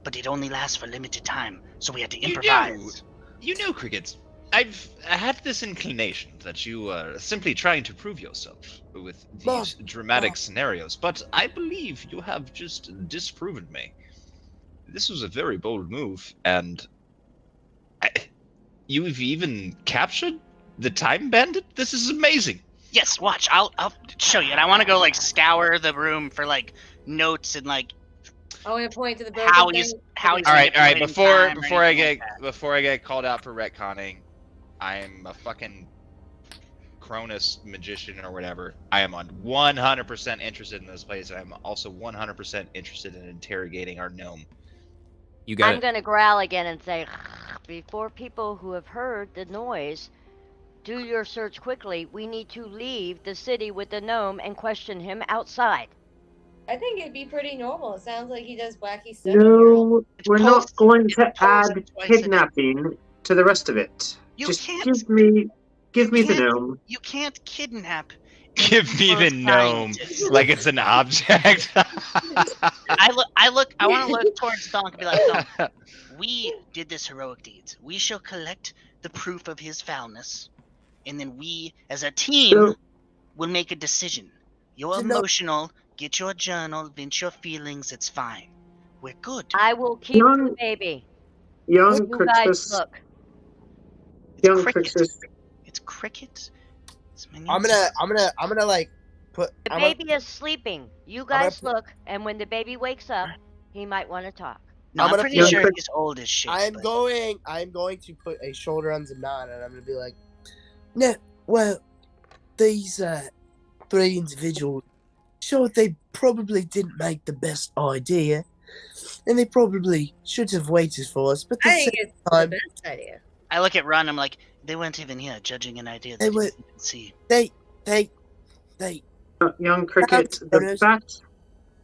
but it only lasts for limited time, so we had to improvise. You know, Cricket, I had this inclination that you were simply trying to prove yourself with these dramatic scenarios, but I believe you have just disproven me. This was a very bold move, and you've even captured the time bandit? This is amazing. Yes, watch. I'll show you. And I want to go like scour the room for like notes and like I want to point to the broken how thing. he's All right. manipulating Before time or before I anything get like that. before I get called out for retconning, I'm a fucking Cronus magician or whatever. I am on 100% interested in this place, and I'm also 100% interested in interrogating our gnome. You got I'm it. gonna growl again and say, before people who have heard the noise do your search quickly, we need to leave the city with the gnome and question him outside. I think it'd be pretty normal. It sounds like he does wacky stuff. in here. No, we're not going to it's posted add twice a day. kidnapping to the rest of it. You Just can't- give me the can't- gnome. You can't kidnap. Give me the gnome like it's an object. I want to look towards Donk and be like, Donk, we did this heroic deeds. We shall collect the proof of his foulness, and then we, as a team, So- will make a decision. You're So no- emotional. Get your journal. Vent your feelings. It's fine. We're good. I will keep Young- the baby. Young You guys Crixus, look. It's young cricket. Crixus, It's cricket. It's I'm minions. gonna like put. The I'm gonna- baby is sleeping. You gonna guys put- look, and when the baby wakes up, he might want to talk. No, I'm I'm gonna pretty feel- sure he's old as shit. I'm but- going to put a shoulder on Zanan, and I'm gonna be like, no, well, these three individuals, sure, they probably didn't make the best idea, and they probably should have waited for us, but I at think the same it's the time, best idea. I look at Run. I'm like, they weren't even here judging an idea They they were- didn't even see. they young Cricket, the Bonus. fact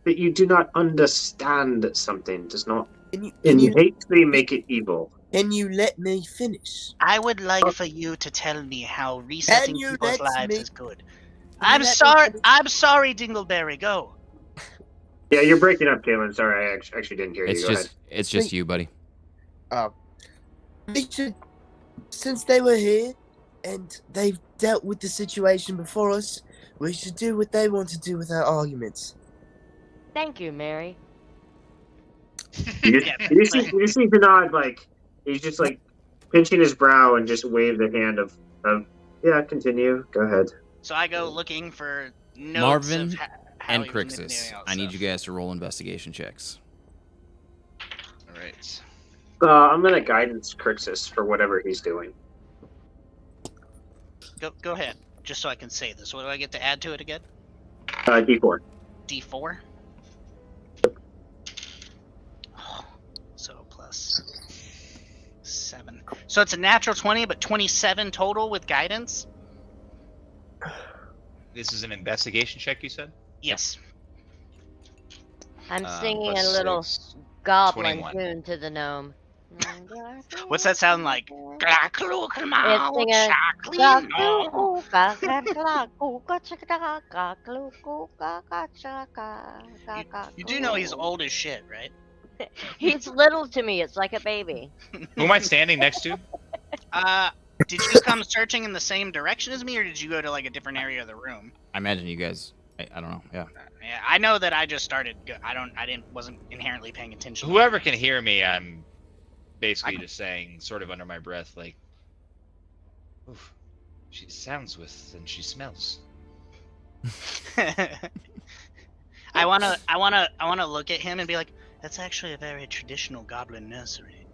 that you do not understand something does not can you innately make it evil. can you let me finish? I would like for you to tell me how resetting you people's let lives me- is good. you I'm let me sorry. finish? I'm sorry, Dingleberry. Go. Yeah, you're breaking up, Kalen. Sorry, I actually didn't hear It's you. Go just it's just you, buddy. They should, since they were here and they've dealt with the situation before us, we should do what they want to do with our arguments. Thank you, Mary. You Yeah, you see Bernard, like, he's just, like, pinching his brow and just wave the hand of yeah, continue. Go ahead. So I go looking for notes Marvin of how And he was Crixus, manipulating all I need stuff. you guys to roll investigation checks. All right. I'm gonna guidance Crixus for whatever he's doing. Go ahead, just so I can say this. What do I get to add to it again? D4. D4. Oh, so plus 7. So it's a natural 20, but 27 total with guidance. This is an investigation check, you said? Yes. I'm singing a Plus little 6. goblin 21. tune to the gnome. What's that sound like? It's singing. You do know he's old as shit, right? He's little to me. It's like a baby. Who am I standing next to? Did you come searching in the same direction as me, or did you go to like a different area of the room? I imagine you guys. I don't know. Yeah. Yeah, I know that I just started. Wasn't inherently paying attention. Whoever can hear me, I'm basically just saying, sort of under my breath, like, "Oof, she sounds worse than she smells." I wanna look at him and be like, that's actually a very traditional goblin nursery.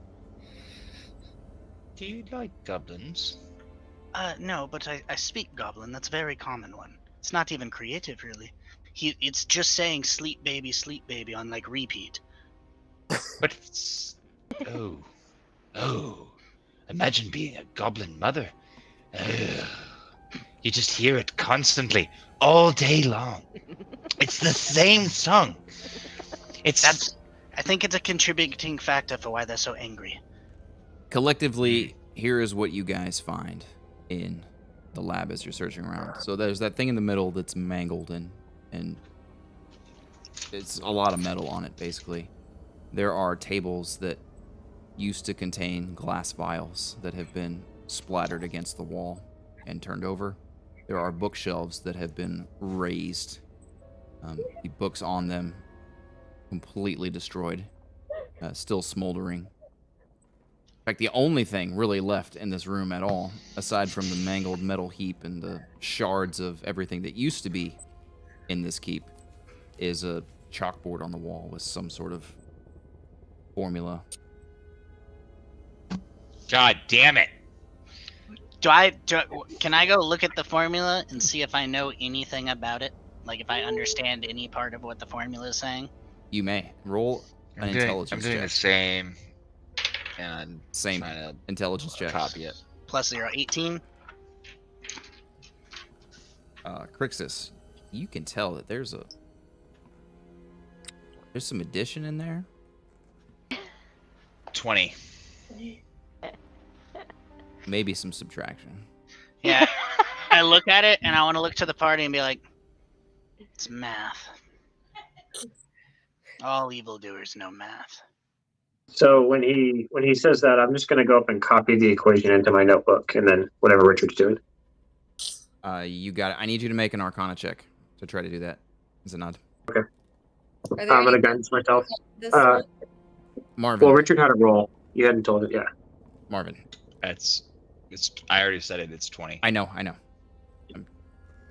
Do you like goblins? No, but I speak goblin. That's a very common one. It's not even creative, really. It's just saying sleep baby on like repeat. But it's... Oh. Imagine being a goblin mother. Ugh. You just hear it constantly, all day long. It's the same song. I think it's a contributing factor for why they're so angry. Collectively, here is what you guys find in the lab as you're searching around. So there's that thing in the middle that's mangled and it's a lot of metal on it, basically. There are tables that used to contain glass vials that have been splattered against the wall and turned over. There are bookshelves that have been raised. The books on them completely destroyed, still smoldering. In fact, the only thing really left in this room at all, aside from the mangled metal heap and the shards of everything that used to be in this keep, is a chalkboard on the wall with some sort of formula. God damn it. Can I go look at the formula and see if I know anything about it? Like if I understand any part of what the formula is saying? You may. Roll an intelligence I'm doing check. the same. And Same trying to intelligence check. copy it. Plus 0, 18. Crixus, you can tell that there's some addition in there. 20. Maybe some subtraction. Yeah. I look at it and I want to look to the party and be like, it's math. All evildoers know math. So when he says that, I'm just going to go up and copy the equation into my notebook, and then whatever Richard's doing. You got it. I need you to make an Arcana check to try to do that. Is it not? Okay. Are there I'm going to any- guidance myself. This one? Marvin. Well, Richard had a roll. You hadn't told it, yeah. Marvin. I already said it. It's 20. I know.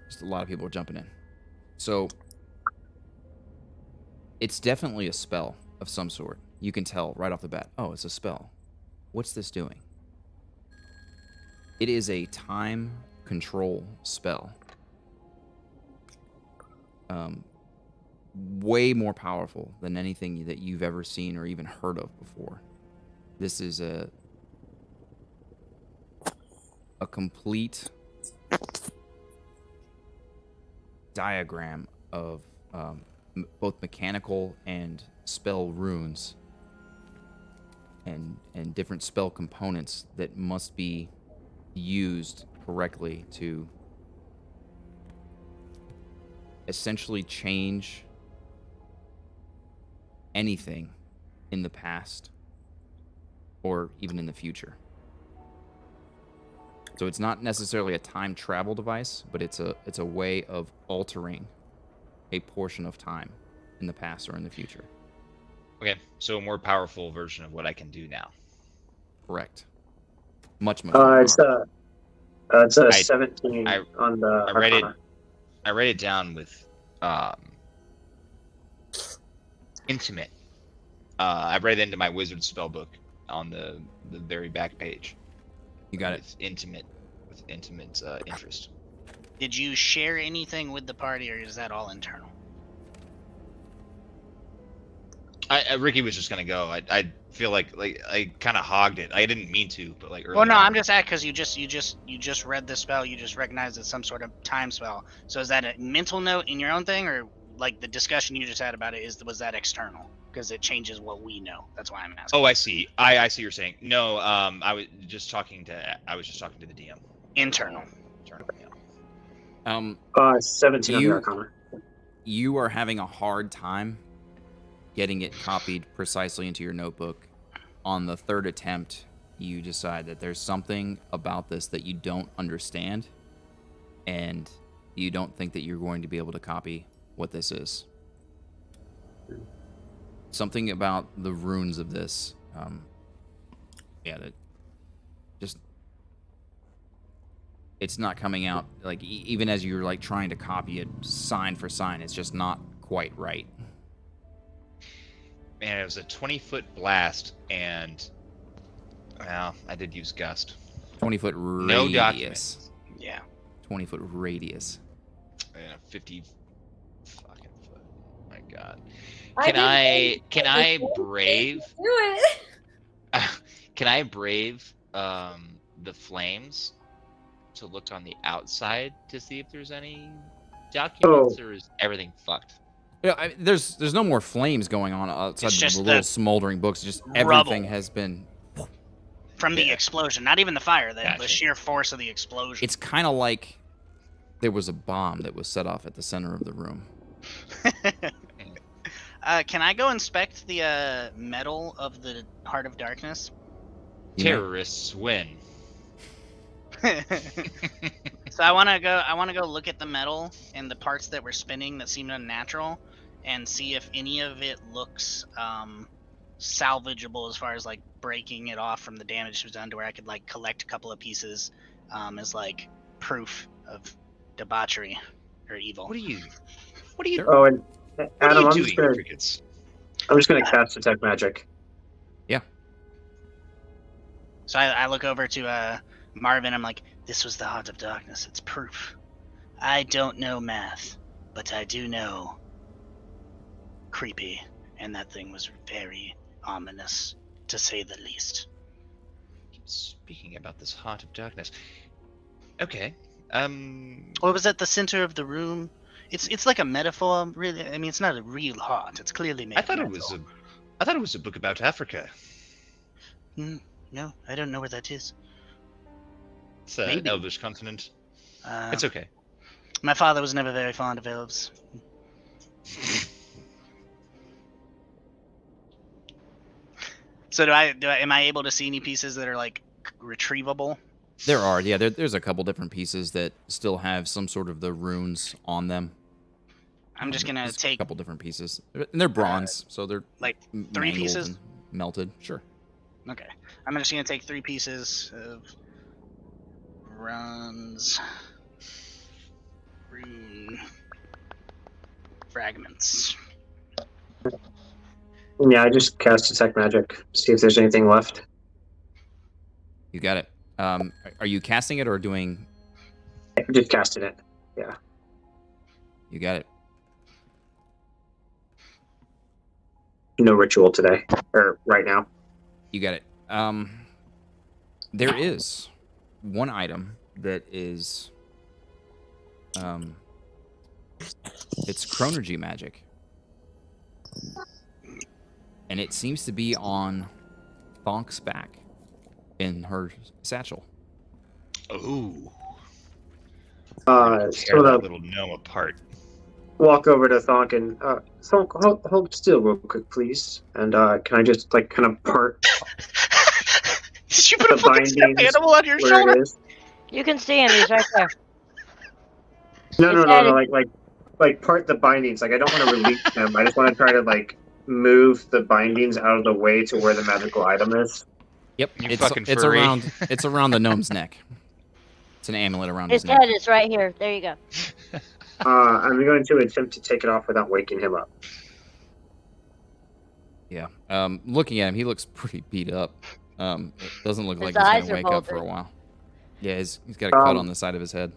Just a lot of people are jumping in. So it's definitely a spell of some sort. You can tell right off the bat. Oh, it's a spell. What's this doing? It is a time control spell. Way more powerful than anything that you've ever seen or even heard of before. This is a complete diagram of both mechanical and spell runes and different spell components that must be used correctly to essentially change anything in the past or even in the future. So it's not necessarily a time travel device, but it's a way of altering a portion of time in the past or in the future. Okay, so a more powerful version of what I can do now. Correct. Much more It's a 17 on the I read it. Arcana. I read it down with intimate. I read it into my wizard spell book on the very back page. You got it. With intimate interest. Did you share anything with the party, or is that all internal? Ricky was just gonna go. I feel like I kind of hogged it. I didn't mean to, but like. Well, no, I'm just asking because you just read the spell. You just recognized it's some sort of time spell. So is that a mental note in your own thing, or like the discussion you just had about it was that external? because it changes what we know. That's why I'm asking. Oh, I see. I see what you're saying. No, I was just talking to the DM. Internal. Yeah. 17 on the Arcana. You are having a hard time getting it copied precisely into your notebook. On the third attempt, you decide that there's something about this that you don't understand, and you don't think that you're going to be able to copy what this is. Something about the runes of this, that just, it's not coming out, like, even as you're, like, trying to copy it sign for sign, it's just not quite right. Man, it was a 20-foot blast, and well, I did use gust. 20-foot radius. No documents. Yeah. 20-foot radius. Yeah, 50 fucking foot. My God. I Can I brave? Do it. Can I brave the flames to look on the outside to see if there's any documents, or is everything fucked? Yeah, there's no more flames going on outside It's just the little the smoldering books. Just rubble. everything has been. From the explosion, not even the fire, the Gotcha. sheer force of the explosion. It's kind of like there was a bomb that was set off at the center of the room. Can I go inspect the metal of the Heart of Darkness? Terrorists win. So I want to go look at the metal and the parts that were spinning that seemed unnatural, and see if any of it looks salvageable as far as like breaking it off from the damage it was done, to where I could like collect a couple of pieces as like proof of debauchery or evil. What are you? Oh, and What Adam, are I'm you just doing, gonna crickets? cast Detect Magic. So I look over to Marvin. I'm like, this was the Heart of Darkness. It's proof. I don't know math, but I do know creepy, and that thing was very ominous, to say the least. Keep speaking about this Heart of Darkness. Okay. What was at the center of the room? It's like a metaphor, really. I mean, it's not a real heart. It's clearly made. I thought it was a book about Africa. No, I don't know where that is. It's an Maybe. elvish continent. It's okay. My father was never very fond of elves. So am I able to see any pieces that are like retrievable? There are, yeah. There's a couple different pieces that still have some sort of the runes on them. I'm just gonna There's take a couple different pieces, and they're bronze, so they're like 3 mangled pieces. and melted. Sure. Okay, I'm just gonna take 3 pieces of bronze rune fragments. Yeah, I just cast Detect Magic. See if there's anything left. You got it. Are you casting it or doing? I just casted it. Yeah. You got it. No ritual today, or right now. You got it. There is one item that is, it's chronergy magic, and it seems to be on Thonk's back in her satchel. Ooh. So Tear that the little gnome apart. walk over to Thonk and Thonk, hold still real quick, please. And can I just like kind of part Did you put the a fucking stuffed bindings animal on your where shoulder? it is? You can see him. He's right there. No, It's like part the bindings. Like I don't want to release them. I just want to try to like move the bindings out of the way to where the magical item is. Yep, You it's fucking furry. around the gnome's neck. It's an amulet around His his neck. head is right here. There you go. I'm going to attempt to take it off without waking him up. Yeah. Looking at him, he looks pretty beat up. It doesn't look His like he's eyes gonna are wake up for a bulging. while. Yeah, he's got a cut Um, on the side of his head.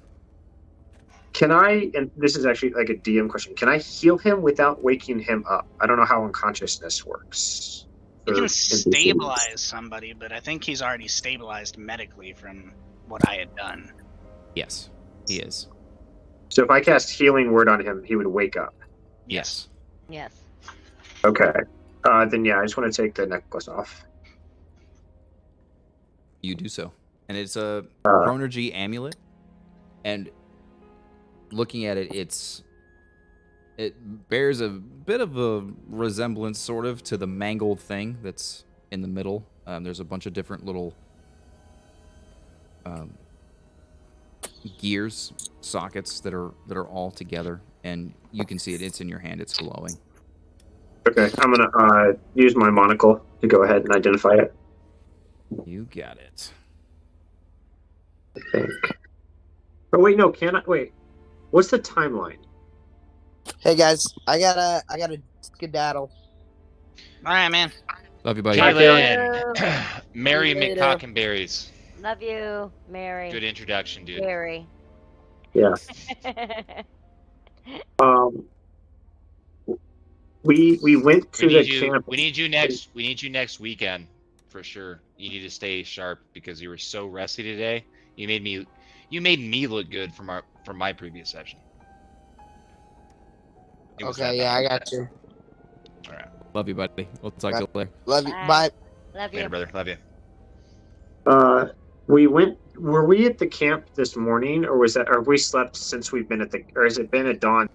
Can I, and this is actually like a DM question, can I heal him without waking him up? I don't know how unconsciousness works. You for can NPCs. stabilize somebody, but I think he's already stabilized medically from what I had done. Yes, he is. So if I cast Healing Word on him, he would wake up. Yes. Yes. Okay. Then yeah, I just want to take the necklace off. You do so. And it's a Uh, Chronergy amulet. And looking at it, it bears a bit of a resemblance, sort of, to the mangled thing that's in the middle. There's a bunch of different little gears, sockets that are all together, and you can see it. It's in your hand. It's glowing. Okay, I'm gonna use my monocle to go ahead and identify it. You got it. I think. Oh wait, no, can I? Wait, what's the timeline? Hey guys, I gotta skedaddle. All right, man. Love you, buddy. Jalen, Mary See you later. McCockenberries. Love you, Mary. Good introduction, dude. Gary. Yeah. We went to the camp. We need you next weekend for sure. You need to stay sharp because you were so rusty today. You made me look good from my previous session. It was that Okay, yeah, I bad. got you. All right. Love you, buddy. We'll talk to you later. Love you. Bye. Bye. Love you. Later, brother. Love you. We went. Were we at the camp this morning, or was that? Or have we slept since we've been at the? Or has it been at dawn?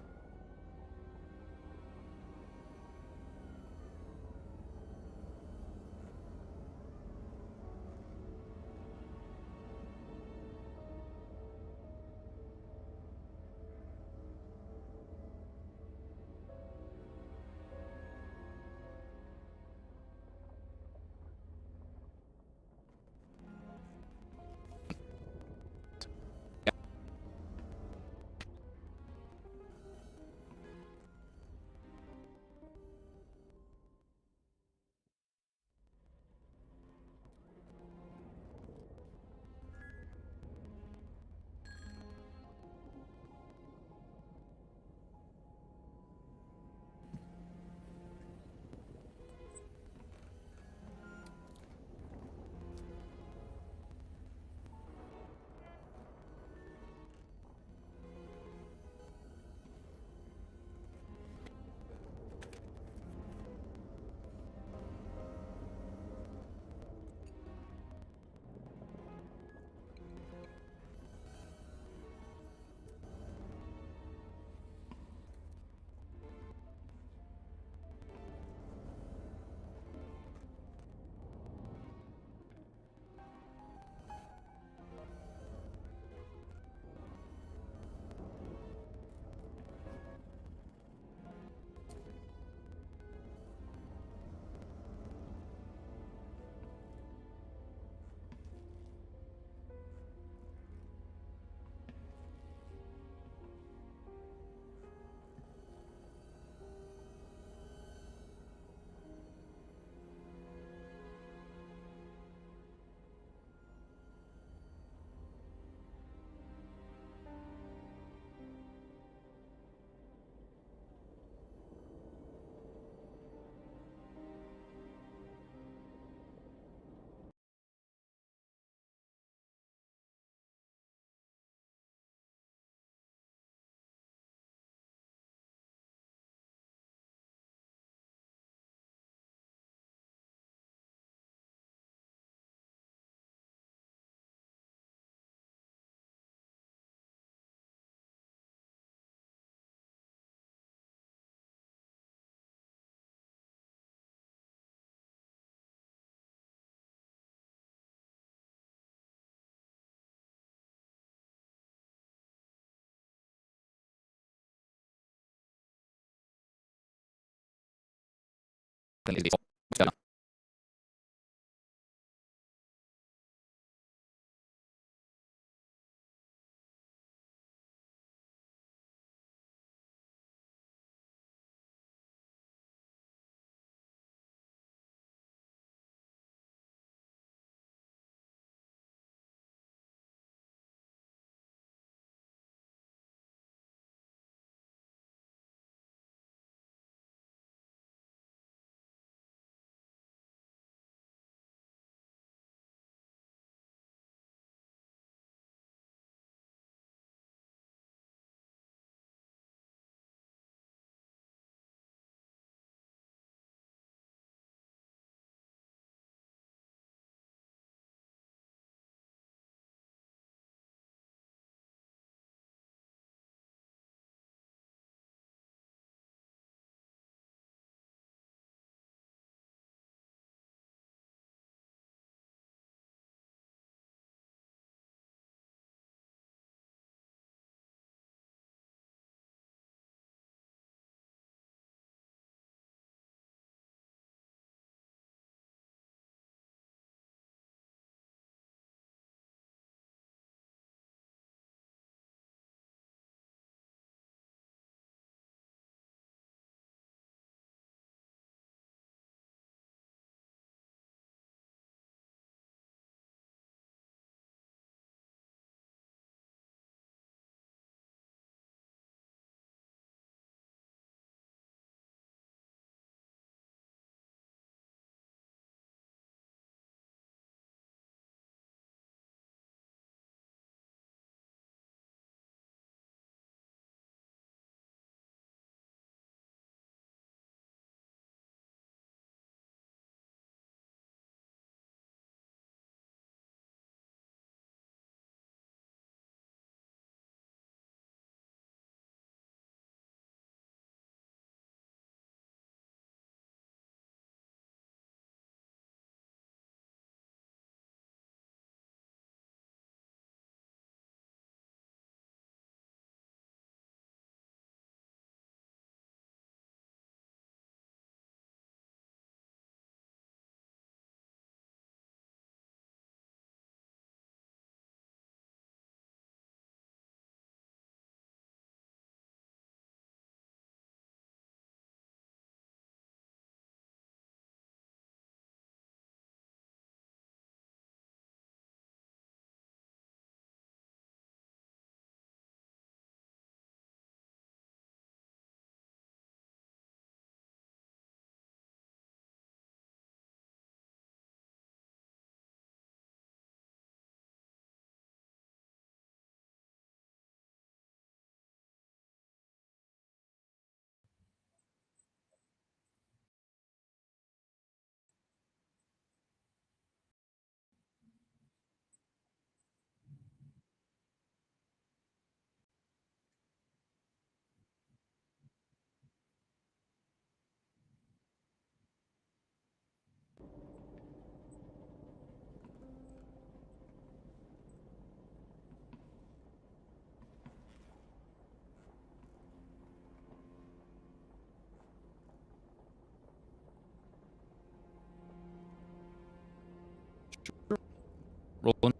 Roll an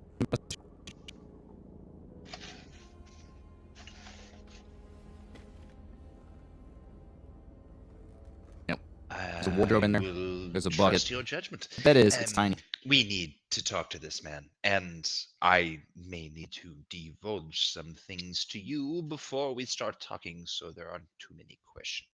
There's a wardrobe in there. There's a bucket. Trust your judgment. That is, it's tiny. We need to talk to this man, and I may need to divulge some things to you before we start talking, so there aren't too many questions.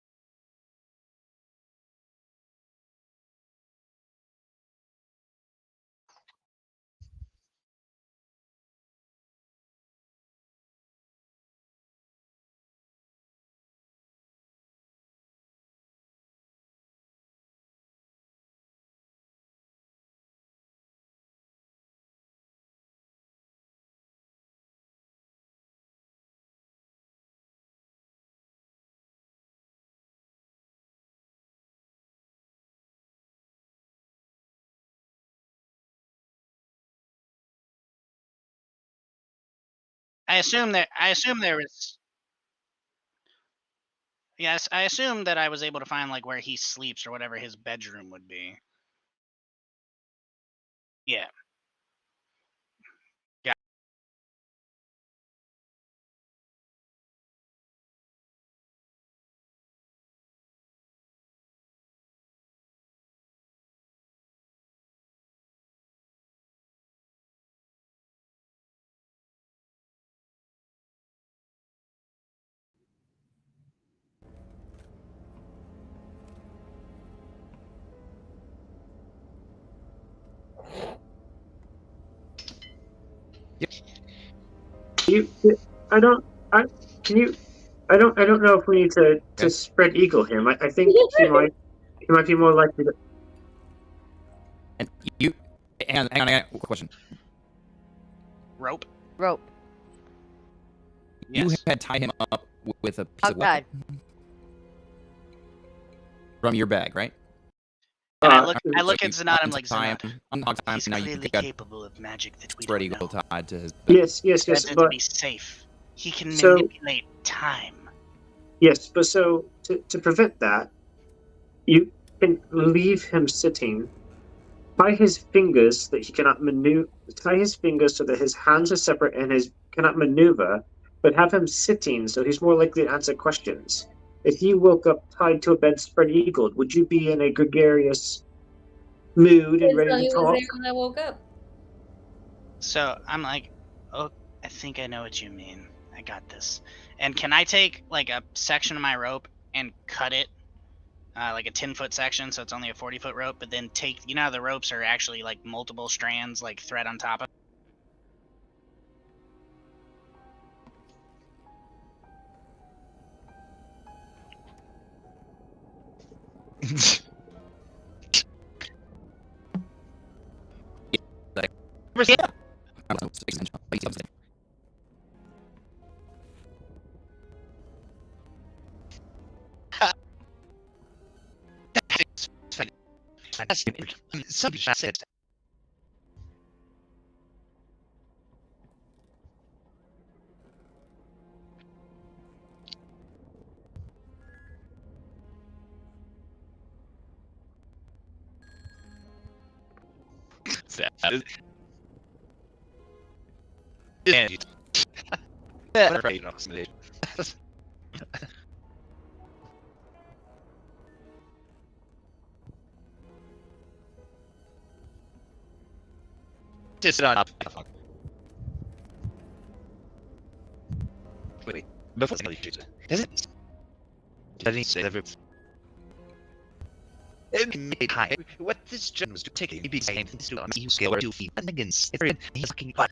I assume there was. Yes, I assume that I was able to find like where he sleeps or whatever his bedroom would be. Yeah. Yeah. I don't. I don't know if we need to spread eagle him. I think he might be more likely to. And you, hang on, I got a question. Rope. You Yes. had tied him up with a piece of Outside. weapon from your bag, right? And I Uh, look at Zanad. I'm like, Untie Zanad, him, unhog time. he's Now clearly you got capable of magic that we spread don't eagle know. tied to his back. yes, Said to but be safe. He can So- manipulate time. yes, but so to prevent that, you can leave him sitting. Tie his fingers so that he cannot maneuver. Tie his fingers so that his hands are separate and his cannot maneuver. But have him sitting so he's more likely to answer questions. If you woke up tied to a bed spread eagled, would you be in a gregarious mood and ready to he was talk? there when I woke up. So I'm like, oh, I think I know what you mean. I got this. And can I take like a section of my rope and cut it? Like a 10-foot section, so it's only a 40-foot rope, but then take, you know how the ropes are actually like multiple strands, like thread on top of Somebody said that is. Just sit on up. Wait. Before I use it, does it? Does he say that? Made high. What this gentleman was taking, he be saying things to you scale or 2 feet and against it. He's fucking butt.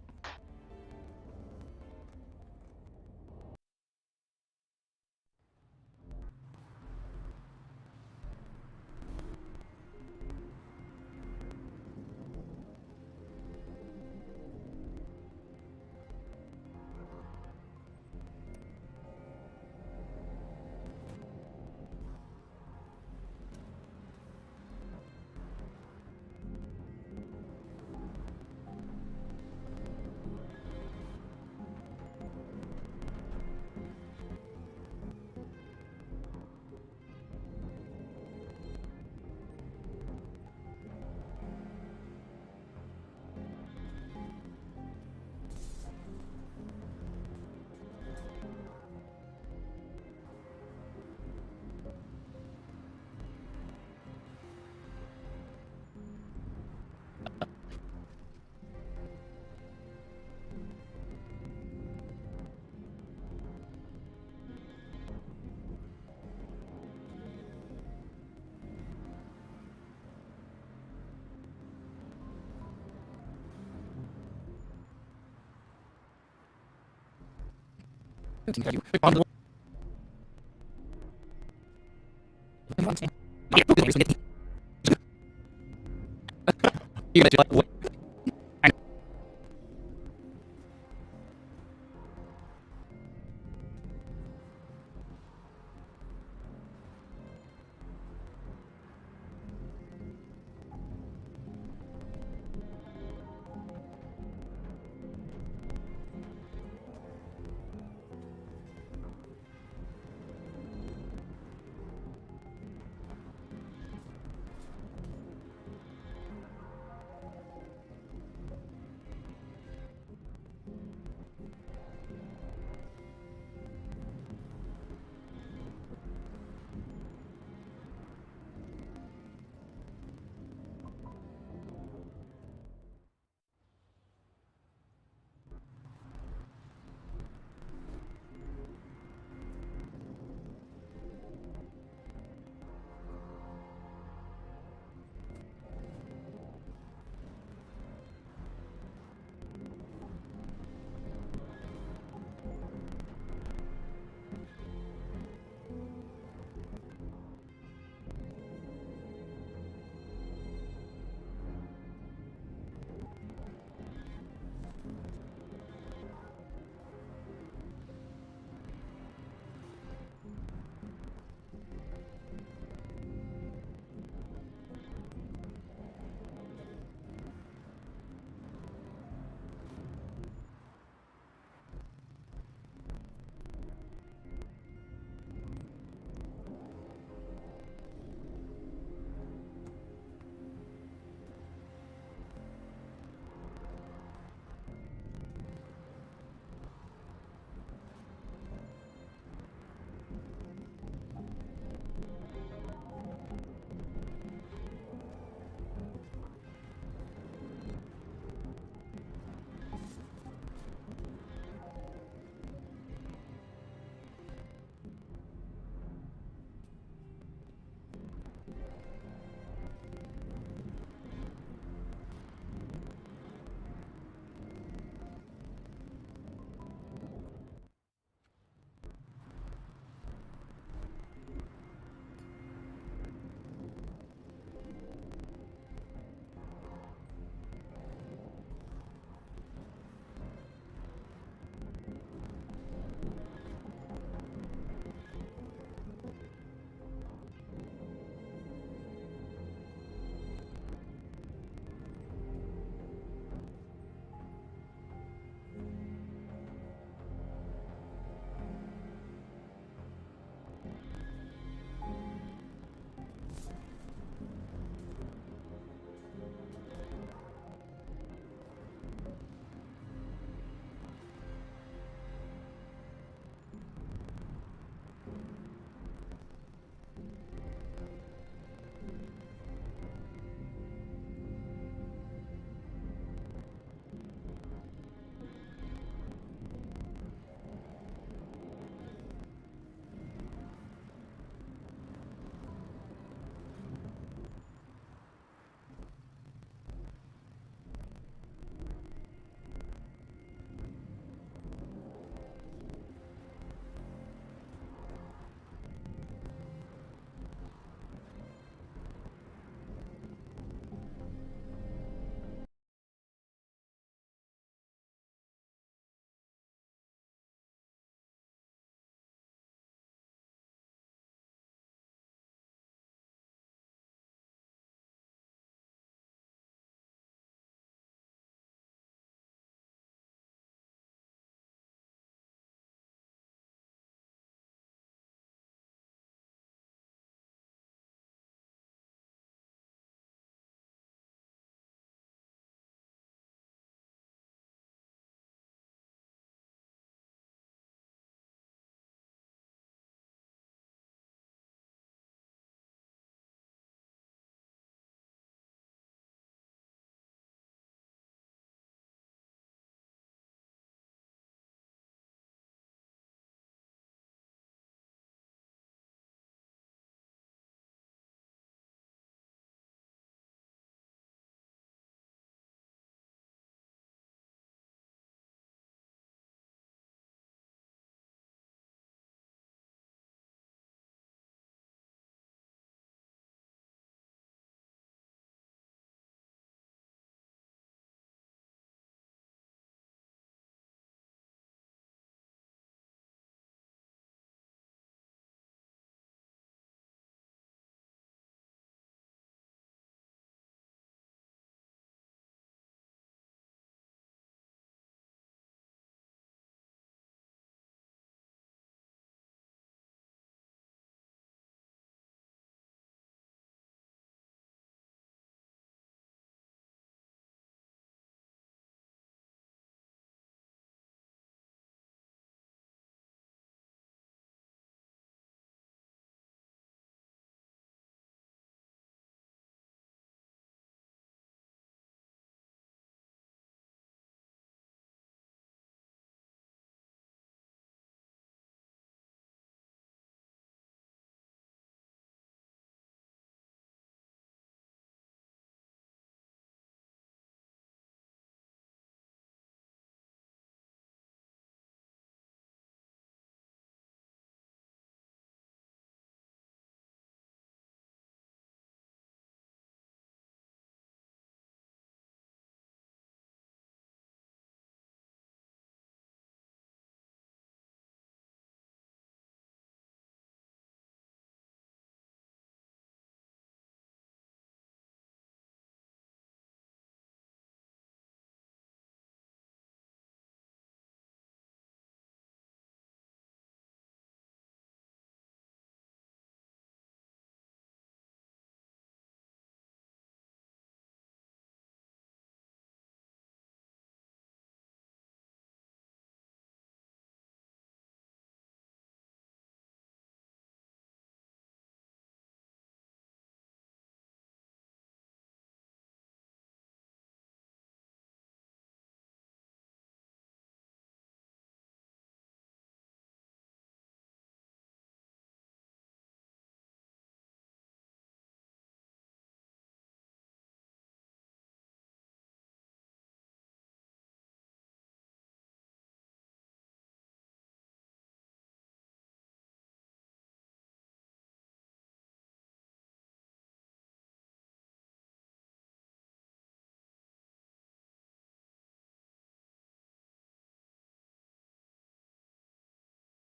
You